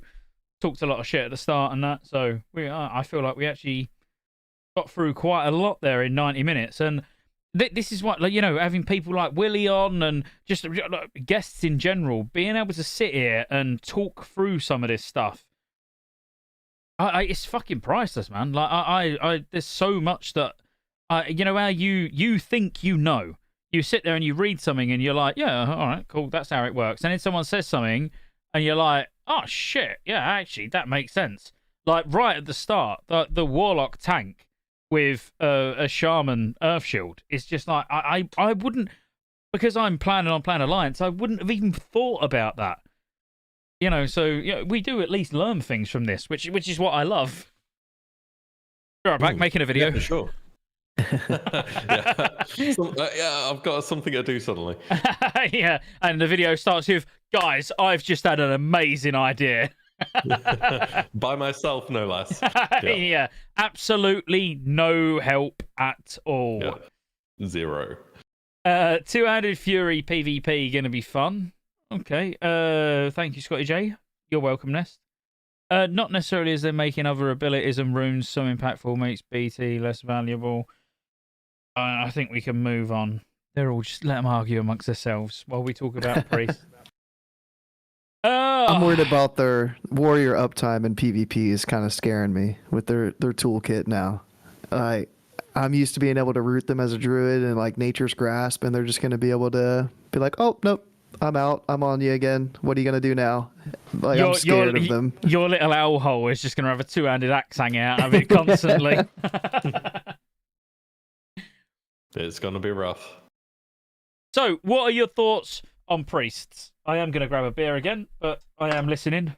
S1: talked a lot of shit at the start and that, so I feel like we actually got through quite a lot there in 90 minutes. And this is what, having people like Willie on and just guests in general, being able to sit here and talk through some of this stuff. It's fucking priceless, man. There's so much that, how you think you sit there and you read something and you're like, yeah, all right, cool, that's how it works. And then someone says something and you're like, Oh shit! Yeah, actually, that makes sense. Like right at the start, the warlock tank with a shaman earth shield is just like I wouldn't, because I'm planning on playing Alliance. I wouldn't have even thought about that. So we do at least learn things from this, which is what I love. Right back making a video.
S3: Yeah, for sure. Yeah, I've got something to do suddenly.
S1: Yeah, and the video starts with, guys, I've just had an amazing idea.
S3: By myself, no less.
S1: Yeah, absolutely no help at all.
S3: Yeah. Zero.
S1: Two-handed fury PvP gonna be fun. Okay. Thank you, Scottejaye. You're welcome, Nest. Not necessarily as they're making other abilities and runes so impactful makes BT less valuable. I think we can move on. They're all just let them argue amongst themselves while we talk about priests.
S2: I'm worried about their warrior uptime in PvP is kind of scaring me with their toolkit now. I'm used to being able to root them as a druid and like Nature's Grasp, and they're just going to be able to be like, oh, nope, I'm out. I'm on you again. What are you going to do now? Like, I'm scared of them.
S1: Your little owl hole is just going to have a two-handed axe hanging out of it constantly.
S3: It's going to be rough.
S1: So, what are your thoughts on priests? I am going to grab a beer again, but I am listening.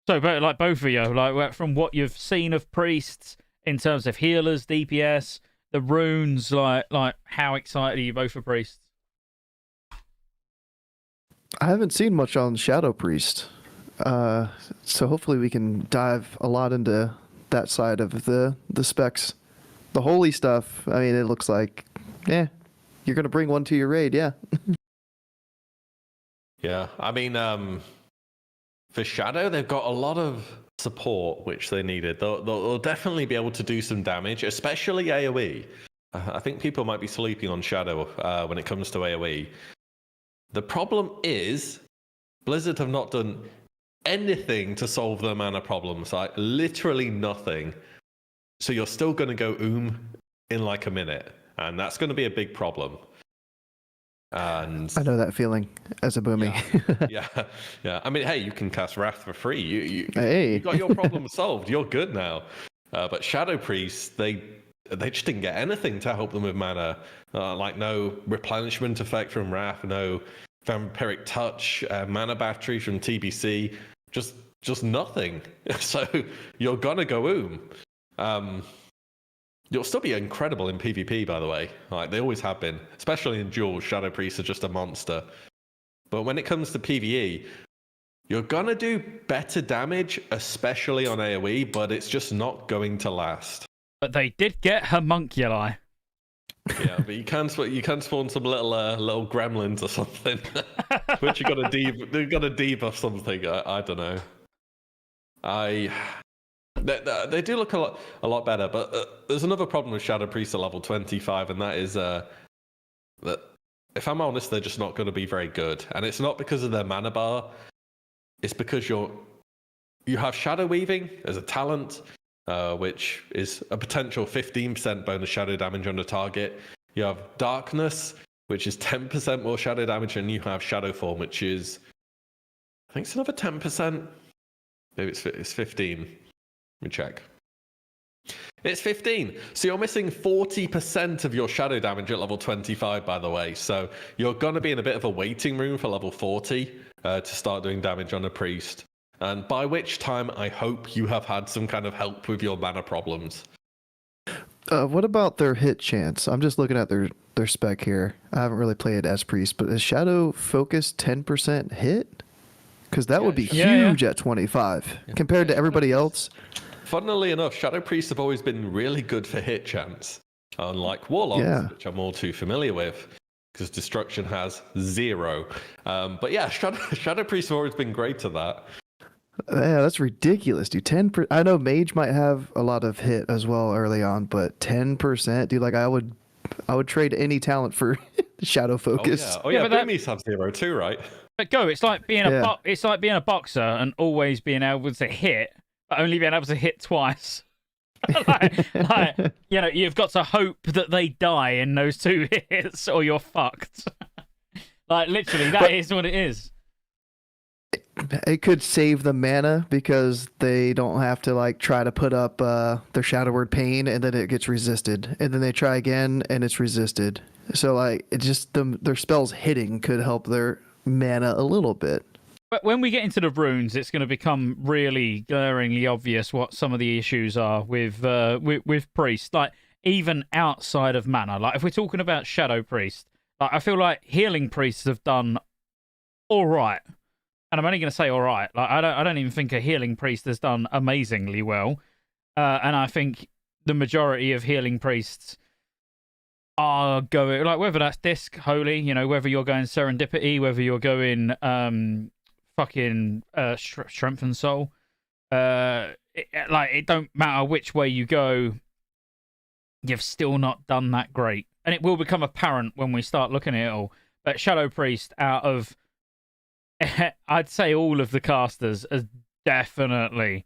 S1: So, like both of you, like from what you've seen of priests in terms of healers, DPS, the runes, like how excited are you both for priests?
S2: I haven't seen much on Shadow Priest, so hopefully we can dive a lot into that side of the specs. The holy stuff, I mean, it looks like, you're going to bring one to your raid, yeah.
S3: Yeah, I mean, for Shadow, they've got a lot of support, which they needed. They'll definitely be able to do some damage, especially AoE. I think people might be sleeping on Shadow when it comes to AoE. The problem is, Blizzard have not done anything to solve their mana problems, like literally nothing. So you're still going to go in like a minute, and that's going to be a big problem. And
S2: I know that feeling as a boomy.
S3: Yeah. I mean, hey, you can cast Wrath for free. You got your problem solved. You're good now. But Shadow Priests, they just didn't get anything to help them with mana. Like no replenishment effect from Wrath, no Vampiric Touch, mana battery from TBC, just nothing. So you're gonna go You'll still be incredible in PvP, by the way. Like they always have been, especially in duels. Shadow Priests are just a monster. But when it comes to PvE, you're gonna do better damage, especially on AoE, but it's just not going to last.
S1: But they did get homunculi.
S3: Yeah, but you can spawn some little gremlins or something, which you got to debuff something. I don't know. They do look a lot better, but there's another problem with Shadow Priest at level 25, and that is that if I'm honest, they're just not going to be very good. And it's not because of their mana bar; it's because you have Shadow Weaving as a talent, which is a potential 15% bonus shadow damage on the target. You have Darkness, which is 10% more shadow damage, and you have Shadow Form, which is, I think it's another 10%. Maybe it's 15. Let me check. It's 15. So you're missing 40% of your shadow damage at level 25, by the way. So you're going to be in a bit of a waiting room for level 40 to start doing damage on a priest. And by which time, I hope you have had some kind of help with your mana problems.
S2: What about their hit chance? I'm just looking at their spec here. I haven't really played as priest, but is Shadow Focus 10% hit? Because that would be huge at 25 compared to everybody else.
S3: Funnily enough, Shadow Priests have always been really good for hit chance, unlike Warlocks, which I'm all too familiar with, because Destruction has 0. But yeah, Shadow Priests have always been great at that.
S2: Yeah, that's ridiculous, dude. 10%. I know Mage might have a lot of hit as well early on, but 10%, dude. Like I would trade any talent for Shadow Focus.
S3: Oh yeah, Boomies have 0 too, right?
S1: But it's like being it's like being a boxer and always being able to hit, but only being able to hit twice. like, you've got to hope that they die in those 2 hits, or you're fucked. Like literally, that is what it is.
S2: It could save the mana because they don't have to like try to put up their Shadow Word Pain and then it gets resisted, and then they try again and it's resisted. So like it just their spells hitting could help their mana a little bit.
S1: But when we get into the runes, it's going to become really glaringly obvious what some of the issues are with Priest. Like, even outside of mana. Like, if we're talking about Shadow Priest, like, I feel like Healing Priests have done all right. And I'm only going to say all right. Like, I don't even think a Healing Priest has done amazingly well. And I think the majority of Healing Priests are going, like, whether that's Disc, Holy, you know, whether you're going Serendipity, whether you're going Strength and Soul. It don't matter which way you go, you've still not done that great. And it will become apparent when we start looking at it all. But Shadow Priest, out of, I'd say all of the casters, has definitely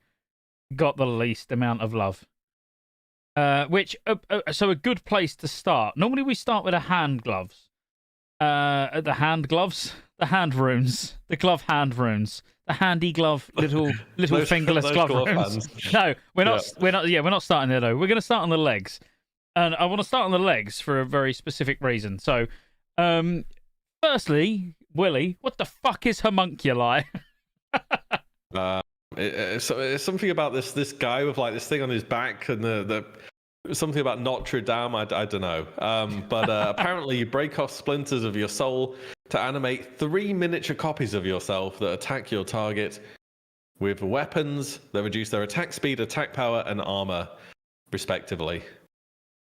S1: got the least amount of love. So a good place to start. Normally we start with the hand gloves. The hand gloves? The hand runes. The glove hand runes. The handy glove, little fingerless glove runes. No, we're not starting there though. We're going to start on the legs. And I want to start on the legs for a very specific reason. So, firstly, Willie, what the fuck is homunculi?
S3: It's something about this guy with like this thing on his back and the something about Notre Dame. I don't know. But apparently you break off splinters of your soul to animate 3 miniature copies of yourself that attack your target with weapons that reduce their attack speed, attack power, and armor, respectively.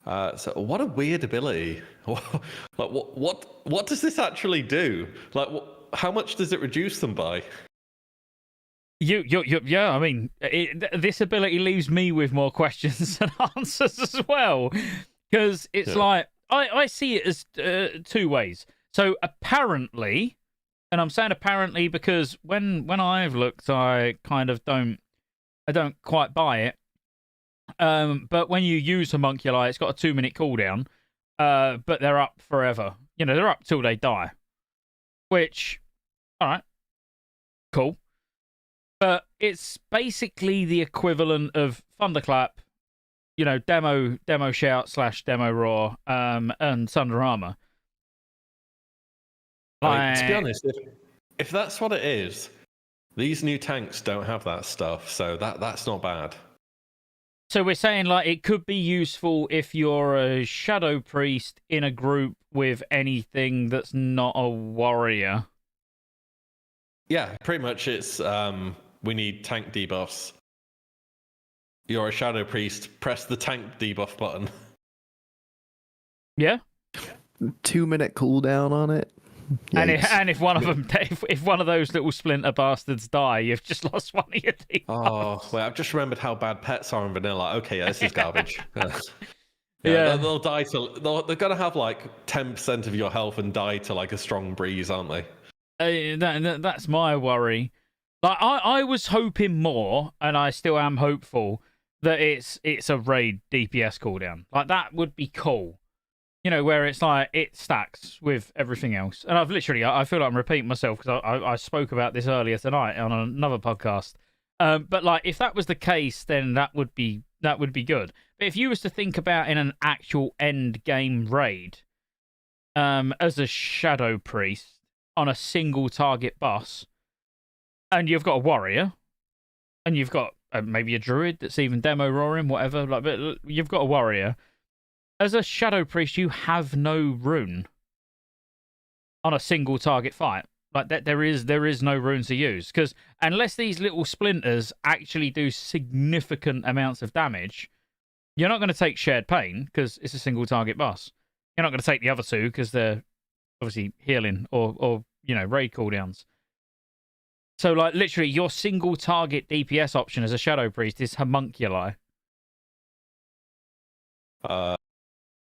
S3: So what a weird ability. Like what does this actually do? Like how much does it reduce them by?
S1: Yeah. I mean, this ability leaves me with more questions than answers as well, because it's like I see it as two ways. So apparently, and I'm saying apparently because when I've looked, I don't quite buy it. But when you use homunculi, it's got a 2-minute cooldown. But they're up forever. You know, they're up till they die. Which, all right, cool. But it's basically the equivalent of Thunderclap, you know, demo shout / demo roar, and Thunder Armor.
S3: To be honest, if that's what it is, these new tanks don't have that stuff, so that's not bad.
S1: So we're saying like it could be useful if you're a Shadow Priest in a group with anything that's not a warrior.
S3: Yeah, pretty much it's we need tank debuffs. You're a Shadow Priest, press the tank debuff button.
S1: Yeah.
S2: 2-minute cooldown on it.
S1: And if one of them, if one of those little splinter bastards die, you've just lost one of your debuffs.
S3: Oh, wait, I've just remembered how bad pets are in vanilla. Okay, this is garbage. They'll die they're gonna have like 10% of your health and die to like a strong breeze, aren't they?
S1: That's my worry. Like I was hoping more, and I still am hopeful that it's a raid DPS cooldown. Like that would be cool. You know, where it's like it stacks with everything else. And I feel like I'm repeating myself because I spoke about this earlier tonight on another podcast. But like if that was the case, then that would be good. But if you was to think about in an actual end game raid, as a Shadow Priest on a single target boss, and you've got a warrior, and you've got maybe a druid that's even demo roaring, whatever. Like, but you've got a warrior. As a Shadow Priest, you have no rune on a single target fight. Like that, there is no runes to use because unless these little splinters actually do significant amounts of damage, you're not going to take Shared Pain because it's a single target boss. You're not going to take the other two because they're obviously healing or you know raid cooldowns. So like literally, your single target DPS option as a Shadow Priest is homunculi.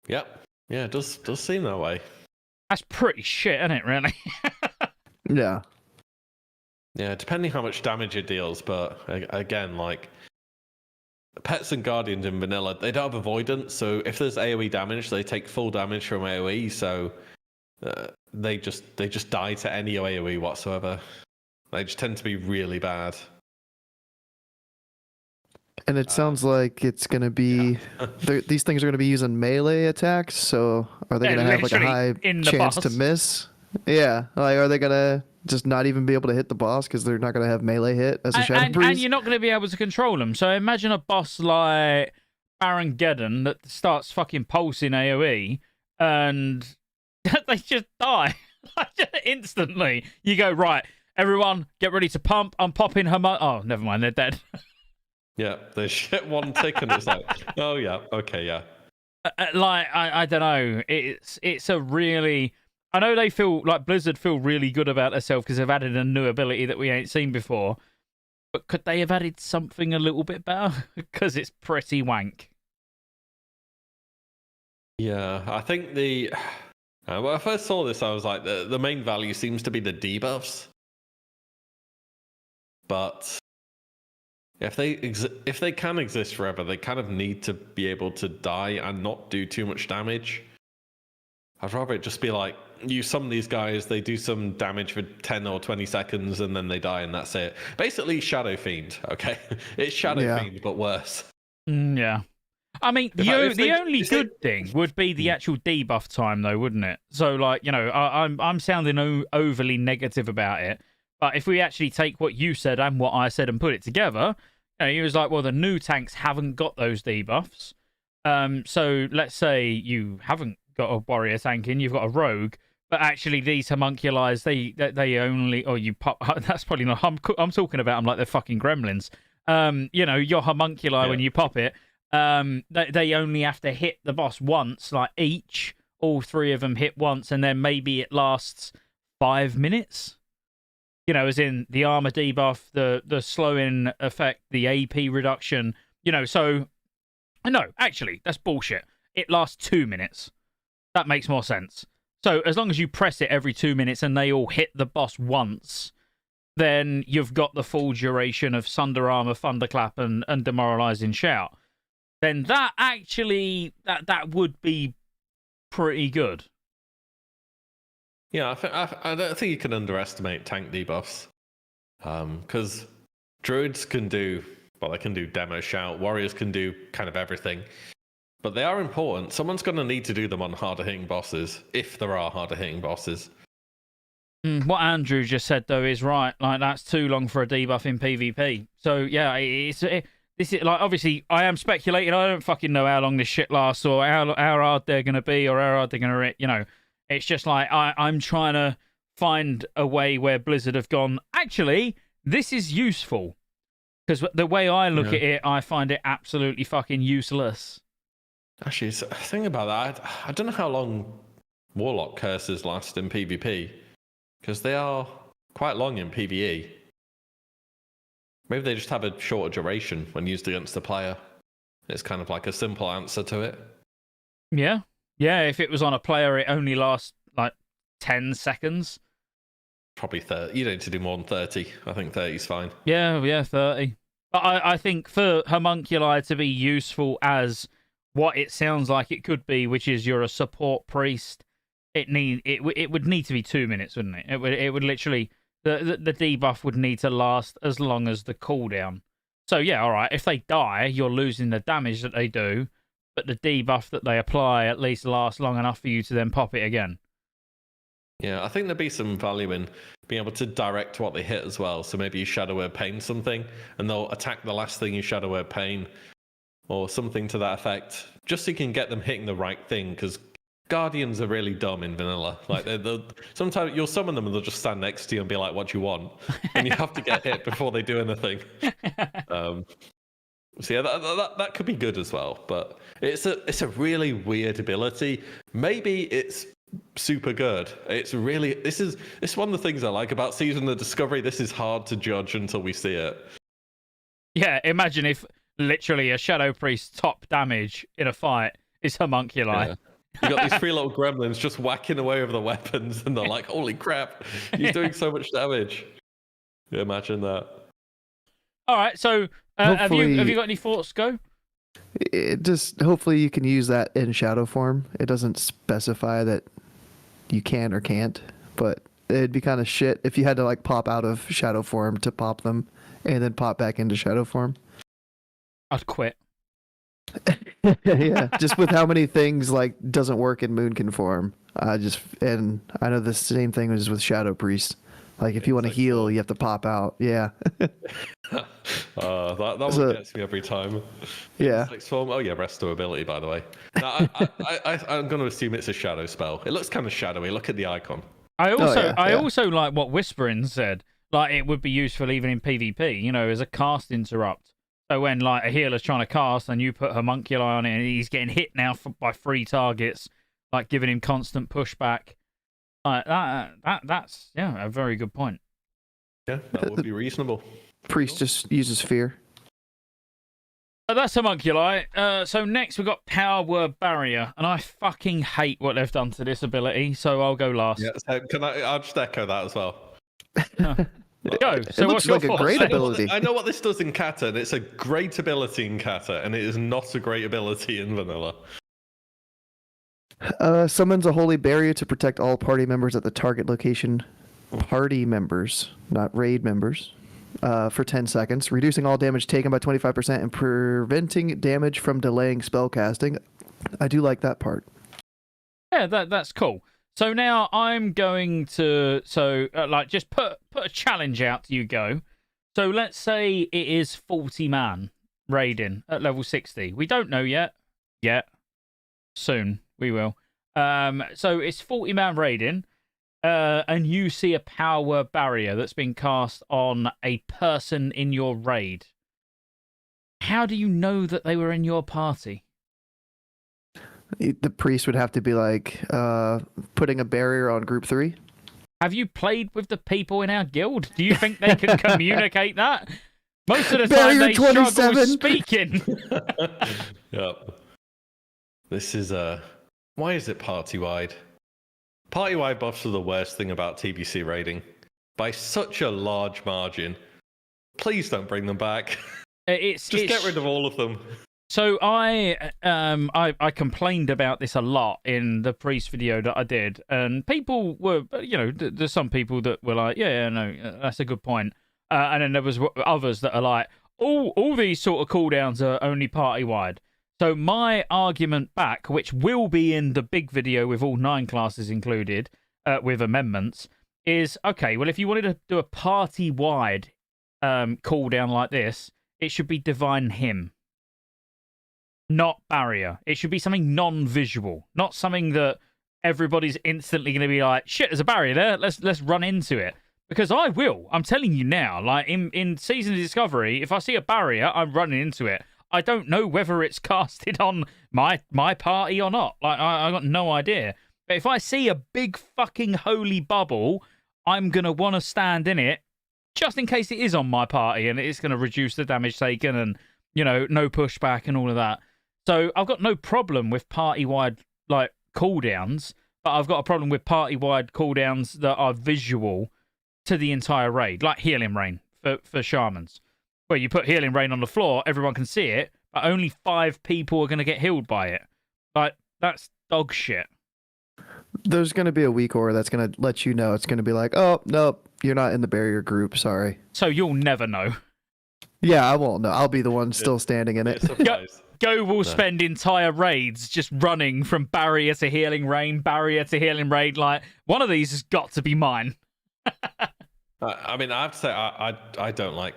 S3: Yep. Yeah, it does seem that way.
S1: That's pretty shit, isn't it, really?
S2: Yeah.
S3: Yeah, depending how much damage it deals, but again, like Pets and Guardians in vanilla, they don't have avoidance, so if there's AoE damage, they take full damage from AoE, so they just die to any AoE whatsoever. They just tend to be really bad.
S2: And it sounds like it's going to be these things are going to be using melee attacks. So are they
S1: Yeah,
S2: going to have like a
S1: literally
S2: high
S1: in the
S2: chance to
S1: boss.
S2: miss? Yeah, like are they going to just not even be able to hit the boss because they're not going to have melee hit as a shadow
S1: And
S2: priest?
S1: you're not going to be able to control them. So imagine a boss like Baron Geddon that starts fucking pulsing AoE and they just die instantly. You go, right, everyone, get ready to pump. I'm popping her. Oh, never mind, they're dead.
S3: Yeah, they shit one tick and it's like, oh yeah, okay, yeah.
S1: Like I don't know. It's a really. I know they feel like Blizzard feel really good about themselves because they've added a new ability that we ain't seen before. But could they have added something a little bit better? Because it's pretty wank.
S3: Yeah, I think when I first saw this, I was like, the main value seems to be the debuffs. But if they can exist forever, they kind of need to be able to die and not do too much damage. I'd rather it just be like, you summon these guys, they do some damage for 10 or 20 seconds, and then they die, and that's it. Basically, Shadow Fiend, okay? It's Shadow Fiend, but worse.
S1: Yeah. I mean, the only good thing would be the actual debuff time, though, wouldn't it? So, like, you know, I'm sounding overly negative about it, but if we actually take what you said and what I said and put it together, you know, he was like, well, the new tanks haven't got those debuffs. So let's say you haven't got a warrior tank in, you've got a rogue, but actually these homunculi's, they only, or you pop, that's probably not, I'm talking about them like they're fucking gremlins. You know, your homunculi, when you pop it, they only have to hit the boss once, like each, all three of them hit once, and then maybe it lasts 5 minutes. You know, as in the armor debuff, the slowing effect, the AP reduction, you know, so, no, actually, that's bullshit. It lasts 2 minutes. That makes more sense. So as long as you press it every 2 minutes and they all hit the boss once, then you've got the full duration of Sunder Armor, Thunderclap, and Demoralizing Shout. Then that actually, that would be pretty good.
S3: Yeah, I don't think you can underestimate tank debuffs. Because druids can do, well, they can do demo shout, warriors can do kind of everything. But they are important. Someone's going to need to do them on harder hitting bosses, if there are harder hitting bosses.
S1: What Andrew just said, though, is right. Like, that's too long for a debuff in PvP. So, yeah, this is, like, obviously, I am speculating. I don't fucking know how long this shit lasts or how hard they're going to be or how hard they're going to, you know. It's just like, I'm trying to find a way where Blizzard have gone, actually, this is useful. Because the way I look at it, I find it absolutely fucking useless.
S3: Actually, think about that. I don't know how long Warlock curses last in PvP. Because they are quite long in PvE. Maybe they just have a shorter duration when used against the player. It's kind of like a simple answer to it.
S1: Yeah. Yeah, if it was on a player, it only lasts like 10 seconds.
S3: Probably 30. You don't need to do more than 30. I think 30 is fine.
S1: Yeah, 30. But I think for Homunculi to be useful as what it sounds like it could be, which is you're a support priest, it would need to be 2 minutes, wouldn't it? It would literally, the debuff would need to last as long as the cooldown. So yeah, all right, if they die, you're losing the damage that they do, but the debuff that they apply at least lasts long enough for you to then pop it again.
S3: Yeah, I think there'd be some value in being able to direct what they hit as well. So maybe you Shadow Word Pain something, and they'll attack the last thing you Shadow Word Pain, or something to that effect, just so you can get them hitting the right thing, because Guardians are really dumb in vanilla. Like, sometimes you'll summon them and they'll just stand next to you and be like, what do you want? And you have to get hit before they do anything. So yeah, that could be good as well. But it's a really weird ability. Maybe it's super good. It's really, this is one of the things I like about Season of Discovery. This is hard to judge until we see it.
S1: Yeah, imagine if literally a Shadow Priest's top damage in a fight is Homunculi.
S3: Yeah. You got these three little gremlins just whacking away with the weapons, and they're like, "Holy crap, he's doing so much damage!" Yeah, imagine that.
S1: All right, so have you got any thoughts? Go.
S2: It just hopefully you can use that in shadow form. It doesn't specify that you can or can't, but it'd be kind of shit if you had to like pop out of shadow form to pop them, and then pop back into shadow form.
S1: I'd quit.
S2: Yeah, just with how many things like doesn't work in Moonkin form. And I know the same thing is with Shadow Priest. Like if you want to heal, you have to pop out. Yeah.
S3: That one
S2: So-
S3: gets me every time.
S2: Yeah.
S3: Sixth form. Oh yeah, resto ability, by the way. No, I'm going to assume it's a shadow spell. It looks kind of shadowy. Look at the icon.
S1: I
S2: yeah.
S1: also like what Whispering said. Like it would be useful even in PvP, you know, as a cast interrupt. So when like a healer's trying to cast and you put Homunculi on it and he's getting hit now by 3 targets, like giving him constant pushback. That's a very good point.
S3: Yeah, that would be reasonable.
S2: Priest just uses fear.
S1: That's Homunculi. So next we've got Power Word Barrier, and I fucking hate what they've done to this ability, so I'll go last.
S3: Yeah, so I'll just echo that as well.
S1: Go. So
S2: It looks
S1: what's your
S2: like a
S1: thoughts?
S2: great ability.
S3: I know what this does in Kata, and it's a great ability in Kata, and it is not a great ability in Vanilla.
S2: Summons a holy barrier to protect all party members at the target location. Party members, not raid members. For 10 seconds, reducing all damage taken by 25% and preventing damage from delaying spell casting. I do like that part.
S1: Yeah, that's cool. So now I'm going to just put a challenge out to you, Go. So let's say it is 40 man raiding at level 60. We don't know yet. Soon we will. So it's 40 man raiding, and you see a power word barrier that's been cast on a person in your raid. How do you know that they were in your party?
S2: The priest would have to be like putting a barrier on group 3.
S1: Have you played with the people in our guild? Do you think they can communicate that? Most of the time
S2: Barrier
S1: they struggle
S2: 27.
S1: speaking.
S3: Yep. This is why is it party-wide? Party-wide buffs are the worst thing about TBC raiding. By such a large margin. Please don't bring them back. Just get rid of all of them.
S1: So I complained about this a lot in the priest video that I did, and people were, there's some people that were like, no, that's a good point, and then there was others that are like, all these sort of cooldowns are only party wide. So my argument back, which will be in the big video with all 9 classes included, with amendments, is okay. Well, if you wanted to do a party wide cooldown like this, it should be Divine Hymn. Not barrier. It should be something non-visual, not something that everybody's instantly going to be like, shit, there's a barrier there. Let's run into it. Because I will. I'm telling you now. Like in Season of Discovery, if I see a barrier, I'm running into it. I don't know whether it's casted on my party or not. Like I got no idea. But if I see a big fucking holy bubble, I'm gonna want to stand in it, just in case it is on my party and it's gonna reduce the damage taken and no pushback and all of that. So I've got no problem with party-wide like cooldowns, but I've got a problem with party-wide cooldowns that are visual to the entire raid, like Healing Rain for shamans, where you put Healing Rain on the floor, everyone can see it, but only 5 people are going to get healed by it. Like that's dog shit.
S2: There's going to be a weak aura that's going to let you know. It's going to be like, oh, nope, you're not in the barrier group. Sorry.
S1: So you'll never know.
S2: Yeah, I won't know. I'll be the one still standing in it.
S1: Go will spend entire raids just running from barrier to Healing Rain, barrier to Healing Rain. Like, one of these has got to be mine.
S3: I mean, I have to say, I don't like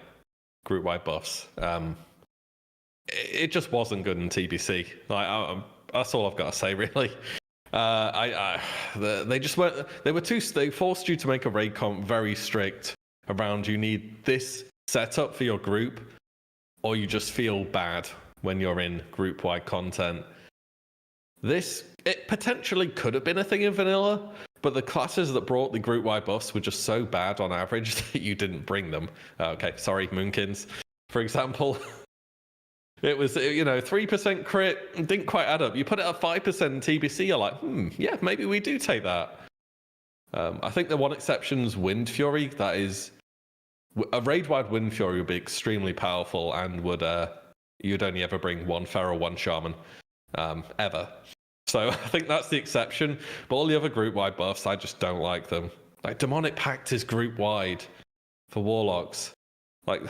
S3: group-wide buffs. It just wasn't good in TBC. Like, that's all I've got to say, really. They just weren't. They forced you to make a raid comp very strict around. You need this setup for your group, or you just feel bad when you're in group-wide content. It potentially could have been a thing in vanilla, but the classes that brought the group-wide buffs were just so bad on average that you didn't bring them. Okay, sorry, Moonkins, for example. It was, 3% crit, didn't quite add up. You put it at 5% TBC, you're like, yeah, maybe we do take that. I think the one exception is Wind Fury. That is, a raid-wide Wind Fury would be extremely powerful and would, you'd only ever bring 1 Feral, 1 Shaman, ever. So I think that's the exception. But all the other group-wide buffs, I just don't like them. Like Demonic Pact is group wide for Warlocks. Like,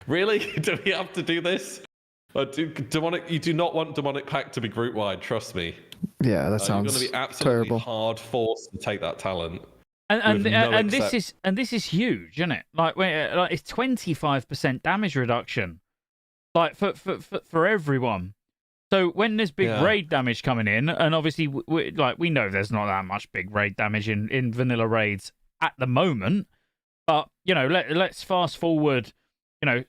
S3: really? Do we have to do this? You do not want Demonic Pact to be group wide. Trust me.
S2: Yeah, that
S3: You're
S2: sounds
S3: going to be absolutely
S2: terrible.
S3: hard forced to take that talent.
S1: And this is huge, isn't it? Like it's 25% damage reduction, like for everyone. So when there's big raid damage coming in, and obviously we know there's not that much big raid damage in vanilla raids at the moment, but let's fast forward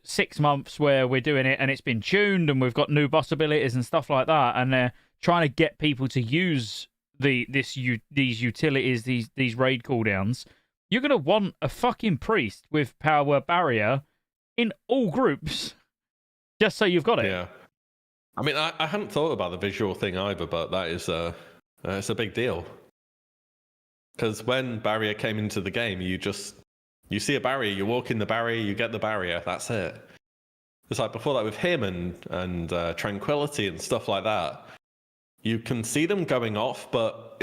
S1: 6 months where we're doing it and it's been tuned and we've got new boss abilities and stuff like that, and they're trying to get people to use these utilities, these raid cooldowns. You're gonna want a fucking priest with power barrier in all groups, just so you've got it.
S3: Yeah. I mean, I hadn't thought about the visual thing either, but that is it's a big deal. Because when barrier came into the game, you see a barrier, you walk in the barrier, you get the barrier, that's it. It's like before that with him and Tranquility and stuff like that. You can see them going off, but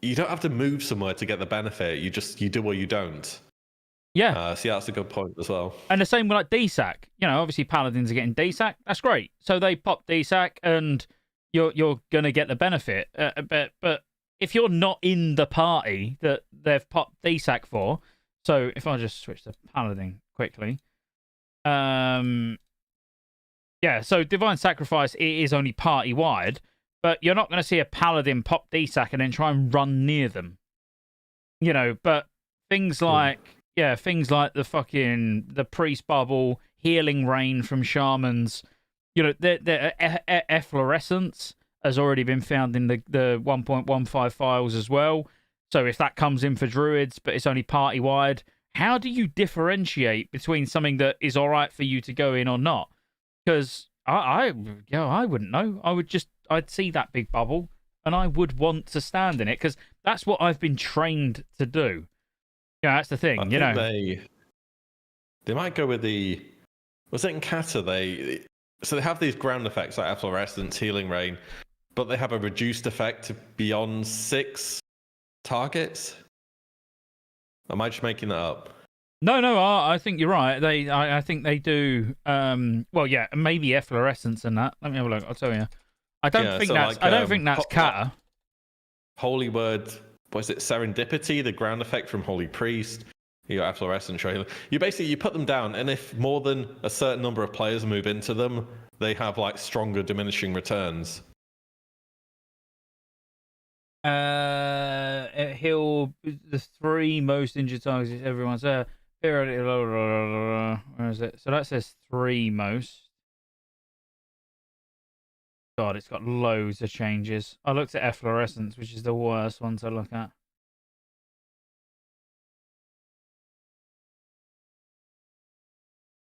S3: you don't have to move somewhere to get the benefit. You do or you don't.
S1: Yeah.
S3: See, that's a good point as well.
S1: And the same with like DSAC. Obviously Paladins are getting DSAC. That's great. So they pop DSAC and you're going to get the benefit. But if you're not in the party that they've popped DSAC for, so if I just switch to Paladin quickly. So Divine Sacrifice, it is only party wide, but you're not going to see a Paladin pop DSAC and then try and run near them. But things like the priest bubble, healing rain from shamans, the efflorescence has already been found in the 1.15 files as well. So if that comes in for druids, but it's only party wide, how do you differentiate between something that is all right for you to go in or not? Because I wouldn't know. I'd see that big bubble and I would want to stand in it because that's what I've been trained to do. Yeah, that's the thing.
S3: I think they might go with was it in Kata? They have these ground effects like efflorescence, healing rain, but they have a reduced effect to beyond 6 targets. Am I just making that up?
S1: No, I think you're right. I think they do. Maybe efflorescence and that. Let me have a look. I'll tell you. I don't think that's Kata.
S3: Holy word. Was it Serendipity, the ground effect from Holy Priest? Your efflorescent trailer. You put them down, and if more than a certain number of players move into them, they have like stronger diminishing returns.
S1: Heal the 3 most injured targets. Everyone's there. Where is it? So that says 3 most. God, it's got loads of changes. I looked at efflorescence, which is the worst one to look at.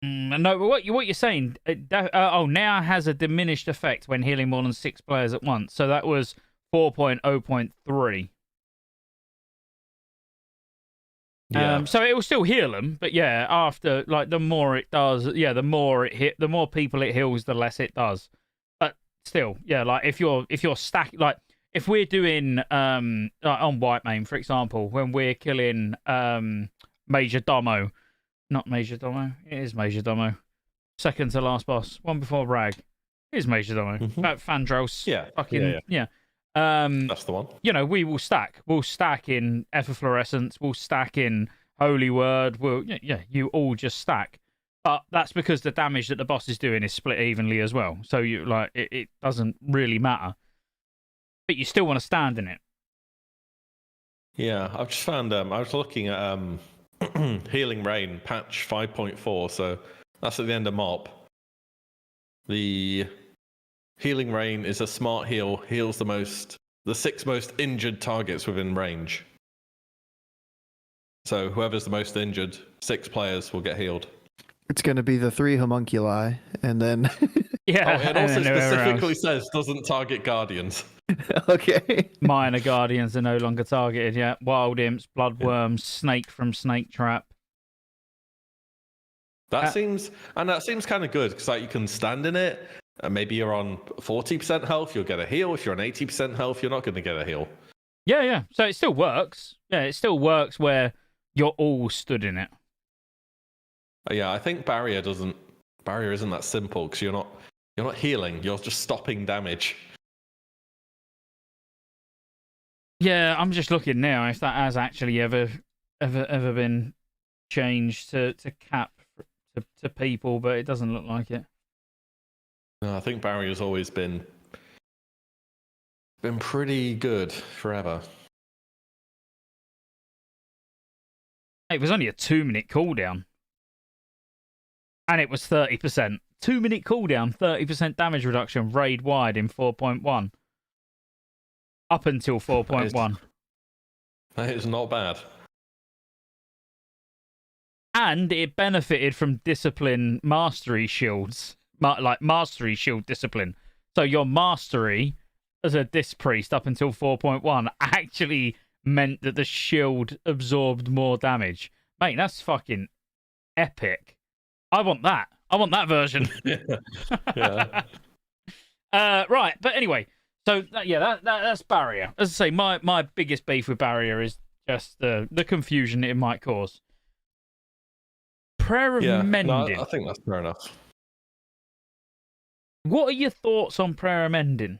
S1: No, but what you're saying? Now has a diminished effect when healing more than 6 players at once. So that was 4.0.3.
S3: Yeah.
S1: So it will still heal them, but yeah, after the more it does, the more people it heals, the less it does. Still, if you're stacking, if we're doing on White Mane, for example, when we're killing Major Domo, not Major Domo, it is Major Domo, second to last boss, one before Rag, it is Major Domo, Fandros,
S3: that's the one.
S1: We will stack. We'll stack in Efflorescence, we'll stack in Holy Word, you all just stack. But that's because the damage that the boss is doing is split evenly as well. So it doesn't really matter. But you still want to stand in it.
S3: Yeah, I've just found I was looking at Healing Rain patch 5.4, so that's at the end of MOP. The Healing Rain is a smart heal, heals the 6 most injured targets within range. So whoever's the most injured, 6 players will get healed.
S2: It's going to be the 3 homunculi, and then...
S3: it also specifically says doesn't target guardians.
S2: Okay.
S1: Minor guardians are no longer targeted, yeah. Wild imps, bloodworms, snake from Snake Trap.
S3: That seems kind of good, because you can stand in it, and maybe you're on 40% health, you'll get a heal. If you're on 80% health, you're not going to get a heal.
S1: Yeah, yeah. So it still works. Yeah, it still works where you're all stood in it.
S3: Yeah, I think barrier isn't that simple because you're not healing. You're just stopping damage.
S1: Yeah, I'm just looking now if that has actually ever been changed to cap to people, but it doesn't look like it.
S3: No, I think barrier's always been pretty good forever.
S1: It was only a 2-minute cooldown. And it was 30%. 2-minute cooldown, 30% damage reduction, raid wide in 4.1. Up until 4.1.
S3: That is not bad.
S1: And it benefited from discipline mastery shields. Like mastery shield discipline. So your mastery as a disc priest up until 4.1 actually meant that the shield absorbed more damage. Mate, that's fucking epic. I want that. I want that version.
S3: Yeah.
S1: Right, but anyway, so that's barrier. As I say, my biggest beef with barrier is just the confusion it might cause. Prayer of Mending.
S3: No, I think that's fair enough.
S1: What are your thoughts on Prayer of Mending?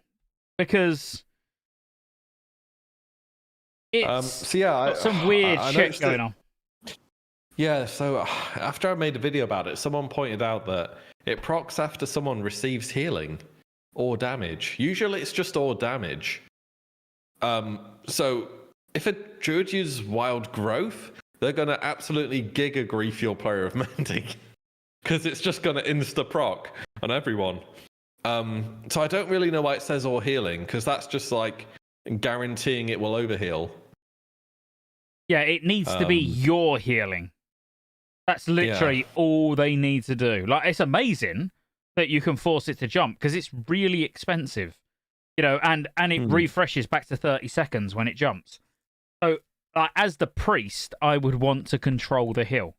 S1: Because it's got some weird shit going on.
S3: Yeah, so after I made a video about it, someone pointed out that it procs after someone receives healing or damage. Usually it's just all damage. So if a druid uses wild growth, they're going to absolutely giga grief your Prayer of Mending. Because it's just going to insta-proc on everyone. So I don't really know why it says all healing, because that's just like guaranteeing it will overheal.
S1: Yeah, it needs to be your healing. That's literally all they need to do. Like, it's amazing that you can force it to jump because it's really expensive, and it refreshes back to 30 seconds when it jumps. So, as the priest, I would want to control the hill.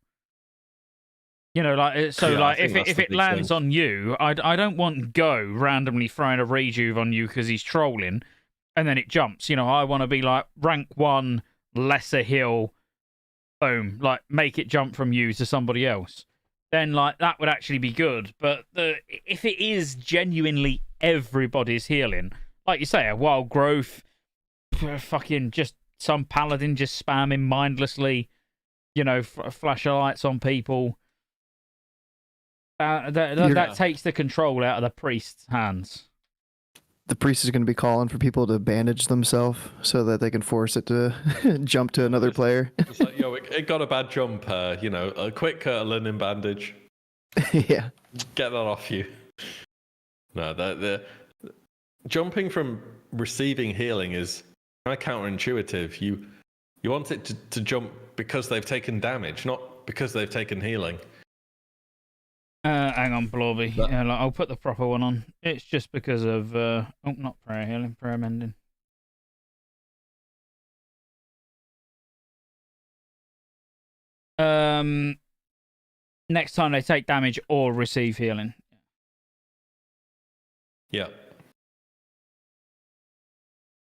S1: If it lands on you, I don't want Go randomly throwing a rejuve on you because he's trolling, and then it jumps. I want to be like rank 1, lesser hill. Boom, make it jump from you to somebody else. Then that would actually be good. But if it is genuinely everybody's healing, like you say, a wild growth, fucking just some paladin just spamming mindlessly, flash of lights on people. That takes the control out of the priest's hands.
S2: The priest is going to be calling for people to bandage themselves so that they can force it to jump to another player.
S3: It's like, it got a bad jump, a quick linen bandage.
S2: Yeah. Get
S3: that off you. No, the jumping from receiving healing is kind of counterintuitive. You want it to jump because they've taken damage, not because they've taken healing.
S1: Hang on, Blobby. I'll put the proper one on. It's just because of not prayer healing, prayer mending. Next time they take damage or receive healing.
S3: Yeah.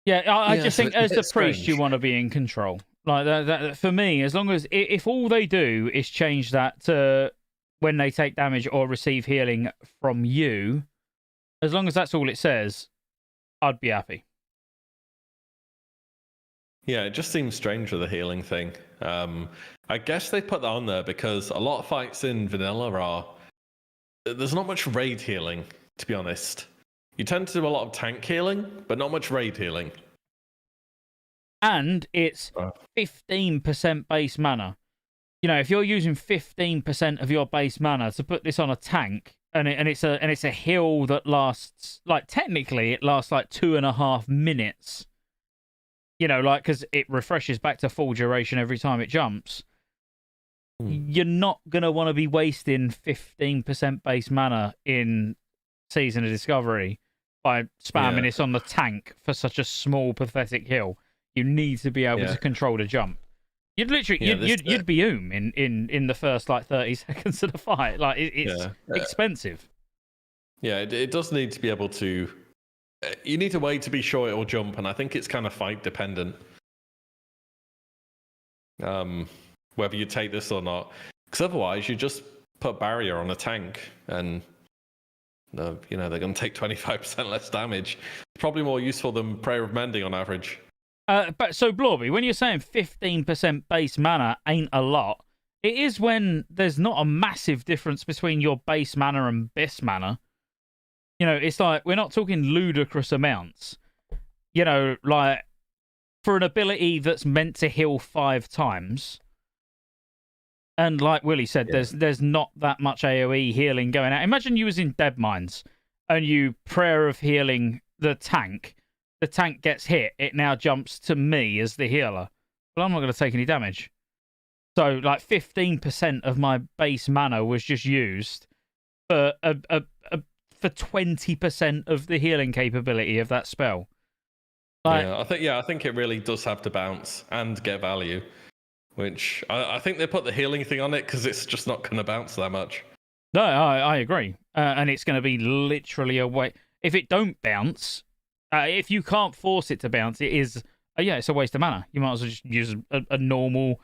S1: Yeah, I just think as the priest, you want to be in control. Like that for me, as long as if all they do is change that to when they take damage or receive healing from you, as long as that's all it says, I'd be happy.
S3: Yeah, it just seems strange with the healing thing. I guess they put that on there because a lot of fights in vanilla there's not much raid healing, to be honest. You tend to do a lot of tank healing, but not much raid healing.
S1: And it's 15% base mana. If you're using 15% of your base mana to put this on a tank, and it's a heal that lasts, technically it lasts 2.5 minutes. Because it refreshes back to full duration every time it jumps. You're not gonna want to be wasting 15% base mana in Season of Discovery by spamming this on the tank for such a small, pathetic hill. You need to be able to control the jump. You'd literally, you'd be in the first 30 seconds of the fight. It's expensive.
S3: Yeah, it does need to be able to you need to wait to be sure it'll jump, and I think it's kind of fight dependent. Whether you take this or not, because otherwise you just put barrier on a tank, and they're going to take 25% less damage. It's probably more useful than Prayer of Mending on average.
S1: But so Blorby, when you're saying 15% base mana ain't a lot, it is when there's not a massive difference between your base mana and bis mana. It's like we're not talking ludicrous amounts. Like for an ability that's meant to heal 5 times, and like Willie said, there's not that much AoE healing going out. Imagine you was in Dead Mines and you Prayer of Healing the tank gets hit, it now jumps to me as the healer. Well, I'm not going to take any damage. So, like, 15% of my base mana was just used for for 20% of the healing capability of that spell.
S3: I think it really does have to bounce and get value, which I think they put the healing thing on it because it's just not going to bounce that much.
S1: No, I agree. And it's going to be literally a way. If it don't bounce, if you can't force it to bounce, it is, it's a waste of mana. You might as well just use a normal,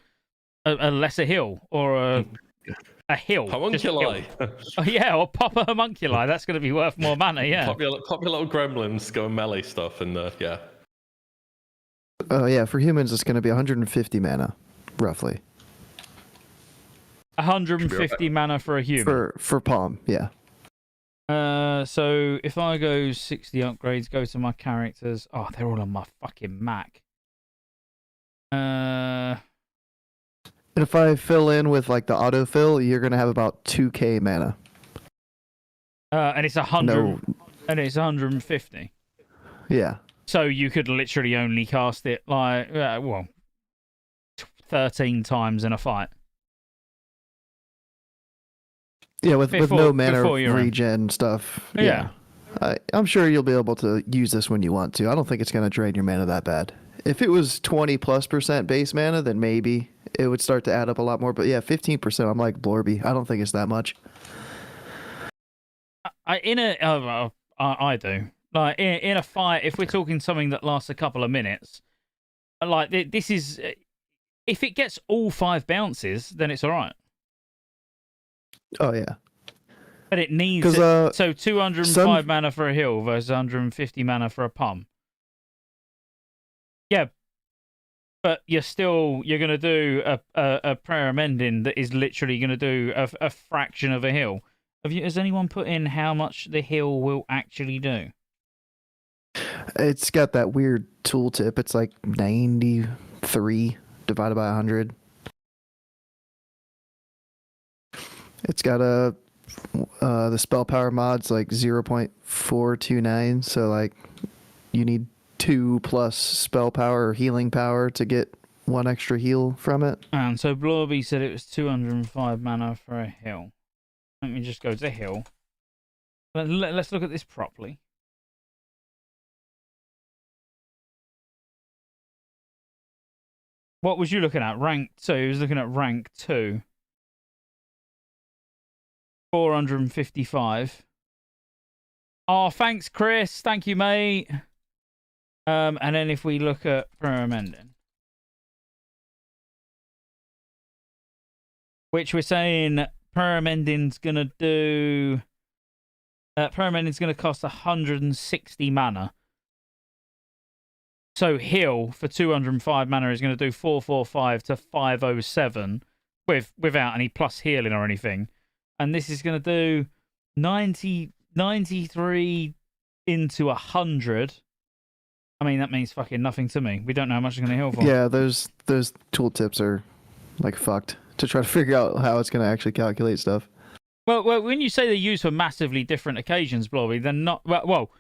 S1: a lesser heal, or a heal.
S3: Homunculi.
S1: Or pop a homunculi. That's going to be worth more mana, yeah.
S3: Pop your little gremlins going melee stuff, and yeah.
S2: Oh, yeah, for humans, it's going to be 150 mana, roughly.
S1: 150 mana for a human.
S2: For Palm, yeah.
S1: So if I go 60 upgrades, go to my characters. Oh, they're all on my fucking Mac.
S2: And if I fill in with like the autofill, you're gonna have about 2k mana.
S1: And it's 100. And it's 150.
S2: Yeah.
S1: So you could literally only cast it 13 times in a fight.
S2: Yeah, with no mana regen stuff.
S1: Yeah.
S2: I'm sure you'll be able to use this when you want to. I don't think it's going to drain your mana that bad. If it was 20+% base mana, then maybe it would start to add up a lot more. But yeah, 15%, I'm like Blorby. I don't think it's that much.
S1: I do. Like, in a fight, if we're talking something that lasts a couple of minutes, like, this is... If it gets all 5 bounces, then it's all right.
S2: Oh, yeah.
S1: But it needs... so 205 mana for a heal versus 150 mana for a pump. Yeah. But you're going to do a prayer mending that is literally going to do a fraction of a heal. Has anyone put in how much the heal will actually do?
S2: It's got that weird tooltip. It's like 93 divided by 100. It's got the spell power mod's like 0.429, so like you need 2+ spell power or healing power to get 1 extra heal from it.
S1: And so Blorby said it was 205 mana for a heal. Let me just go to heal. Let's look at this properly. What was you looking at? Rank 2. He was looking at rank 2. 455. Oh, thanks, Chris. Thank you, mate. And then if we look at prayer mending, which we're saying prayer mending's gonna do. Prayer mending's gonna cost 160 mana. So heal for 205 mana is gonna do 445 to 507 without any plus healing or anything. And this is going to do 93 into 100. I mean, that means fucking nothing to me. We don't know how much it's going to heal for.
S2: Yeah, those tooltips are like fucked to try to figure out how it's going to actually calculate stuff.
S1: Well, when you say they're used for massively different occasions, Blobby, they're not. Well,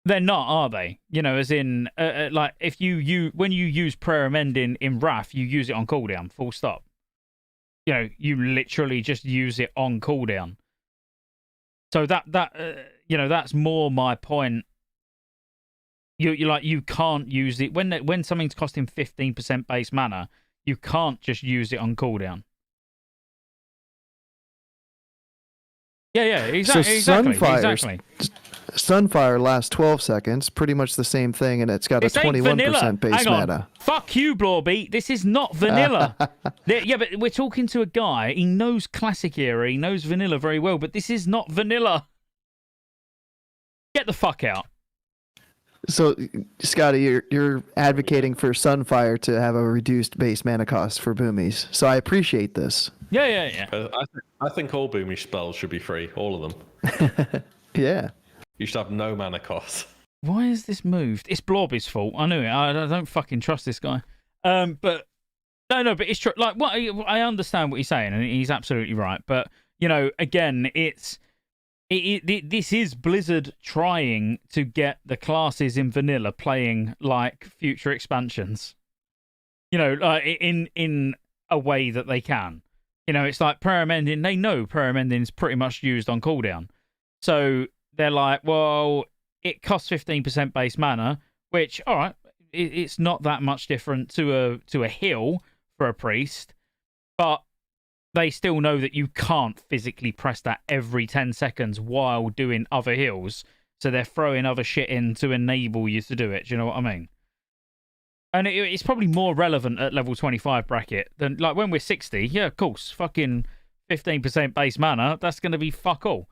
S1: they're not, are they? As in, like if when you use prayer mending in Wrath, you use it on cooldown. Full stop. You literally just use it on cooldown. So that's more my point. You can't use it when something's costing 15% base mana. You can't just use it on cooldown. Yeah, exactly. Exactly.
S2: Sunfire lasts 12 seconds, pretty much the same thing, and it's got
S1: This
S2: a
S1: ain't
S2: 21%
S1: vanilla.
S2: base
S1: Hang on.
S2: mana.
S1: Fuck you, Blorbeat. This is not vanilla. Yeah, but we're talking to a guy. He knows Classic era. He knows vanilla very well, but this is not vanilla. Get the fuck out.
S2: So, Scotty, you're advocating for Sunfire to have a reduced base mana cost for boomies. So I appreciate this.
S1: Yeah.
S3: I think all boomy spells should be free, all of them.
S2: Yeah.
S3: You should have no mana cost.
S1: Why is this moved? It's Blobby's fault. I knew it. I don't fucking trust this guy. But no, but it's true. Like, what I understand what he's saying, and he's absolutely right. But you know, again, this is Blizzard trying to get the classes in vanilla playing like future expansions. You know, in a way that they can. You know, it's like Prayer Mending. They know Prayer Mending is pretty much used on cooldown, so they're like, well, it costs 15% base mana, which, all right, it's not that much different to a heal for a priest, but they still know that you can't physically press that every 10 seconds while doing other heals, so they're throwing other shit in to enable you to do it. Do you know what I mean? And it's probably more relevant at level 25 bracket than, like, when we're 60, yeah, of course, fucking 15% base mana, that's going to be fuck all.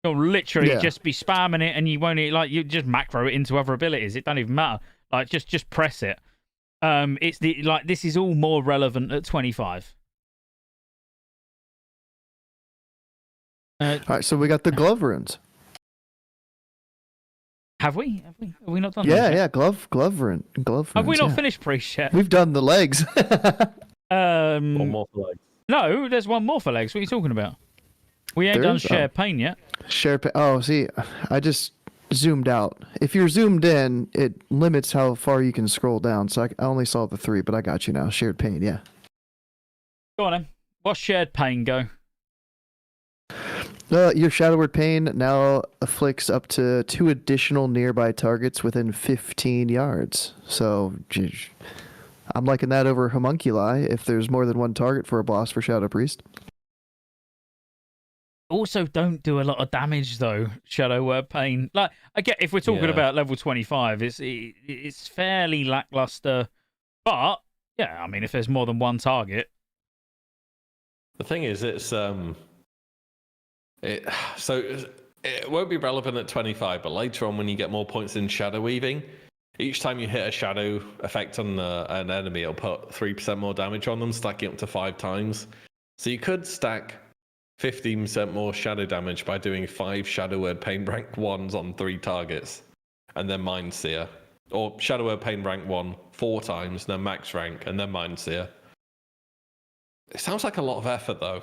S1: You'll literally just be spamming it, and you won't, like, you just macro it into other abilities. It don't even matter. Like, just press it. It's this is all more relevant at 25.
S2: All right, so we got the glove runes.
S1: Have we? Have we not done?
S2: Yeah, glove rune.
S1: Have we not finished priest yet?
S2: We've done the legs.
S3: One more for legs.
S1: No, there's one more for legs. What are you talking about? We ain't done Share Pain yet.
S2: Share Pain. Oh, see, I just zoomed out. If you're zoomed in, it limits how far you can scroll down. So I only saw the 3, but I got you now. Shared Pain, yeah.
S1: Go on then. What's Shared Pain go?
S2: Your Shadow Word Pain now afflicts up to 2 additional nearby targets within 15 yards. So I'm liking that over Homunculi if there's more than one target for a boss for Shadow Priest.
S1: Also, don't do a lot of damage though. Shadow Word Pain. Like, I get if we're talking about level 25, it's fairly lackluster. But yeah, I mean, if there's more than one target.
S3: The thing is, it won't be relevant at 25, but later on when you get more points in Shadow Weaving, each time you hit a shadow effect on an enemy, it'll put 3% more damage on them, stacking up to 5 times. So you could stack 15% more shadow damage by doing 5 Shadow Word Pain rank 1s on 3 targets, and then Mind Seer. Or Shadow Word Pain rank 1 4 times, then max rank, and then Mind Seer. It sounds like a lot of effort, though.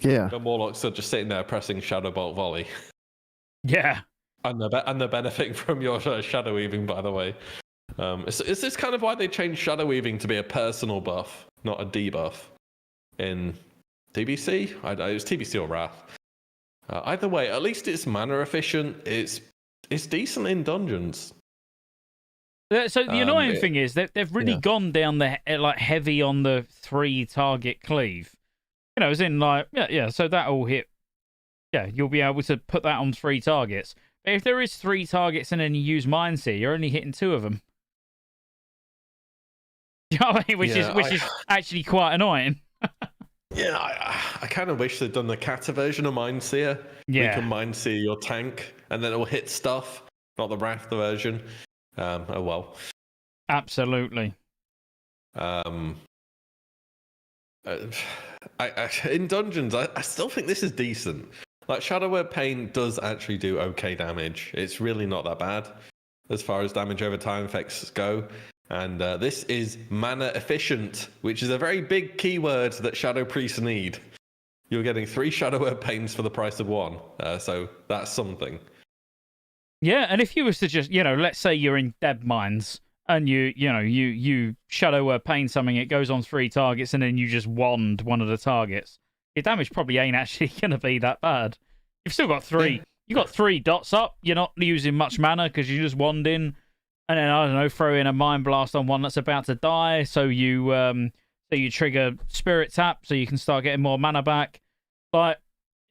S2: Yeah.
S3: The Morlocks are just sitting there pressing Shadow Bolt Volley.
S1: Yeah.
S3: And they're benefiting from your Shadow Weaving, by the way. Is this kind of why they changed Shadow Weaving to be a personal buff, not a debuff? In TBC? It's TBC or Wrath. Either way, at least it's mana efficient. It's decent in dungeons.
S1: So the annoying thing is that they've really gone down the heavy on the 3 target cleave. You know, as in like so that'll hit. Yeah, you'll be able to put that on 3 targets. But if there is 3 targets and then you use Mind Seer, you're only hitting 2 of them. You know what I mean? Which is actually quite annoying.
S3: Yeah, I kind of wish they'd done the Kata version of Mind Seer.
S1: Yeah.
S3: You can Mind Seer your tank, and then it will hit stuff, not the Wrath version. Oh well.
S1: Absolutely.
S3: In dungeons, I still think this is decent. Like, Shadow Word Pain does actually do okay damage. It's really not that bad as far as damage over time effects go. And this is mana efficient, which is a very big keyword that Shadow Priests need. You're getting 3 Shadow Word Pains for the price of 1. So that's something.
S1: Yeah, and if you was to just, let's say you're in Deb Mines and you Shadow Word Pain something, it goes on 3 targets, and then you just wand one of the targets. Your damage probably ain't actually going to be that bad. You've still got 3. You got 3 dots up. You're not using much mana because you just wand in, and then I don't know, throw in a Mind Blast on one that's about to die. So you trigger Spirit Tap, so you can start getting more mana back. But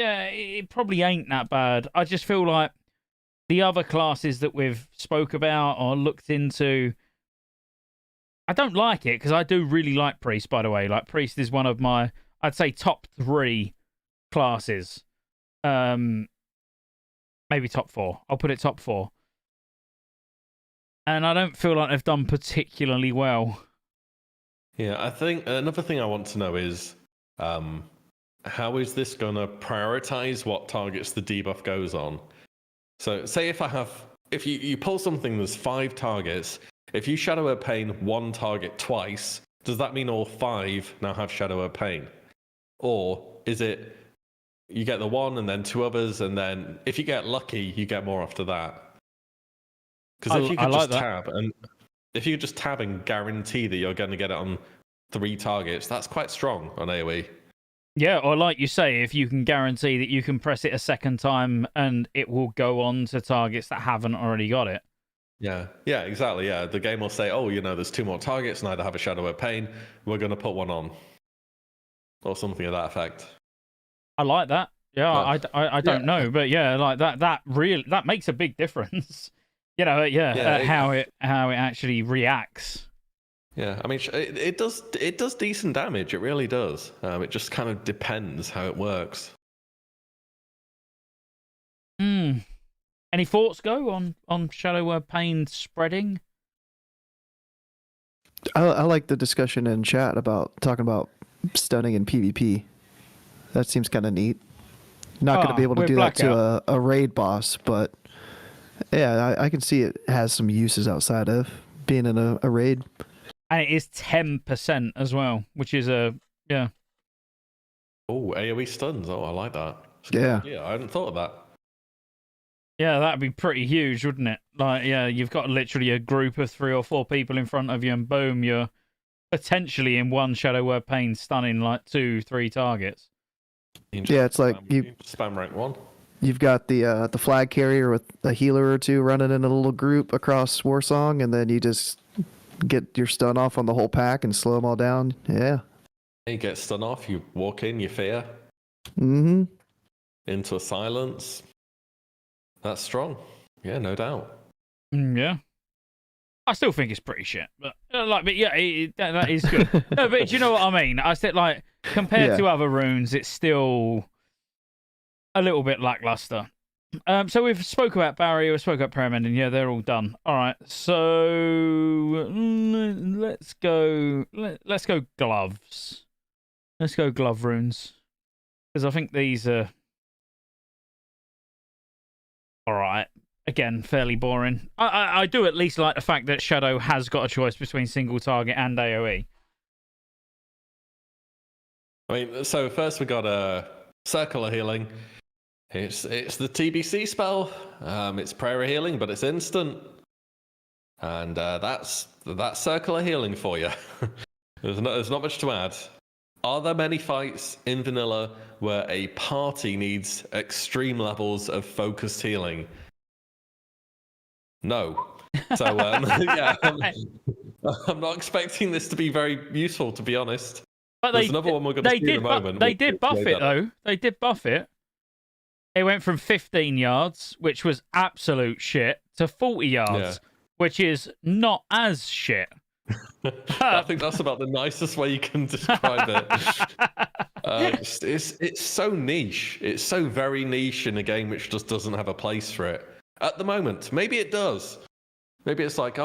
S1: Yeah, it probably ain't that bad. I just feel like the other classes that we've spoke about or looked into, I don't like it because I do really like Priest, by the way. Like, Priest is one of my, I'd say, top 3 classes. Maybe top 4. I'll put it top 4. And I don't feel like they've done particularly well.
S3: Yeah, I think another thing I want to know is how is this going to prioritize what targets the debuff goes on? So say if you pull something that's 5 targets, if you Shadow of Pain 1 target twice, does that mean all 5 now have Shadow of Pain? Or is it you get the 1 and then 2 others, and then if you get lucky, you get more after that? Because if you could just tab and if you just tab and guarantee that you're going to get it on 3 targets, that's quite strong on AoE.
S1: Yeah, or like you say, if you can guarantee that you can press it a second time and it will go on to targets that haven't already got it.
S3: Yeah, exactly. Yeah, the game will say, oh, there's 2 more targets, neither have a Shadow of Pain. We're going to put 1 on. Or something of that effect.
S1: I like that. Yeah, I don't know, but yeah, like that makes a big difference. How it actually reacts.
S3: Yeah, I mean, it does decent damage. It really does. It just kind of depends how it works.
S1: Any thoughts, Go, on Shadow of Pain spreading?
S2: I like the discussion in chat about talking about stunning in PvP. That seems kind of neat. Not going to be able to do that to a raid boss, but yeah, I can see it has some uses outside of being in a raid.
S1: And it is 10% as well, which is yeah.
S3: Oh, AoE stuns. Oh, I like that.
S2: Yeah,
S3: I hadn't thought of that.
S1: Yeah, that'd be pretty huge, wouldn't it? Like, yeah, you've got literally a group of 3 or 4 people in front of you, and boom, you're potentially in one Shadow of Pain stunning like 2-3 targets.
S2: Yeah, it's like you
S3: spam rank 1.
S2: You've got the flag carrier with a healer or 2 running in a little group across Warsong, and then you just get your stun off on the whole pack and slow them all down. Yeah.
S3: You get stun off, you walk in, you fear.
S2: Mm-hmm.
S1: Into
S3: a silence. That's strong. Yeah, no doubt.
S1: Yeah. I still think it's pretty shit, but yeah, that is good. No, but do you know what I mean? I said, like, compared to other runes, it's still a little bit lackluster. So we've spoke about barrier, we spoke about pyramid, and yeah, they're all done. All right, so let's go gloves. Let's go glove runes, because I think these are all right. Again, fairly boring. I do at least like the fact that Shadow has got a choice between single target and AoE.
S3: I mean, so first we got a circular healing. It's the TBC spell. It's prayer healing, but it's instant, and that's circular healing for you. There's not much to add. Are there many fights in vanilla where a party needs extreme levels of focused healing? No. So yeah, I'm not expecting this to be very useful, to be honest.
S1: But
S3: there's another one we're going to see in a moment.
S1: They did buff it though. They did buff it. It went from 15 yards, which was absolute shit, to 40 yards, which is not as shit.
S3: I think that's about the nicest way you can describe it. It's so niche. It's so very niche in a game which just doesn't have a place for it. At the moment, maybe it does. Maybe it's like,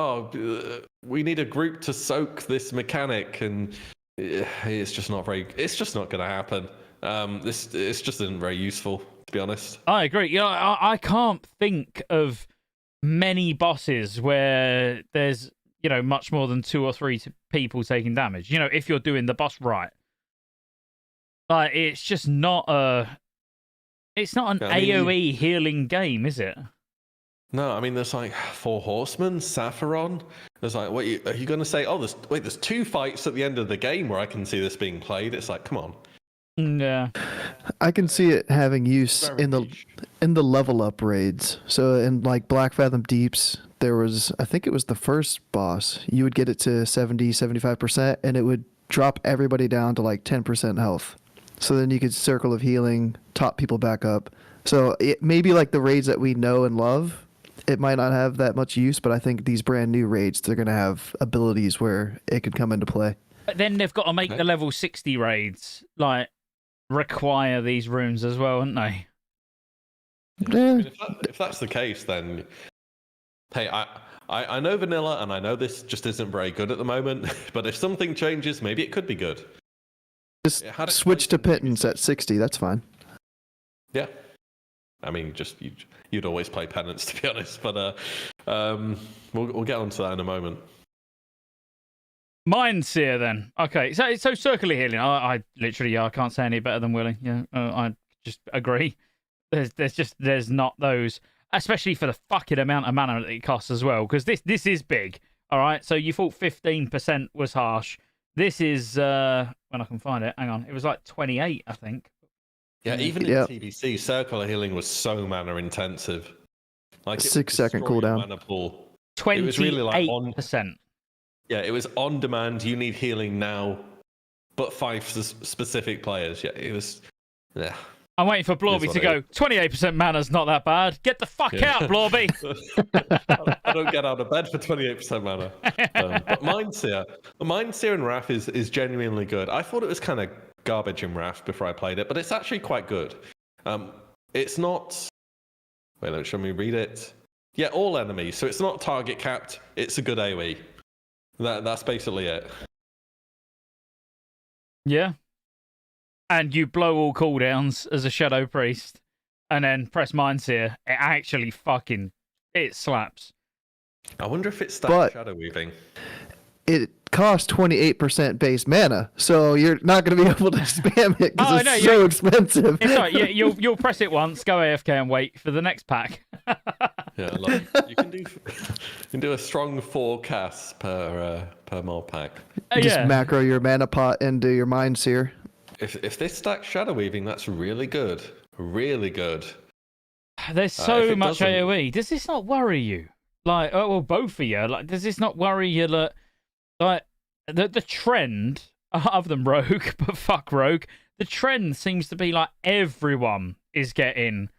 S3: we need a group to soak this mechanic, and it's just not going to happen. It's just isn't very useful, to be honest.
S1: I agree. I can't think of many bosses where there's much more than 2 or 3 people taking damage. If you're doing the boss right, like it's just not it's not an AoE healing game, is it?
S3: No, I mean there's like 4 horsemen, Sapphiron. There's like, are you going to say? Oh, there's 2 fights at the end of the game where I can see this being played. It's like, come on.
S1: Yeah,
S2: I can see it having use in the level up raids. So in like Black Fathom Deeps, there was, I think it was the first boss, you would get it to 70-75%, and it would drop everybody down to like 10% health. So then you could Circle of Healing, top people back up. So it maybe like the raids that we know and love, it might not have that much use, but I think these brand new raids, they're going to have abilities where it could come into play.
S1: But then they've got to make the level 60 raids, like, require these runes as well, haven't they?
S3: Yeah. I mean, if that's the case, then hey, I know vanilla, and I know this just isn't very good at the moment. But if something changes, maybe it could be good.
S2: Just switch to Pittance at 60. That's fine.
S3: Yeah, I mean, just you'd always play Penance, to be honest. But we'll get onto that in a moment.
S1: Mindseer then. Okay, so circular healing. I literally I can't say any better than Willie. Yeah, I just agree. There's not those, especially for the fucking amount of mana that it costs as well. Because this is big. All right, so you thought 15% was harsh. This is when I can find it. Hang on, it was like 28, I think.
S3: Yeah, even in TBC, circular healing was so mana intensive. Like
S2: 6 second cooldown.
S3: Mana pool.
S1: 28%.
S3: It was really like yeah, it was on demand. You need healing now, but 5 specific players. Yeah, it was. Yeah.
S1: I'm waiting for Blorby to go. 28% mana's not that bad. Get the fuck out, Blorby.
S3: I don't get out of bed for 28% mana. But Mindseer and Wrath is genuinely good. I thought it was kind of garbage in Wrath before I played it, but it's actually quite good. It's not. Wait, let me read it. Yeah, all enemies. So it's not target capped. It's a good AoE. That's basically it.
S1: Yeah. And you blow all cooldowns as a Shadow Priest, and then press Mindseer. It actually it slaps.
S3: I wonder if it's stacks Shadow Weaving.
S2: It costs 28% base mana, so you're not going to be able to spam it because it's so expensive.
S1: It's right. You'll press it once, go AFK, and wait for the next pack.
S3: Yeah, look, you can do a strong 4 casts per mod pack.
S2: Just macro your mana pot into your Mindseer.
S3: If this stacks Shadow Weaving, that's really good. Really good.
S1: There's so much AoE. Does this not worry you? Like, well, both of you. Like, does this not worry you that, like, the trend, other than Rogue, but fuck Rogue, the trend seems to be like everyone is getting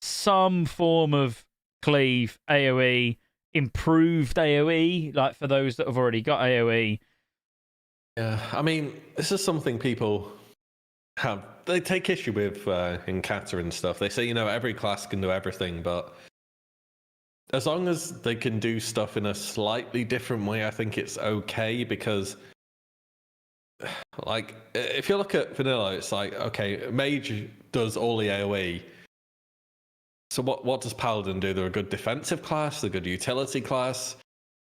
S1: some form of cleave, AoE, improved AoE, like for those that have already got AoE.
S3: Yeah, I mean, this is something people they take issue with in Kata and stuff. They say, every class can do everything, but as long as they can do stuff in a slightly different way, I think it's okay. Because, like, if you look at vanilla, it's like, okay, Mage does all the AoE. So what does Paladin do? They're a good defensive class, they're a good utility class.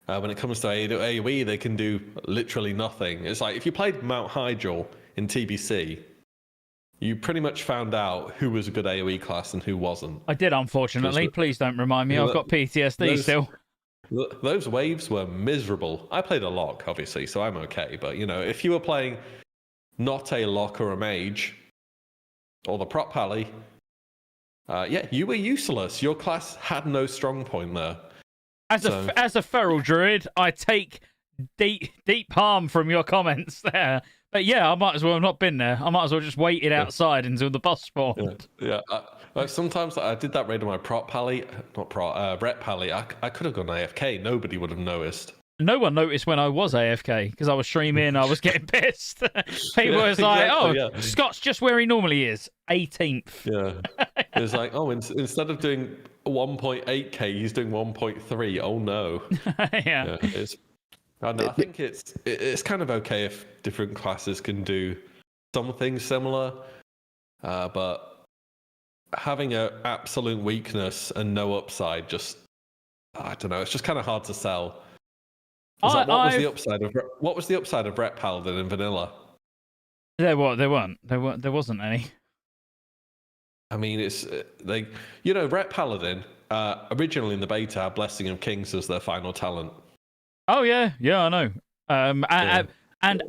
S3: When it comes to AoE, they can do literally nothing. It's like, if you played Mount Hyjal in TBC, you pretty much found out who was a good AoE class and who wasn't.
S1: I did, unfortunately. Please don't remind me. I've got PTSD still.
S3: Those waves were miserable. I played a lock, obviously, so I'm okay. But, if you were playing not a lock or a mage, or the prop pally, you were useless. Your class had no strong point there.
S1: As a feral druid, I take deep harm from your comments there. But yeah, I might as well have not been there. I might as well just waited outside until the boss spawned.
S3: Yeah. Sometimes I did that raid on my prop pally, Brett pally. I could have gone AFK. Nobody would have noticed.
S1: No one noticed when I was AFK because I was streaming. I was getting pissed. People was like, Scott's just where he normally is, 18th.
S3: Yeah. It was like, instead of doing 1.8k, he's doing 1.3. Oh no.
S1: Yeah.
S3: I think it's kind of okay if different classes can do something similar, but having an absolute weakness and no upside, I don't know. It's just kind of hard to sell. What was the upside of Ret Paladin in vanilla?
S1: There wasn't any.
S3: I mean, it's Ret Paladin originally in the beta had Blessing of Kings as their final talent. Oh
S1: yeah, I know. And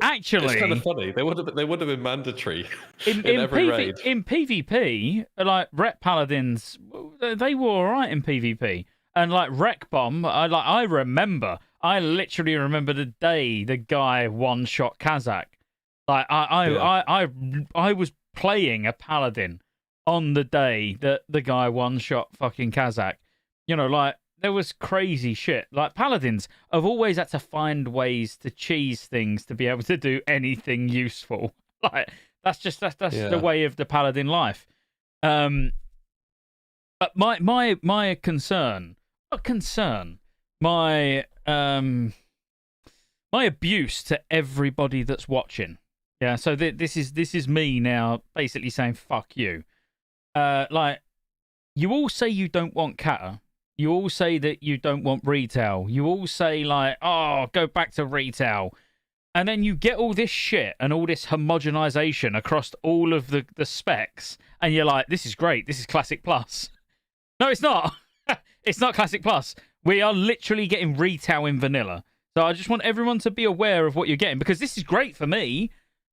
S1: actually,
S3: it's kind of funny. They would have been mandatory in every raid.
S1: In PvP, like Ret Paladins, they were all right in PvP. And like Wreck Bomb, I literally remember the day the guy one-shot Kazakh. Like I was playing a paladin on the day that the guy one-shot fucking Kazakh. You know, like, there was crazy shit. Like, paladins have always had to find ways to cheese things to be able to do anything useful. Like, that's the way of the paladin life. But my concern, not concern, my abuse to everybody that's watching. Yeah, so this is me now basically saying fuck you. Like, you all say you don't want kata. You all say that you don't want retail. You all say, like, oh, go back to retail. And then you get all this shit and all this homogenization across all of the specs. And you're like, this is great. This is Classic Plus. No, it's not. It's not Classic Plus. We are literally getting retail in vanilla. So I just want everyone to be aware of what you're getting, because this is great for me.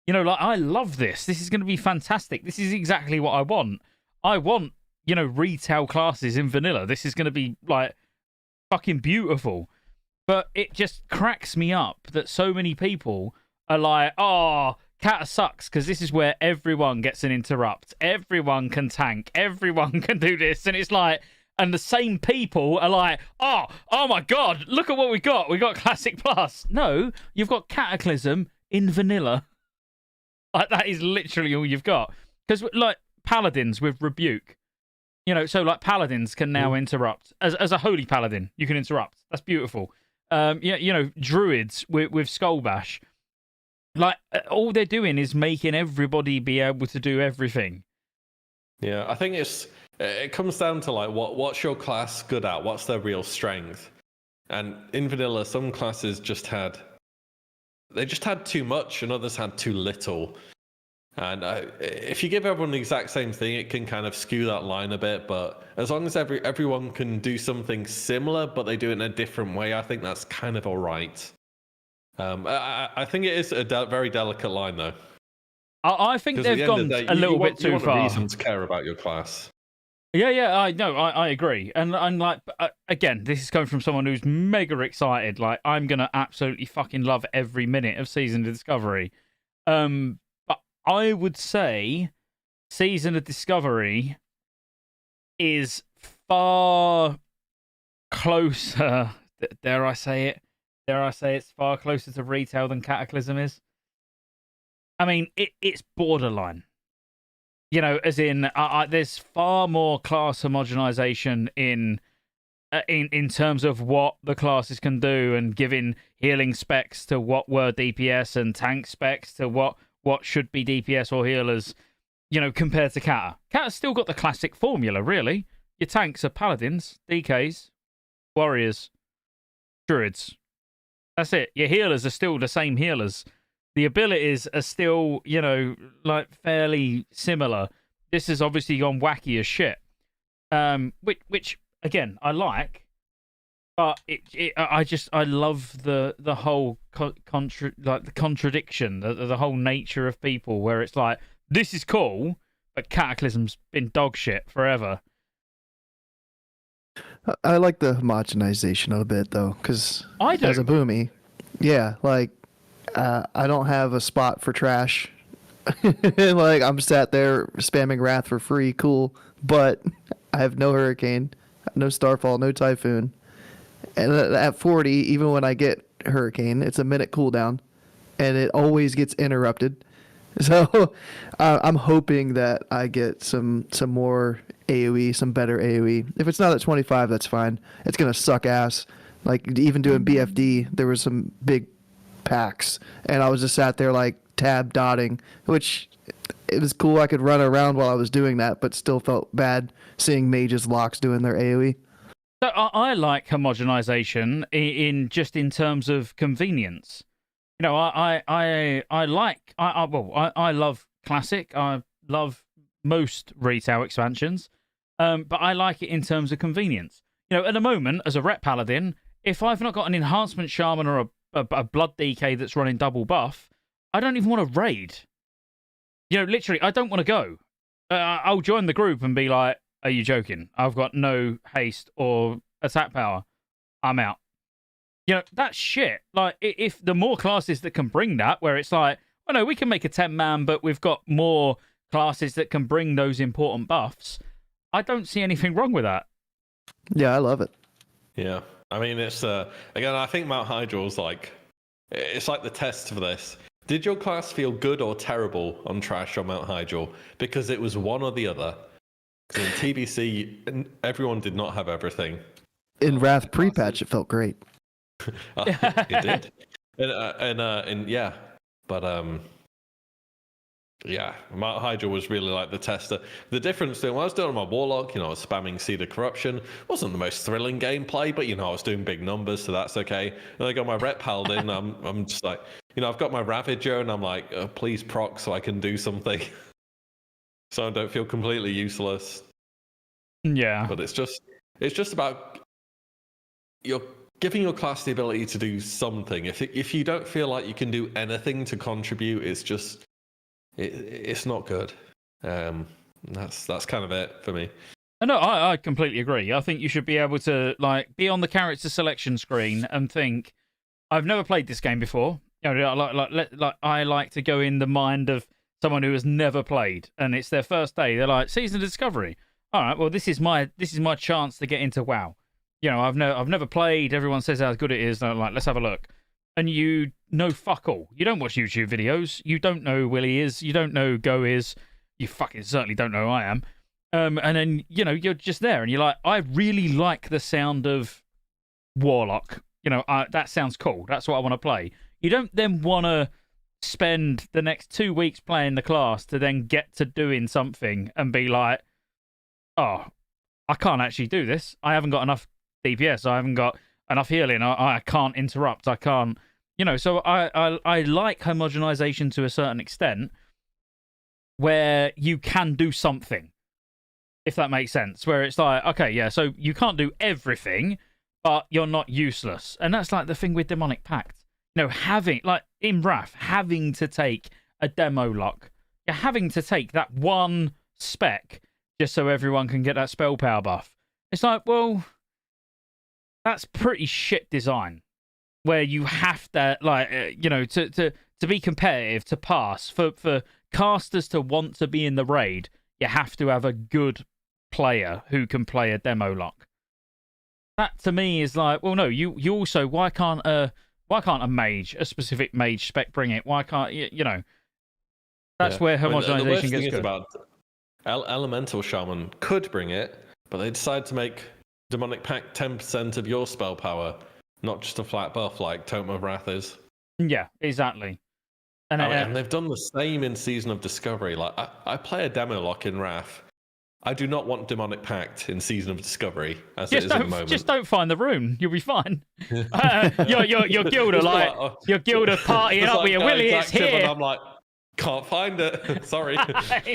S1: You know, like, I love this. This is going to be fantastic. This is exactly what I want. I want, you know, retail classes in vanilla. This is going to be, like, fucking beautiful. But it just cracks me up that so many people are like, oh, kata sucks, because this is where everyone gets an interrupt. Everyone can tank. Everyone can do this. And it's like, and the same people are like, oh my God, look at what we got. We got Classic Plus. No, you've got Cataclysm in vanilla. Like, that is literally all you've got. Because, like, paladins with rebuke. You know, so, like, paladins can now interrupt. As a holy paladin, you can interrupt. That's beautiful. Yeah, you know, druids with Skull Bash. Like, all they're doing is making everybody be able to do everything.
S3: Yeah, I think it comes down to, like, what's your class good at? What's their real strength? And in vanilla, some classes just had too much, and others had too little. And if you give everyone the exact same thing, it can kind of skew that line a bit. But as long as everyone can do something similar, but they do it in a different way, I think that's kind of all right. I think it is a very delicate line, though.
S1: I think they've gone a little bit too far.
S3: You want a reason to care about your class.
S1: Yeah, I agree. And like, again, this is coming from someone who's mega excited. Like, I'm going to absolutely fucking love every minute of Season of Discovery. But I would say Season of Discovery is far closer, dare I say it? Dare I say it's far closer to retail than Cataclysm is? I mean, it's borderline. You know, as in, there's far more class homogenization in terms of what the classes can do, and giving healing specs to what were DPS and tank specs to what should be DPS or healers, you know, compared to Kata. Kata's still got the classic formula, really. Your tanks are paladins, DKs, warriors, druids. That's it. Your healers are still the same healers. The abilities are still, you know, like, fairly similar. This has obviously gone wacky as shit. Which again, I like, but I love the whole the contradiction, the whole nature of people, where it's like, this is cool, but Cataclysm's been dog shit forever.
S2: I like the homogenization a bit, though, because
S1: as
S2: a boomy, yeah, like, I don't have a spot for trash. Like, I'm sat there spamming Wrath for free, cool, but I have no Hurricane, no Starfall, no Typhoon. And at 40, even when I get Hurricane, it's a minute cooldown, and it always gets interrupted. So I'm hoping that I get some more AoE, some better AoE. If it's not at 25, that's fine. It's going to suck ass. Like, even doing BFD, there was some big packs, and I was just sat there, like, tab dotting, which it was cool. I could run around while I was doing that, but still felt bad seeing mages locks doing their AoE.
S1: So I like homogenization in terms of convenience. You know, I love Classic. I love most retail expansions, but I like it in terms of convenience. You know, at the moment, as a rep paladin, if I've not got an enhancement shaman or a blood DK that's running double buff, I don't even want to raid. You know, literally, I don't want to go. I'll join the group and be like, are you joking? I've got no haste or attack power. I'm out. You know, that's shit. Like, if the more classes that can bring that, where it's like, oh no, we can make a 10-man, but we've got more classes that can bring those important buffs, I don't see anything wrong with that.
S2: Yeah, I love it.
S3: Yeah, I mean, it's again, I think Mount Hydral's like, it's like the test for this. Did your class feel good or terrible on Trash or Mount Hydral? Because it was one or the other. In TBC, everyone did not have everything.
S2: In Wrath pre-patch, it felt great.
S3: It did. And yeah, but yeah, Mount Hydra was really like the tester. The difference when I was doing my Warlock, I was spamming Seed of Corruption. Wasn't the most thrilling gameplay, but I was doing big numbers, so that's okay. And I got my Ret Paladin, I'm just like, I've got my Ravager, and I'm like, please proc so I can do something, so I don't feel completely useless.
S1: Yeah,
S3: but it's just about you're giving your class the ability to do something. If you don't feel like you can do anything to contribute, it's just. It's not good. That's kind of it for me.
S1: No, I completely agree. I think you should be able to be on the character selection screen and think, I've never played this game before. I like to go in the mind of someone who has never played, and it's their first day. They're like, season of discovery. All right, well, this is my chance to get into WoW. I've never played. Everyone says how good it is. And I'm like, let's have a look. And you know fuck all. You don't watch YouTube videos. You don't know who Willie is. You don't know who Go is. You fucking certainly don't know who I am. And then, you're just there and you're like, I really like the sound of Warlock. That sounds cool. That's what I want to play. You don't then want to spend the next 2 weeks playing the class to then get to doing something and be like, oh, I can't actually do this. I haven't got enough DPS. I haven't got enough healing. I can't interrupt. I can't, so I like homogenization to a certain extent where you can do something, if that makes sense, where it's like, okay, yeah, so you can't do everything, but you're not useless. And that's like the thing with Demonic Pact. Having, like in Wrath, having to take a demo lock, you're having to take that one spec just so everyone can get that spell power buff. It's like, well, that's pretty shit design, where you have to, to be competitive, to pass, for casters to want to be in the raid, you have to have a good player who can play a demo lock. That to me is like, well, no, you also, why can't a mage, a specific mage spec bring it? Why can't that's where homogenization gets good.
S3: About Elemental Shaman could bring it, but they decided to make Demonic Pact 10% of your spell power, not just a flat buff like Tome of Wrath is.
S1: Yeah, exactly.
S3: And they've done the same in Season of Discovery. Like I play a demo lock in Wrath. I do not want Demonic Pact in Season of Discovery as it is at the moment.
S1: Just don't find the rune. You'll be fine. Your guild are your guild are partying up with your Willie. It's here.
S3: And I'm like, can't find it. Sorry.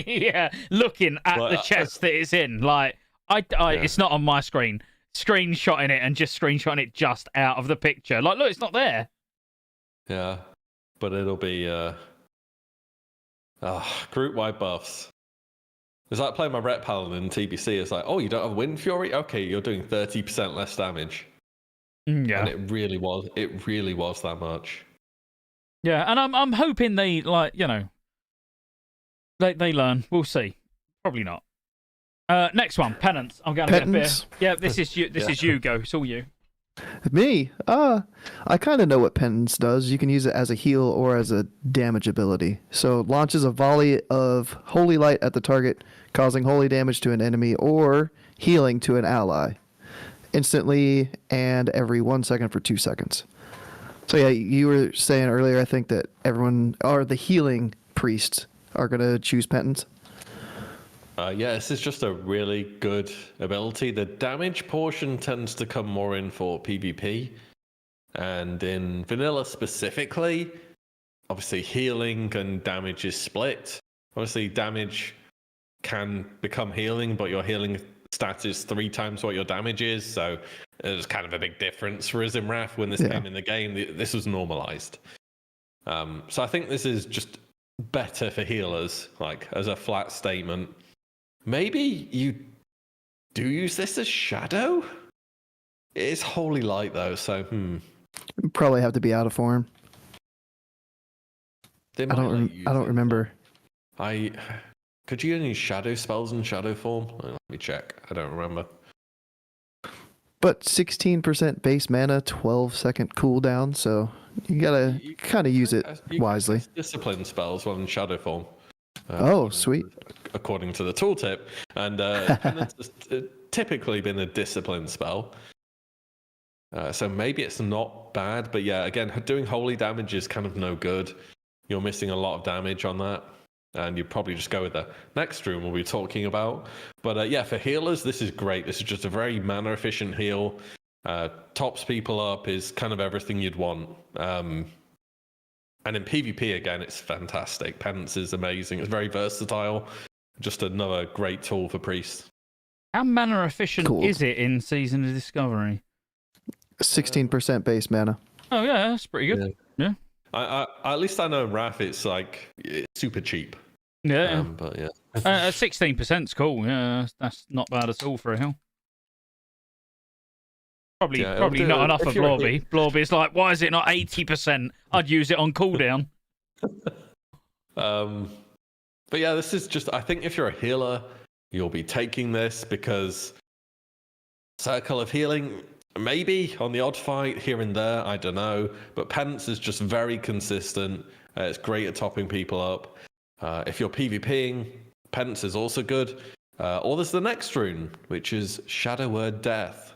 S1: Yeah, looking at the chest that it's in. Like, it's not on my screen. Screenshotting it and just screenshotting it just out of the picture. Like, look, it's not there.
S3: Yeah, but it'll be group-wide buffs. It's like playing my Ret Paladin in TBC. It's like, oh, you don't have Wind Fury? Okay, you're doing 30% less damage.
S1: Yeah,
S3: and it really was that much.
S1: Yeah, and I'm hoping they they learn. We'll see. Probably not. Next one, Penance. I'm going to get a beer. Yeah, this is you. This is you. Go. It's all you.
S2: Me? I kind of know what Penance does. You can use it as a heal or as a damage ability. So it launches a volley of holy light at the target, causing holy damage to an enemy or healing to an ally, instantly and every 1 second for 2 seconds. So yeah, you were saying earlier, I think that everyone, or the healing priests, are going to choose Penance.
S3: Yeah, this is just a really good ability. The damage portion tends to come more in for PvP. And in vanilla specifically, obviously healing and damage is split. Obviously damage can become healing, but your healing stat is 3 times what your damage is. So there's kind of a big difference. Whereas in Wrath, when this came in the game, this was normalized. So I think this is just better for healers, like as a flat statement. Maybe you do use this as Shadow? It is Holy Light, though, so
S2: Probably have to be out of form.
S3: I
S2: don't remember.
S3: Could you use shadow spells in shadow form? Let me check. I don't remember.
S2: But 16% base mana, 12-second cooldown, so you gotta kind of use it wisely.
S3: Discipline spells while in shadow form.
S2: Oh, sweet.
S3: According to the tooltip. And Penance has typically been a discipline spell. So maybe it's not bad, but yeah, again, doing holy damage is kind of no good. You're missing a lot of damage on that. And you probably just go with the next room we'll be talking about. But yeah, for healers, this is great. This is just a very mana efficient heal. Tops people up, is kind of everything you'd want. And in PvP, again, it's fantastic. Penance is amazing. It's very versatile. Just another great tool for priests.
S1: How mana efficient is it in Season of Discovery?
S2: 16% base mana.
S1: Oh yeah, that's pretty good. Yeah.
S3: At least I know Wrath, it's super cheap.
S1: Yeah.
S3: But yeah.
S1: 16%'s cool. Yeah, that's not bad at all for a hill. Probably not enough for Blorby. Blorby's like, why is it not 80%? I'd use it on cooldown.
S3: But yeah, this is just, I think if you're a healer, you'll be taking this because Circle of Healing, maybe on the odd fight here and there, I don't know. But Penance is just very consistent. It's great at topping people up. If you're PvPing, Penance is also good. Or there's the next rune, which is Shadow Word Death.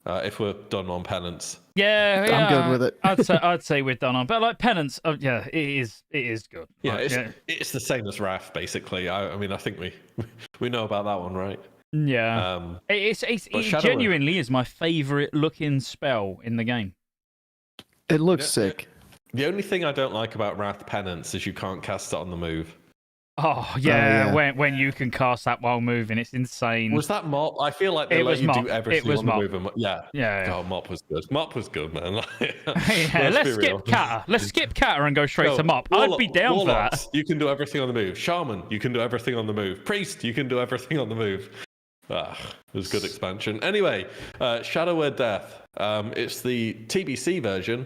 S3: If we're done on Penance.
S1: Yeah,
S2: I'm good with it.
S1: I'd say we're done on, but like Penance, yeah, it is good.
S3: Yeah, it's the same as Wrath, basically. I mean, I think we know about that one, right?
S1: Yeah, it genuinely is my favorite looking spell in the game.
S2: It looks sick.
S3: The only thing I don't like about Wrath Penance is you can't cast it on the move.
S1: Oh yeah, when you can cast that while moving, it's insane.
S3: Was that Mop? I feel like they let you do everything on the move.
S1: Yeah.
S3: God, Mop was good. Mop was good, man.
S1: Yeah, let's skip Kata. Let's skip Kata and go straight to Mop. I'd be down for that.
S3: You can do everything on the move. Shaman, you can do everything on the move. Priest, you can do everything on the move. It was good expansion. Anyway, Shadow Word Death. It's the TBC version,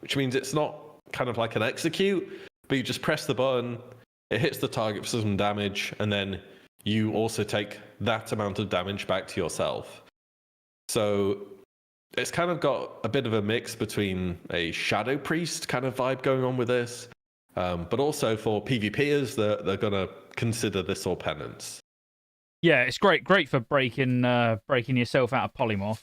S3: which means it's not kind of like an execute, but you just press the button. It hits the target for some damage, and then you also take that amount of damage back to yourself. So it's kind of got a bit of a mix between a Shadow Priest kind of vibe going on with this, but also for PvPers, they're going to consider this all Penance.
S1: Yeah, it's great for breaking yourself out of polymorph.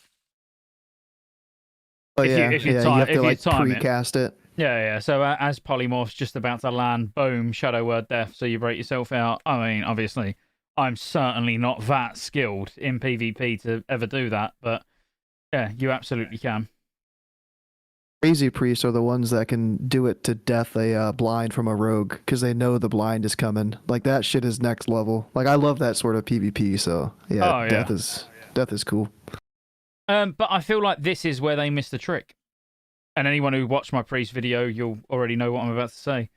S2: Oh you have to precast it.
S1: Yeah. So as polymorph's just about to land, boom, Shadow Word Death. So you break yourself out. I mean, obviously, I'm certainly not that skilled in PvP to ever do that, but yeah, you absolutely can.
S2: Crazy priests are the ones that can do it to death a blind from a rogue because they know the blind is coming. Like that shit is next level. Like I love that sort of PvP. So yeah, death is cool.
S1: But I feel like this is where they missed the trick. And anyone who watched my priest video, you'll already know what I'm about to say.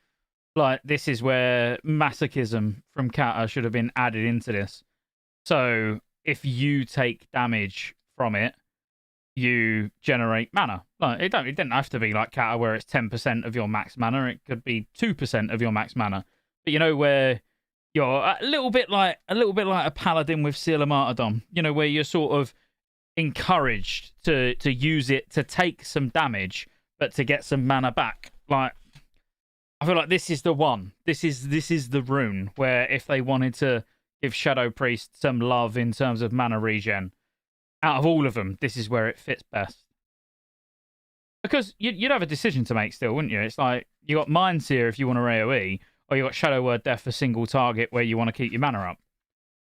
S1: Like, this is where masochism from Kata should have been added into this. So, if you take damage from it, you generate mana. Like, it didn't have to be like Kata where it's 10% of your max mana. It could be 2% of your max mana. But you know where you're a little bit like a paladin with Seal of Martyrdom. You know, where you're sort of encouraged to use it to take some damage, but to get some mana back. Like, I feel like this is the one. This is the rune where if they wanted to give Shadow Priest some love in terms of mana regen, out of all of them, this is where it fits best. Because you'd have a decision to make still, wouldn't you? It's like you got Mind Seer if you want to AoE, or you got Shadow Word Death for single target where you want to keep your mana up.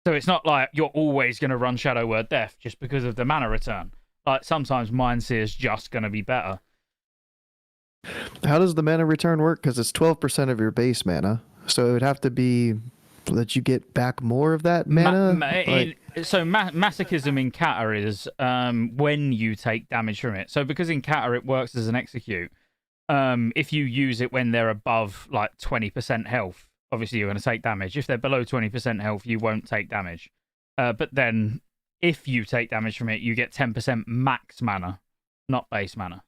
S1: So it's not like you're always going to run Shadow Word Death just because of the mana return. Like, sometimes Mind Seer is just going to be better.
S2: How does the mana return work? Because it's 12% of your base mana. So it would have to be that you get back more of that mana?
S1: Masochism in Kata is when you take damage from it. So because in Kata it works as an execute, if you use it when they're above like 20% health, obviously you're going to take damage. If they're below 20% health, you won't take damage. But then if you take damage from it, you get 10% max mana, not base mana.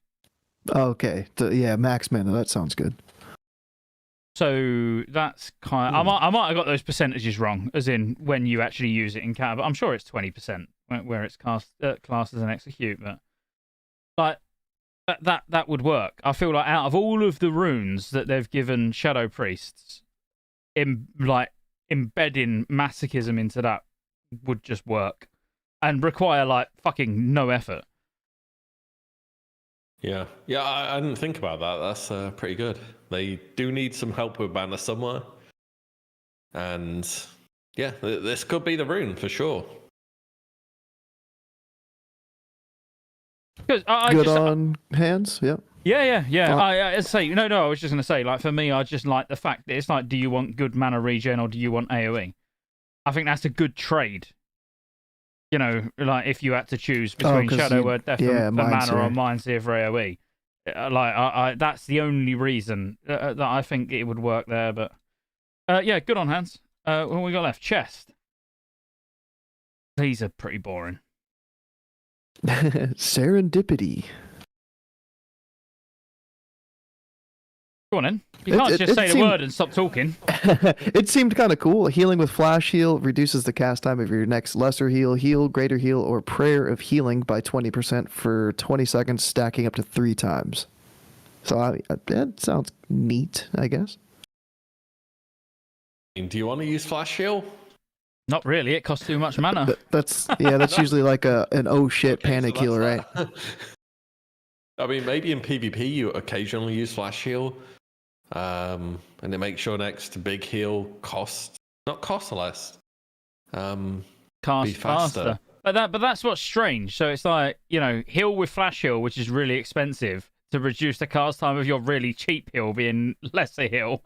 S2: Okay. So, yeah, max mana. That sounds good.
S1: So that's kind. I might have got those percentages wrong, as in when you actually use it in cat. But I'm sure it's 20% where it's classed as an execute. But like that would work. I feel like out of all of the runes that they've given Shadow Priests, embedding masochism into that would just work and require like fucking no effort.
S3: Yeah, I didn't think about that. That's pretty good. They do need some help with mana somewhere, and yeah, this could be the rune for sure.
S2: Good on hands. Yep.
S1: Yeah. I say no. I was just gonna say, like for me, I just like the fact that it's like, do you want good mana regen or do you want AOE? I think that's a good trade. You know, like if you had to choose between Shadow Word Death for mana or Mindseer for AOE, I that's the only reason that I think it would work there. But yeah, good on hands. What we got left? Chest. These are pretty boring.
S2: Serendipity.
S1: Go on in. You can't just say the word and stop talking.
S2: It seemed kind of cool. Healing with Flash Heal reduces the cast time of your next Lesser Heal, Greater Heal, or Prayer of Healing by 20% for 20 seconds, stacking up to 3 times. So that sounds neat, I guess.
S3: Do you want to use Flash Heal?
S1: Not really. It costs too much mana.
S2: That's usually like an oh shit panic heal, right?
S3: I mean, maybe in PvP you occasionally use Flash Heal. And it makes your next big heal not cost less.
S1: Cast faster. But that's what's strange. So it's like, you know, heal with Flash Heal, which is really expensive, to reduce the cast time of your really cheap heal being lesser heal.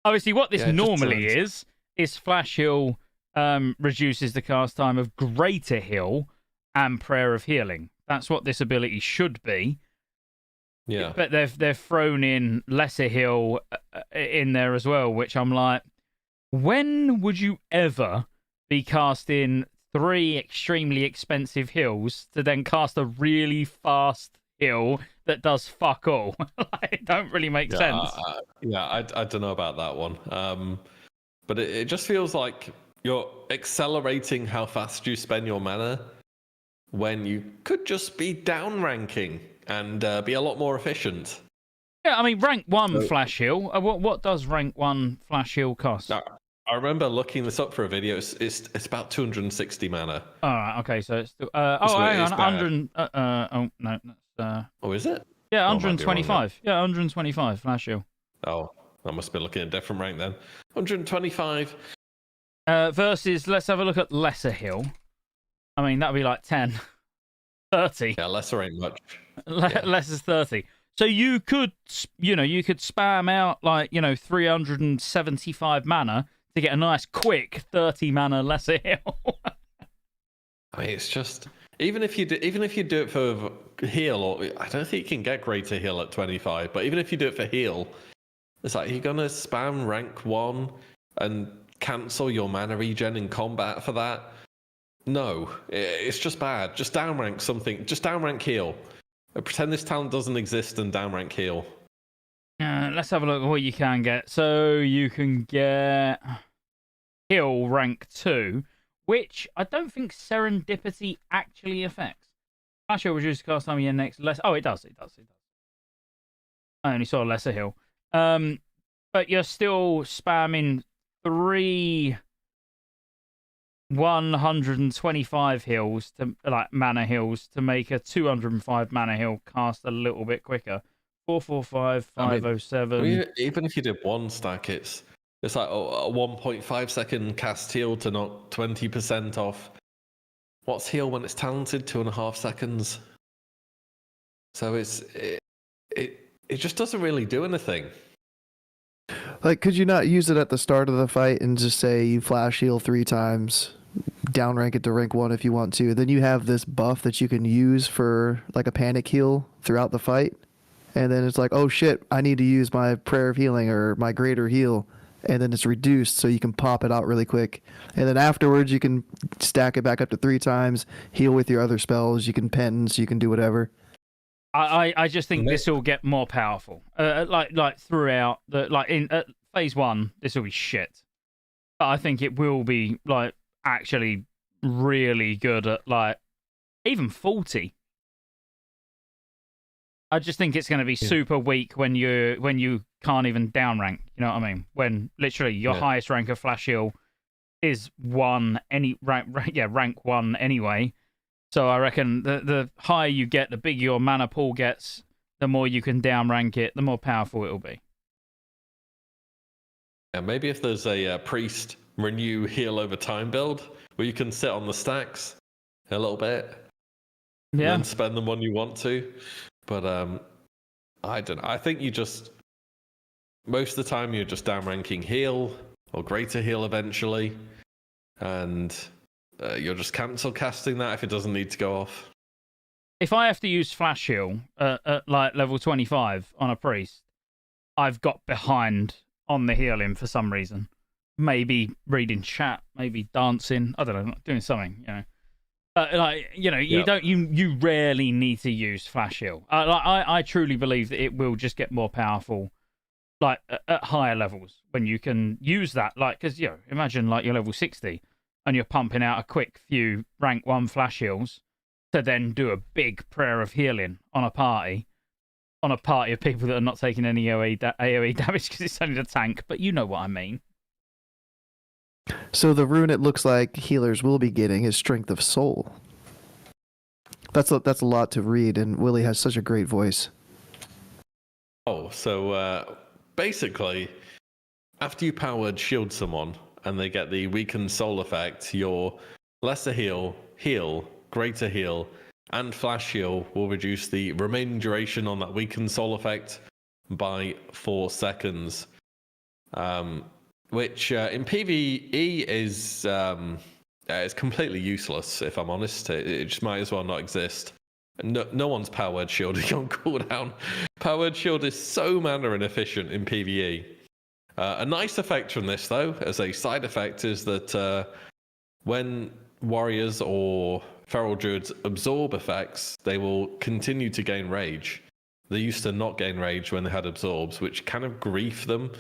S1: Obviously, what this normally is Flash Heal reduces the cast time of Greater Heal and Prayer of Healing. That's what this ability should be.
S3: Yeah.
S1: But they've thrown in Lesser Heal in there as well, which I'm like, when would you ever be casting 3 extremely expensive heals to then cast a really fast heal that does fuck all? It don't really make sense.
S3: I don't know about that one. But it just feels like you're accelerating how fast you spend your mana when you could just be down ranking and be a lot more efficient.
S1: Yeah, I mean, rank 1 Flash Heal. What does rank 1 Flash Heal cost?
S3: I remember looking this up for a video. It's about 260 mana.
S1: All right, okay, so it's still, hang on, 100. Oh no, that's
S3: Oh, is it?
S1: Yeah, 125. Yeah, 125 Flash Heal.
S3: Oh, I must be looking at a different rank then. 125.
S1: Versus, let's have a look at Lesser Heal. I mean, that'd be like 10. 30.
S3: Yeah, lesser ain't much.
S1: Less is 30. So you could spam out like, 375 mana to get a nice quick 30 mana Lesser Heal.
S3: I mean, it's just even if you do it for heal, or I don't think you can get Greater Heal at 25. But even if you do it for heal, it's like you're gonna spam rank 1 and cancel your mana regen in combat for that. No, it's just bad. Just downrank something. Just downrank heal. Pretend this talent doesn't exist and downrank heal.
S1: Let's have a look at what you can get. So you can get heal rank 2, which I don't think Serendipity actually affects. Flash Heal reduces cast time of your next less. Oh, it does. I only saw Lesser Heal. But you're still spamming 3 125 heals to mana heals to make a 205 mana heal cast a little bit quicker. 445 507.
S3: Even if you did 1 stack, it's like a 1.5 second cast heal to knock 20% off. What's heal when it's talented? 2.5 seconds. So it just doesn't really do anything.
S2: Like, could you not use it at the start of the fight and just say you Flash Heal 3 times? Downrank it to rank 1 if you want to. Then you have this buff that you can use for like a panic heal throughout the fight. And then it's like, oh shit, I need to use my Prayer of Healing or my Greater Heal. And then it's reduced so you can pop it out really quick. And then afterwards you can stack it back up to 3 times, heal with your other spells, you can penance, you can do whatever.
S1: I just think
S3: No.
S1: this will get more powerful. Like throughout the in phase 1, this will be shit. But I think it will be like actually really good at like even 40. I just think it's going to be super weak when you can't even down rank. You know what I mean? When literally your highest rank of Flash Heal is rank 1 anyway. So I reckon the higher you get, the bigger your mana pool gets, the more you can down rank it, the more powerful it'll be.
S3: Yeah, maybe if there's a priest renew heal over time build where you can sit on the stacks a little bit, and then spend them when you want to. But I don't know. I think you just most of the time you're just down ranking heal or greater heal eventually, and you're just cancel casting that if it doesn't need to go off.
S1: If I have to use Flash Heal at like level 25 on a priest, I've got behind on the healing for some reason. Maybe reading chat, maybe dancing. I don't know, doing something. You know, you rarely need to use Flash Heal. I truly believe that it will just get more powerful, like at higher levels when you can use that. Like, because imagine like you're level 60 and you're pumping out a quick few rank 1 Flash Heals to then do a big prayer of healing on a party of people that are not taking any AoE damage because it's only the tank. But you know what I mean.
S2: So the rune it looks like healers will be getting is Strength of Soul. That's a lot to read, and Willie has such a great voice.
S3: Oh, so basically, after you powered shield someone and they get the weakened soul effect, your lesser heal, greater heal, and flash heal will reduce the remaining duration on that weakened soul effect by 4 seconds. Which in PvE is completely useless, if I'm honest. It just might as well not exist. No one's powered shielding on cooldown. Powered shield is so mana inefficient in PvE. A nice effect from this, though, as a side effect, is that when warriors or feral druids absorb effects, they will continue to gain rage. They used to not gain rage when they had absorbs, which kind of grief them.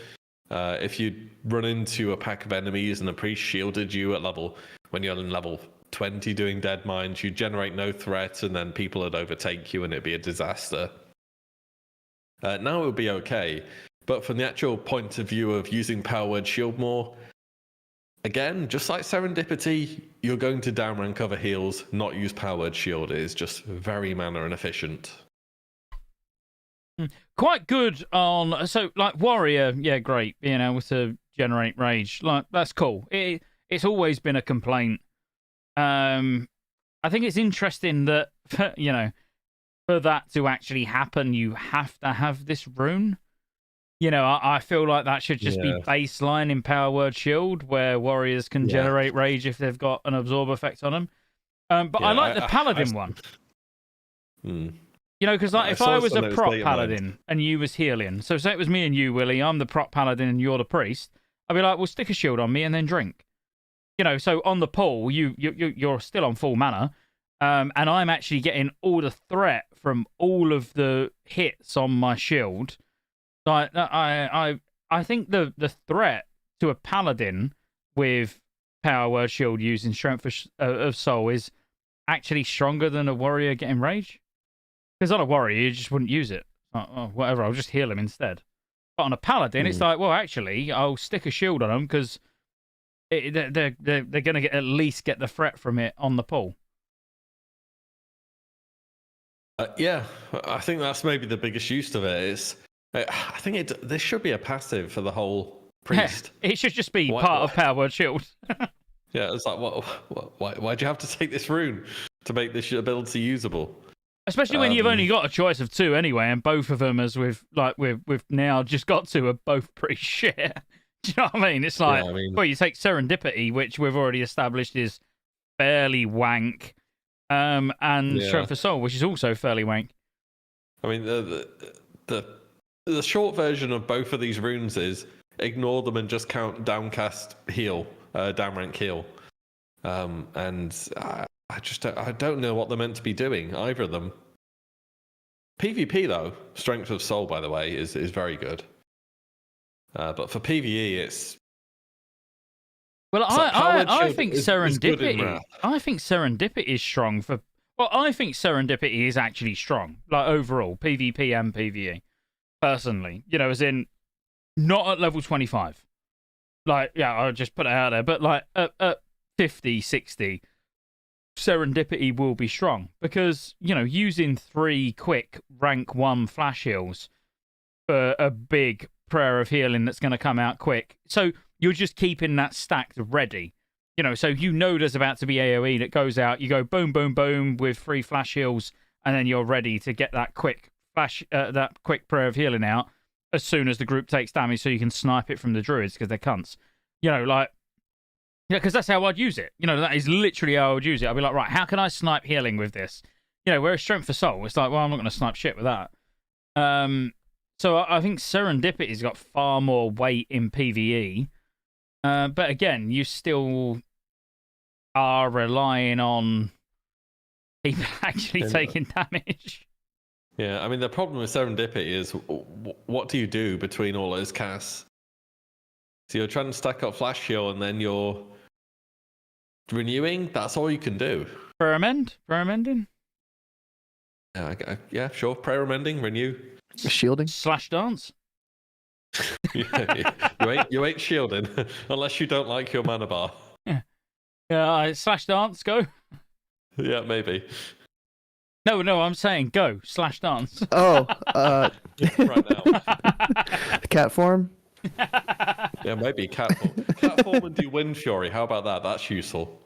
S3: If you run into a pack of enemies and a priest shielded you when you're in level 20 doing dead mines, you generate no threat, and then people would overtake you and it'd be a disaster. Now it would be okay, but from the actual point of view of using Power Word Shield more, again, just like Serendipity, you're going to downrank other heals, not use Power Word Shield. It is just very mana inefficient.
S1: Quite good on like warrior, yeah, great, being able to generate rage, like that's cool. It's always been a complaint. I think it's interesting that for that to actually happen, you have to have this rune. I feel like that should just be baseline in Power Word Shield, where warriors can generate rage if they've got an absorb effect on them. But I like the paladin one. Because like, if I was a prop paladin and you was healing, so say it was me and you, Willie, I'm the prop paladin and you're the priest, I'd be like, well, stick a shield on me and then drink. So on the pool, you're still on full mana, and I'm actually getting all the threat from all of the hits on my shield. Like I think the threat to a paladin with Power Word Shield using Strength of Soul is actually stronger than a warrior getting rage. Because on a warrior, you just wouldn't use it. Whatever, I'll just heal him instead. But on a paladin, it's like, well, actually, I'll stick a shield on them because they're going to at least get the threat from it on the pull.
S3: Yeah, I think that's maybe the biggest use of it. I think this should be a passive for the whole priest.
S1: It should just be part of Power Word Shield.
S3: Yeah, it's like, why'd you have to take this rune to make this ability usable?
S1: Especially when you've only got a choice of 2 anyway, and both of them, as we've now just got to, are both pretty shit. Do you know what I mean? It's like, well, you take Serendipity, which we've already established is fairly wank, and Strength of Soul, which is also fairly wank.
S3: I mean, the short version of both of these runes is ignore them and just count downcast heal, downrank heal, and I don't know what they're meant to be doing, either of them. PvP though, Strength of Soul, by the way, is very good. But for PvE, it's
S1: Well,
S3: like Power
S1: I
S3: Shield
S1: think
S3: is good in
S1: Serendipity.
S3: Wrath.
S1: I think Serendipity is strong for. Well, I think Serendipity is actually strong, like overall PvP and PvE. Personally, as in not at level 25. Like, yeah, I'll just put it out there, but like at 50, 60, Serendipity will be strong because using 3 quick rank 1 flash heals for a big prayer of healing that's going to come out quick. So you're just keeping that stacked ready. So there's about to be AoE that goes out. You go boom, boom, boom with 3 flash heals, and then you're ready to get that quick flash, that quick prayer of healing out as soon as the group takes damage, so you can snipe it from the druids because they're cunts. Because that's how I'd use it. That is literally how I would use it. I'd be like, right, how can I snipe healing with this? Whereas Strength for Soul, it's like, well, I'm not going to snipe shit with that. So I think Serendipity's got far more weight in PvE. But again, you still are relying on people actually taking damage.
S3: Yeah, I mean, the problem with Serendipity is what do you do between all those casts? So you're trying to stack up Flash Heal and then you're renewing? That's all you can do.
S1: Prayer Mending?
S3: Yeah, sure. Prayer Mending, renew.
S2: Shielding?
S1: Slash Dance?
S3: You ain't shielding unless you don't like your mana bar.
S1: Yeah, Slash Dance, go.
S3: Yeah, maybe.
S1: No, I'm saying go, Slash Dance.
S2: Oh,
S3: right now.
S2: Cat form?
S3: Yeah, maybe cat form. Cat form and do Wind Fury. How about that? That's useful.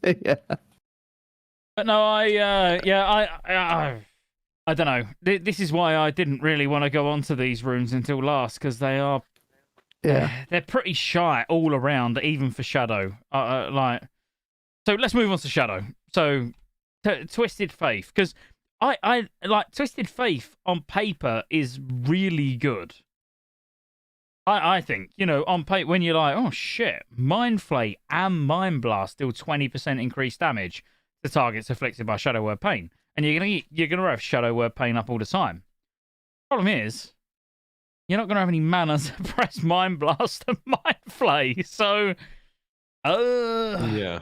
S2: Yeah.
S1: But no, I don't know. This is why I didn't really want to go onto these runes until last, because they are, they're pretty shy all around, even for Shadow. So let's move on to Shadow. So Twisted Faith, because I like Twisted Faith on paper is really good. I think, on paper, when you're like, oh shit, Mind Flay and Mind Blast deal 20% increased damage to targets afflicted by Shadow Word Pain. And you're gonna have Shadow Word Pain up all the time. Problem is, you're not gonna have any mana to press Mind Blast and Mind Flay. So,
S3: yeah.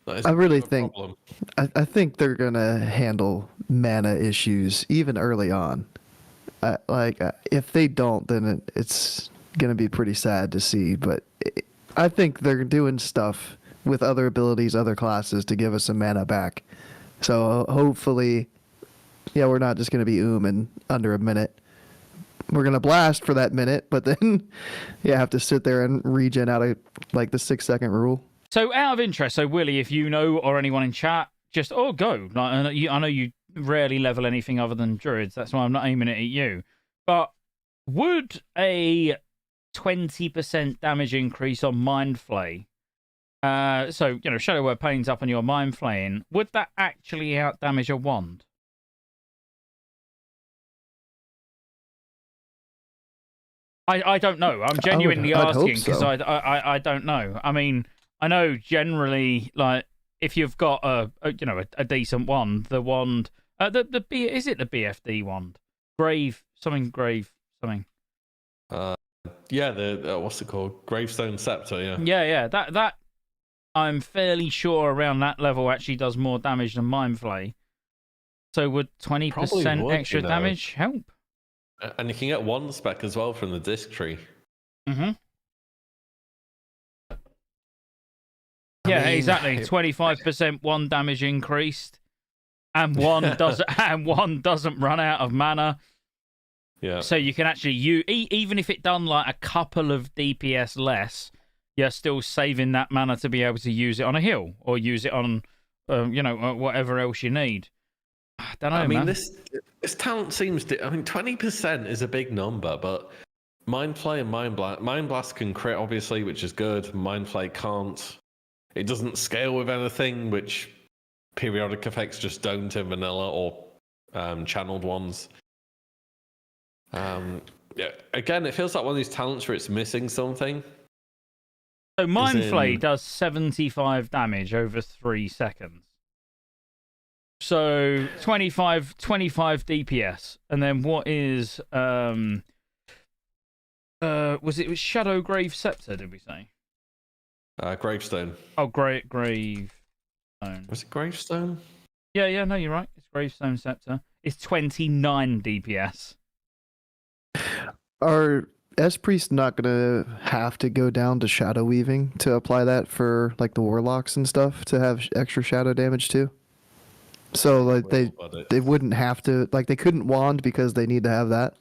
S2: I really think I think they're gonna handle mana issues even early on. If they don't, then it's gonna be pretty sad to see. But I think they're doing stuff with other abilities, other classes to give us some mana back. So hopefully, we're not just gonna be in under a minute. We're gonna blast for that minute, but then have to sit there and regen out of like the 6-second rule.
S1: So out of interest, so Willie, if you know or anyone in chat, just go. I know you rarely level anything other than druids. That's why I'm not aiming it at you. But would a 20% damage increase on Mind Flay? So Shadow Word Pain's up on your Mind Flaying. Would that actually out damage a wand? I don't know. I'm genuinely asking because I don't know. I mean, I know generally, like, if you've got a decent wand, the wand, is it the BFD wand? Grave something.
S3: Yeah, the what's it called? Gravestone Scepter. Yeah.
S1: Yeah. That I'm fairly sure around that level actually does more damage than Mind Flay. So would 20% extra damage help?
S3: And you can get one spec as well from the disc tree.
S1: Mm-hmm. Yeah, exactly. 25% one damage increased, and one doesn't run out of mana.
S3: Yeah.
S1: So you can actually even if it done like a couple of DPS less, you're still saving that mana to be able to use it on a heal or use it on, whatever else you need. I don't know. I mean,
S3: this talent seems. 20% is a big number, but Mind Flay and Mind Blast can crit obviously, which is good. Mind Flay can't. It doesn't scale with anything, which periodic effects just don't in vanilla or channeled ones. Again, it feels like one of these talents where it's missing something.
S1: So Mind Flay does 75 damage over 3 seconds. So 25 DPS. And then what is was it Shadow Grave Scepter, did we say?
S3: Gravestone.
S1: Oh, Gravestone.
S3: Was it Gravestone?
S1: Yeah, no, you're right. It's Gravestone Scepter. It's 29 DPS.
S2: Are S priests not gonna have to go down to shadow weaving to apply that for like the warlocks and stuff to have extra shadow damage too? So like they wouldn't have to, like they couldn't wand because they need to have that.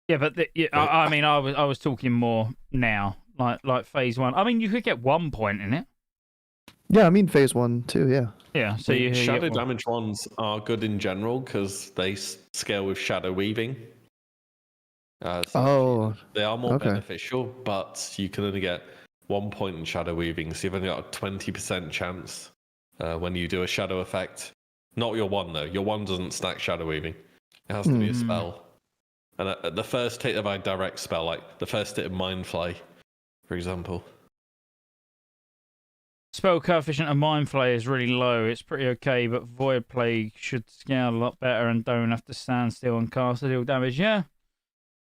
S1: Yeah, but I mean, I was talking more now, like phase 1. I mean, you could get 1 point in it.
S2: Yeah, I mean phase 1 too. Yeah.
S1: Yeah. So you
S3: shadow damage ones are good in general because they scale with shadow weaving. So they are more beneficial, but you can only get 1 point in shadow weaving, so you've only got a 20% chance when you do a shadow effect. Not your one though. Your one doesn't stack shadow weaving. It has to be a spell. And the first hit of a direct spell, like the first hit of Mind Flay, for example.
S1: Spell coefficient of Mind Flay is really low. It's pretty okay, but Void Plague should scale a lot better and don't have to stand still and cast a deal damage. Yeah.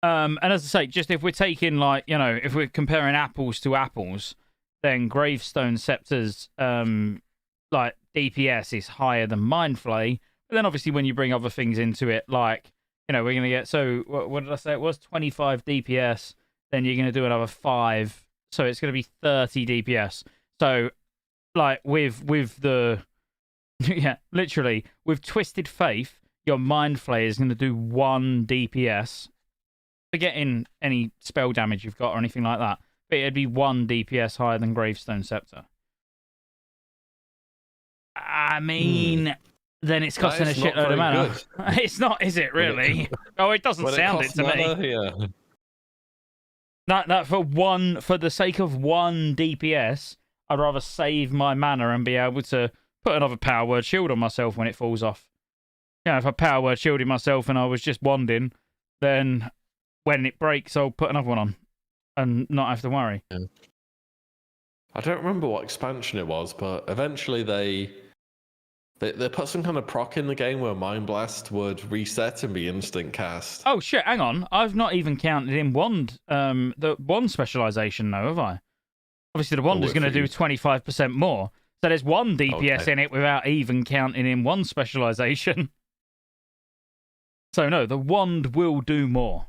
S1: And as I say, just if we're taking if we're comparing apples to apples, then Gravestone Scepter's DPS is higher than Mind Flay. But then obviously when you bring other things into it, we're gonna get what did I say? It was 25 DPS. Then you're gonna do another 5, so it's gonna be 30 DPS. So with the literally with Twisted Faith, your Mind Flay is gonna do 1 DPS. Forgetting any spell damage you've got or anything like that, but it'd be 1 DPS higher than Gravestone Scepter. I mean, then it's costing a shitload of mana. It's not, is it really? It doesn't sound it to me.
S3: Yeah.
S1: That for the sake of 1 DPS, I'd rather save my mana and be able to put another power word shield on myself when it falls off. If I power word shielded myself and I was just wanding, then when it breaks, I'll put another one on and not have to worry.
S3: Yeah. I don't remember what expansion it was, but eventually they put some kind of proc in the game where Mind Blast would reset and be instant cast.
S1: Oh shit, hang on. I've not even counted in wand the wand specialization though, have I? Obviously the wand is going to do 25% more. So there's 1 DPS in it without even counting in wand specialization. So no, the wand will do more.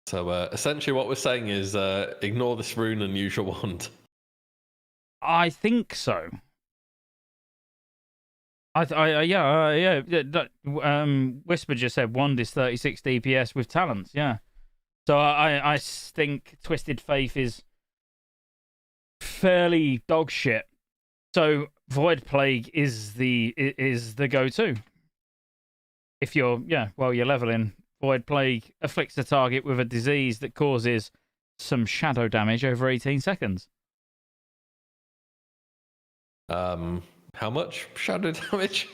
S3: So essentially what we're saying is ignore this rune and use your wand.
S1: I think so. Whisper just said wand is 36 DPS with talents, yeah. So I think Twisted Faith is fairly dog shit. So Void Plague is the go-to. If you're leveling. Void Plague afflicts the target with a disease that causes some shadow damage over 18 seconds.
S3: How much shadow damage?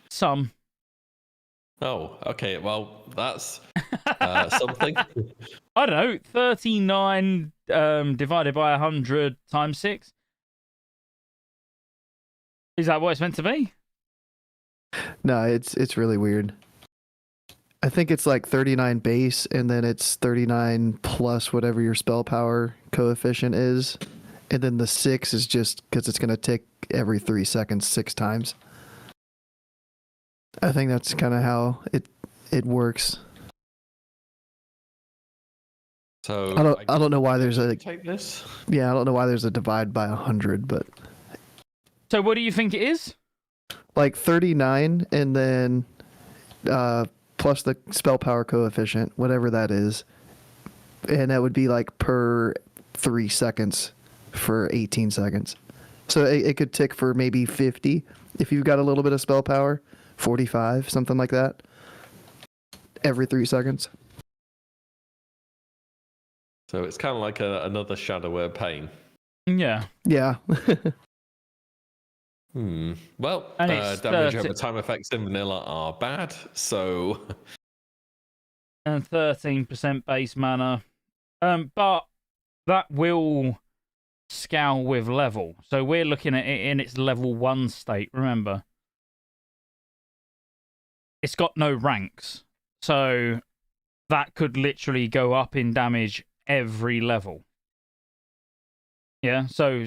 S1: Some.
S3: Oh, okay. Well, that's something.
S1: I don't know. 39 divided by 100 times 6. Is that what it's meant to be?
S2: No, it's really weird. I think it's like 39 base, and then it's 39 plus whatever your spell power coefficient is. And then the 6 is just because it's going to tick every 3 seconds 6 times. I think that's kind of how it works.
S3: So
S2: I don't know why there's a
S3: take this.
S2: Yeah, I don't know why there's a divide by 100, but
S1: so what do you think it is?
S2: Like 39 and then plus the spell power coefficient, whatever that is. And that would be like per 3 seconds for 18 seconds. So it could tick for maybe 50 if you've got a little bit of spell power, 45, something like that, every 3 seconds.
S3: So it's kind of like another Shadow Word Pain.
S1: Yeah.
S2: Yeah.
S3: Well, damage over time effects in vanilla are bad, so...
S1: And 13% base mana. But that will scale with level. So we're looking at it in its level 1 state, remember. It's got no ranks. So that could literally go up in damage every level. Yeah, so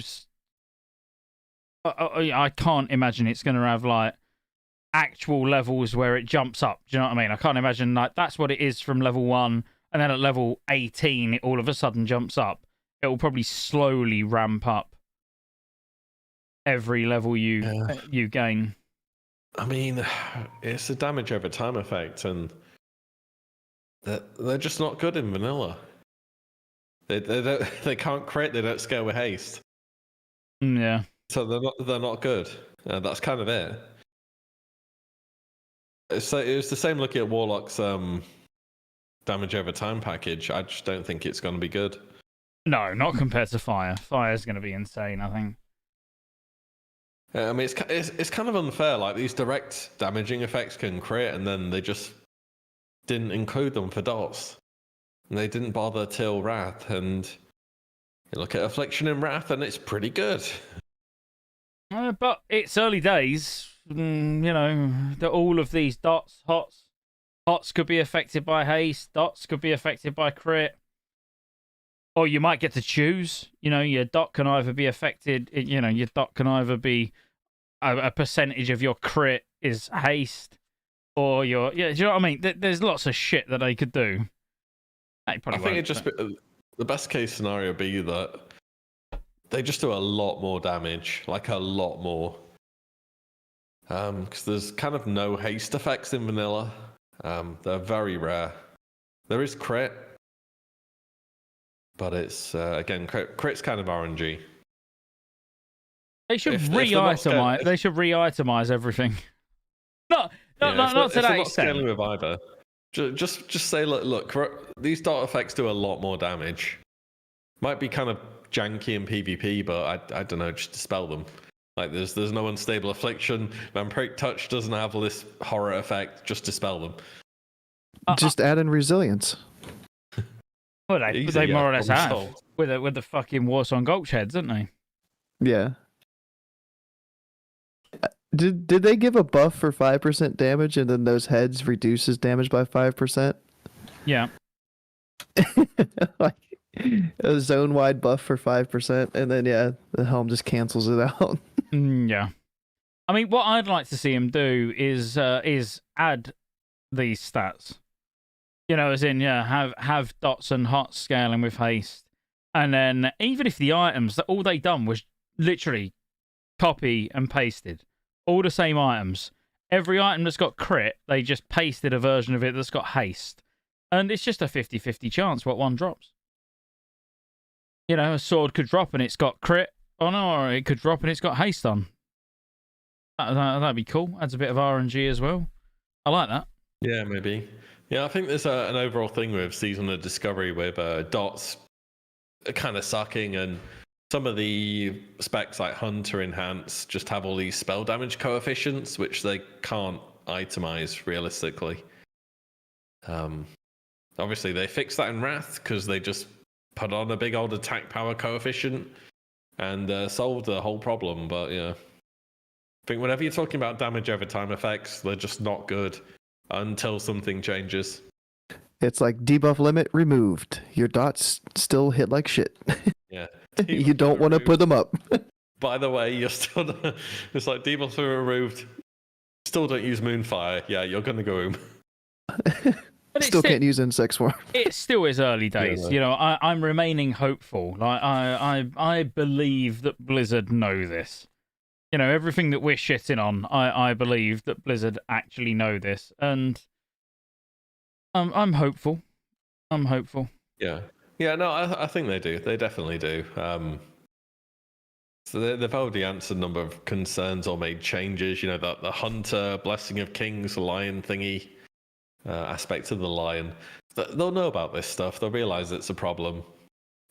S1: I can't imagine it's going to have like actual levels where it jumps up. Do you know what I mean? I can't imagine like that's what it is from level 1, and then at level 18 it all of a sudden jumps up. It will probably slowly ramp up every level you gain.
S3: I mean, it's a damage over time effect, and they're just not good in vanilla. They can't crit. They don't scale with haste.
S1: Yeah.
S3: So they're not good. That's kind of it. It was the same looking at Warlock's damage over time package. I just don't think it's going to be good.
S1: No, not compared to Fire. Fire's going to be insane, I think.
S3: I mean, it's kind of unfair. Like, these direct damaging effects can crit, and then they just didn't include them for dots. And they didn't bother till Wrath. And you look at Affliction and Wrath, and it's pretty good.
S1: But it's early days. You know, all of these dots, hots could be affected by haste. Dots could be affected by crit. Or you might get to choose. You know, your dot can either be affected. You know, your dot can either be a percentage of your crit is haste, or your do you know what I mean? There's lots of shit that they could do. I think
S3: it just the best case scenario would be that they just do a lot more damage, like a lot more. Because there's kind of no haste effects in vanilla. They're very rare. There is crit, but it's again crit's kind of RNG.
S1: They should re-itemize. They should re-itemize everything. Not to that extent.
S3: Scaling with either. Just say, look, these dot effects do a lot more damage. Might be kind of janky in PvP, but I don't know, just dispel them. Like, there's no unstable affliction. Vampiric Touch doesn't have this horror effect. Just dispel them.
S2: Just add in resilience.
S1: Well, they more or less have with the fucking Warsong Gulch heads, didn't they?
S2: Yeah. Did they give a buff for 5% damage, and then those heads reduces damage by 5%?
S1: Yeah.
S2: Like a zone-wide buff for 5%, and then the helm just cancels it out.
S1: Yeah. I mean, what I'd like to see him do is add these stats. You know, as in, have dots and hots scaling with haste. And then, even if the items, that all they done was literally copy and pasted. All the same items. Every item that's got crit, they just pasted a version of it that's got haste. And it's just a 50-50 chance what one drops. You know, a sword could drop and it's got crit on, or it could drop and it's got haste on. That'd be cool. Adds a bit of RNG as well. I like that.
S3: Yeah, maybe. Yeah, I think there's an overall thing with Season of Discovery with dots kind of sucking, and some of the specs like Hunter Enhance just have all these spell damage coefficients, which they can't itemize realistically. Obviously, they fixed that in Wrath because they just put on a big old attack power coefficient and solved the whole problem. But yeah, I think whenever you're talking about damage over time effects, they're just not good until something changes.
S2: It's like debuff limit removed. Your dots still hit like shit.
S3: Yeah.
S2: You don't want to put them up.
S3: By the way, you're still... It's like debuffs are removed. Still don't use Moonfire. Yeah, you're going to go home.
S2: But still can't use Insect Swarm.
S1: It still is early days.
S3: Yeah,
S1: you know, I'm remaining hopeful. Like I believe that Blizzard know this. You know, everything that we're shitting on, I believe that Blizzard actually know this, and I'm hopeful. I'm hopeful.
S3: Yeah. Yeah, no, I think they do. They definitely do. So they've already answered a number of concerns or made changes. You know, the Hunter, Blessing of Kings, Lion thingy, aspect of the Lion. They'll know about this stuff. They'll realize it's a problem.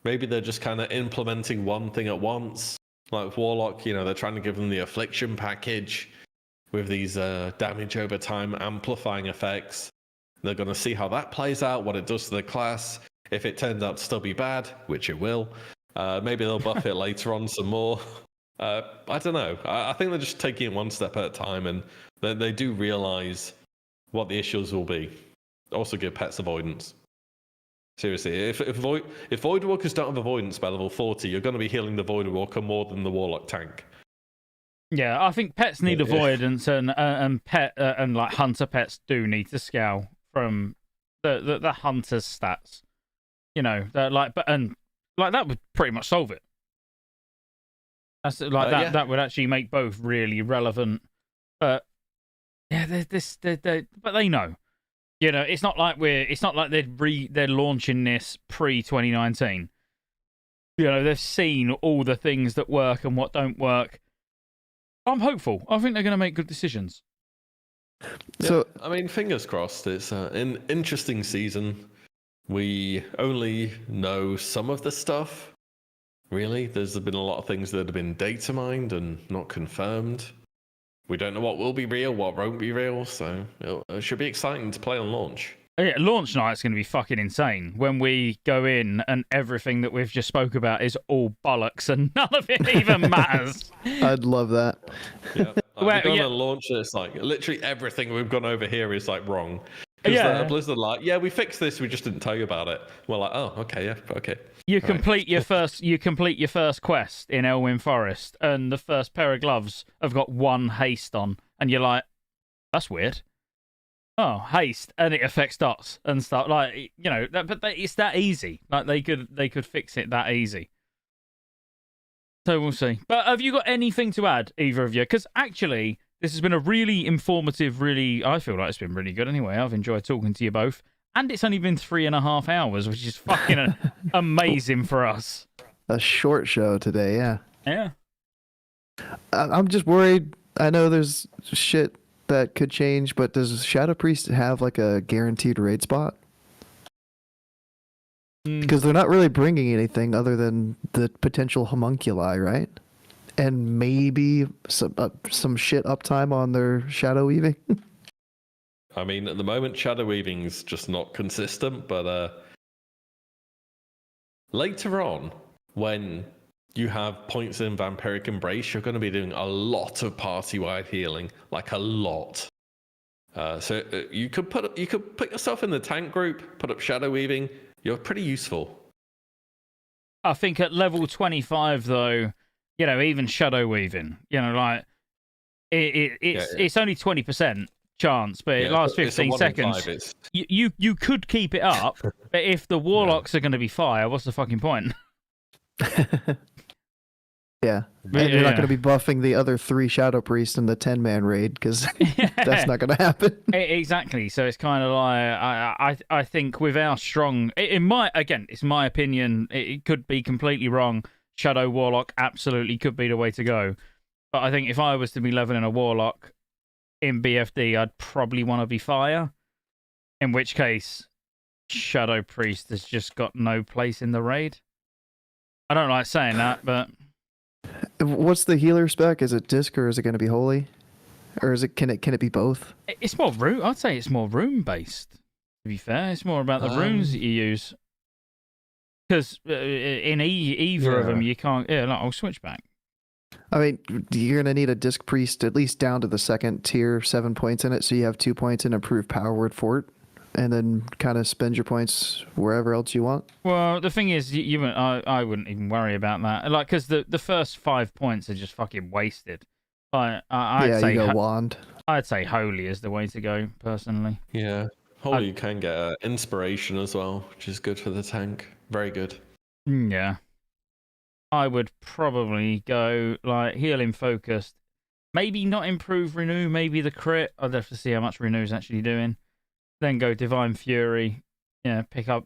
S3: Maybe they're just kind of implementing one thing at once. Like Warlock, you know, they're trying to give them the Affliction package with these damage over time amplifying effects. They're going to see how that plays out, what it does to the class. If it turns out to still be bad, which it will, Maybe they'll buff it later on some more. I don't know. I think they're just taking it one step at a time, and they do realize what the issues will be. Also, give pets avoidance. Seriously, if Voidwalkers don't have avoidance by level 40, you're going to be healing the Voidwalker more than the Warlock tank.
S1: Yeah, I think pets need avoidance, and like hunter pets do need to scale from the hunter's stats. You know, that would pretty much solve it. That's like that.
S3: Yeah.
S1: That would actually make both really relevant. But yeah, but they know. You know, it's not like they're launching this pre-2019. You know, they've seen all the things that work and what don't work. I'm hopeful. I think they're going to make good decisions.
S2: So,
S3: I mean, fingers crossed. It's an interesting season. We only know some of the stuff. Really, there's been a lot of things that have been data mined and not confirmed. We don't know what will be real, what won't be real, so it should be exciting to play on launch.
S1: Yeah, launch night's going to be fucking insane when we go in and everything that we've just spoke about is all bollocks and none of it even matters.
S2: I'd love that.
S3: Yeah, we're going to launch this, like, literally everything we've gone over here is, like, wrong. Because Blizzard like, yeah, we fixed this, we just didn't tell you about it. We're like, oh, okay, yeah, okay.
S1: You complete your first quest in Elwyn Forest, and the first pair of gloves have got 1 haste on, and you're like, that's weird. Oh, haste, and it affects dots and stuff. Like, you know, it's that easy. Like they could fix it that easy. So we'll see. But have you got anything to add, either of you? Because actually, this has been a really informative, I feel like it's been really good anyway. I've enjoyed talking to you both. And it's only been 3.5 hours, which is fucking amazing for us.
S2: A short show today, yeah.
S1: Yeah.
S2: I'm just worried. I know there's shit that could change, but does Shadow Priest have like a guaranteed raid spot? Because they're not really bringing anything other than the potential homunculi, right? And maybe some shit uptime on their shadow weaving.
S3: I mean, at the moment, shadow weaving's just not consistent, but later on, when you have points in Vampiric Embrace, you're going to be doing a lot of party-wide healing, like a lot. So you could put yourself in the tank group, put up shadow weaving. You're pretty useful.
S1: I think at level 25, though, you know, even shadow weaving, you know, like it's only 20% chance, but it lasts 15 seconds. You could keep it up, but if the warlocks are going to be fire, what's the fucking point?
S2: Yeah. And you're not going to be buffing the other 3 Shadow Priests in the 10-man raid, because that's not going to happen.
S1: Exactly. So it's kind of like, I think with our strong... it's my opinion, it could be completely wrong. Shadow Warlock absolutely could be the way to go. But I think if I was to be leveling a Warlock in BFD, I'd probably want to be fire. In which case, Shadow Priest has just got no place in the raid. I don't like saying that, but...
S2: What's the healer spec? Is it disc or is it going to be holy? Or can it be both?
S1: It's more rune. I'd say it's more rune based. To be fair, it's more about the runes that you use. Because in either of them, you can't. Yeah, I'll switch back.
S2: I mean, you're going to need a disc priest at least down to the 2nd tier, 7 points in it, so you have 2 points in improved power word fort, and then kind of spend your points wherever else you want.
S1: Well, the thing is, I wouldn't even worry about that. Like, because the first 5 points are just fucking wasted. I'd say
S2: you go wand.
S1: I'd say holy is the way to go, personally.
S3: Yeah, holy you can get inspiration as well, which is good for the tank. Very good.
S1: Yeah. I would probably go like healing focused. Maybe not improve renew, maybe the crit. I'd have to see how much renew's actually doing. Then go divine fury. Yeah, pick up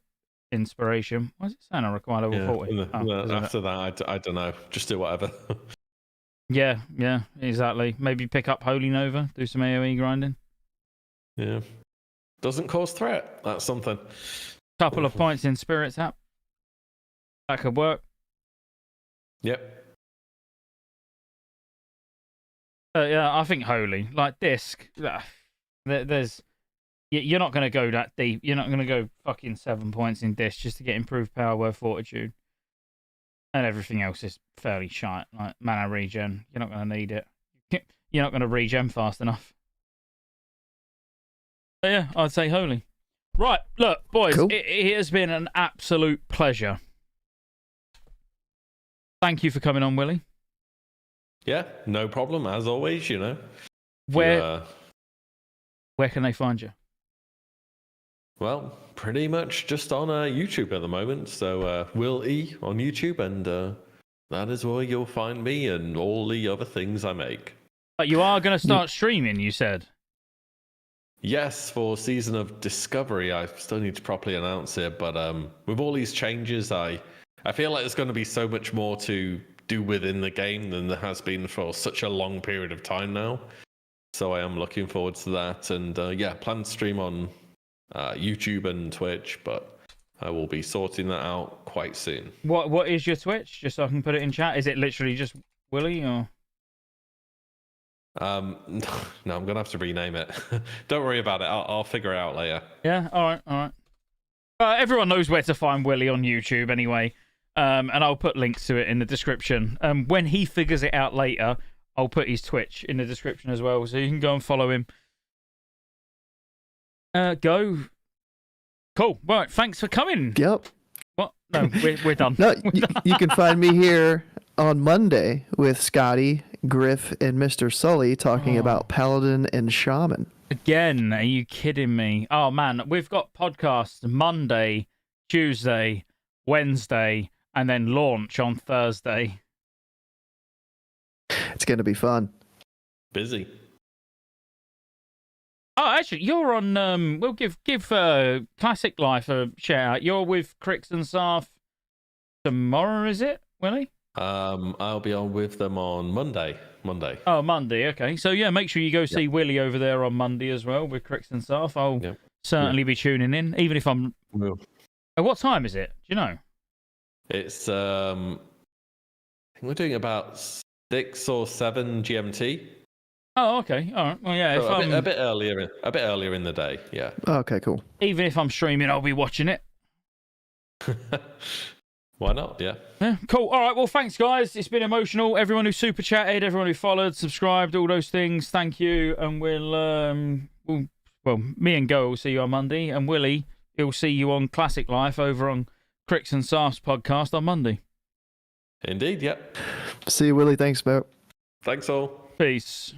S1: inspiration. Why is it saying I require level 40?
S3: After that, I don't know. Just do whatever.
S1: Yeah, exactly. Maybe pick up Holy Nova, do some AoE grinding.
S3: Yeah. Doesn't cause threat. That's something.
S1: Couple of points in Spirits app. That could work.
S3: Yep.
S1: Yeah, I think Holy. Like Disc, there's... You're not going to go that deep. You're not going to go fucking 7 points in Disc just to get improved power word fortitude. And everything else is fairly shite, like mana regen. You're not going to need it. You're not going to regen fast enough. But yeah, I'd say holy. Right, look, boys,
S2: Cool.
S1: it has been an absolute pleasure. Thank you for coming on, Willie.
S3: Yeah, no problem. As always, you know.
S1: Where can they find you?
S3: Well, pretty much just on YouTube at the moment. So Will E on YouTube, and that is where you'll find me and all the other things I make.
S1: But you are going to start streaming, you said.
S3: Yes, for Season of Discovery. I still need to properly announce it, but with all these changes, I feel like there's going to be so much more to do within the game than there has been for such a long period of time now. So I am looking forward to that, and yeah, plan to stream on YouTube and Twitch, but I will be sorting that out quite soon.
S1: What is your Twitch? Just so I can put it in chat. Is it literally just Willie or?
S3: No, I'm gonna have to rename it. Don't worry about it. I'll figure it out later.
S1: Yeah. All right. Everyone knows where to find Willie on YouTube anyway. And I'll put links to it in the description. When he figures it out later, I'll put his Twitch in the description as well, so you can go and follow him. Go. Cool. Right. Thanks for coming.
S2: Yep.
S1: What? No, we're done.
S2: No, you can find me here on Monday with Scotty, Griff, and Mr. Sully talking about Paladin and Shaman.
S1: Again, are you kidding me? Oh man, we've got podcasts Monday, Tuesday, Wednesday, and then launch on Thursday.
S2: It's going to be fun.
S3: Busy.
S1: Oh, actually, you're on. We'll give Classic Life a shout out. You're with Crix and Sarth tomorrow, is it, Willie?
S3: I'll be on with them on Monday.
S1: Oh, Monday. Okay, so yeah, make sure you go see Willie over there on Monday as well with Crix and Sarth. I'll certainly be tuning in, even if I'm.
S3: Will.
S1: What time is it? Do you know?
S3: It's I think we're doing about 6 or 7 GMT.
S1: Oh, okay. All right. Well, yeah.
S3: So
S1: If
S3: a bit earlier in the day. Yeah.
S2: Okay, cool.
S1: even if I'm streaming, I'll be watching it.
S3: Why not? Yeah.
S1: Yeah, cool. All right. Well, thanks, guys. It's been emotional. Everyone who super chatted, everyone who followed, subscribed, all those things. Thank you. And well, me and Go will see you on Monday, and Willie, he'll see you on Classic Life over on Crix and Sarf's podcast on Monday.
S3: Indeed. Yep.
S2: See you, Willie. Thanks, Bo.
S3: Thanks all.
S1: Peace.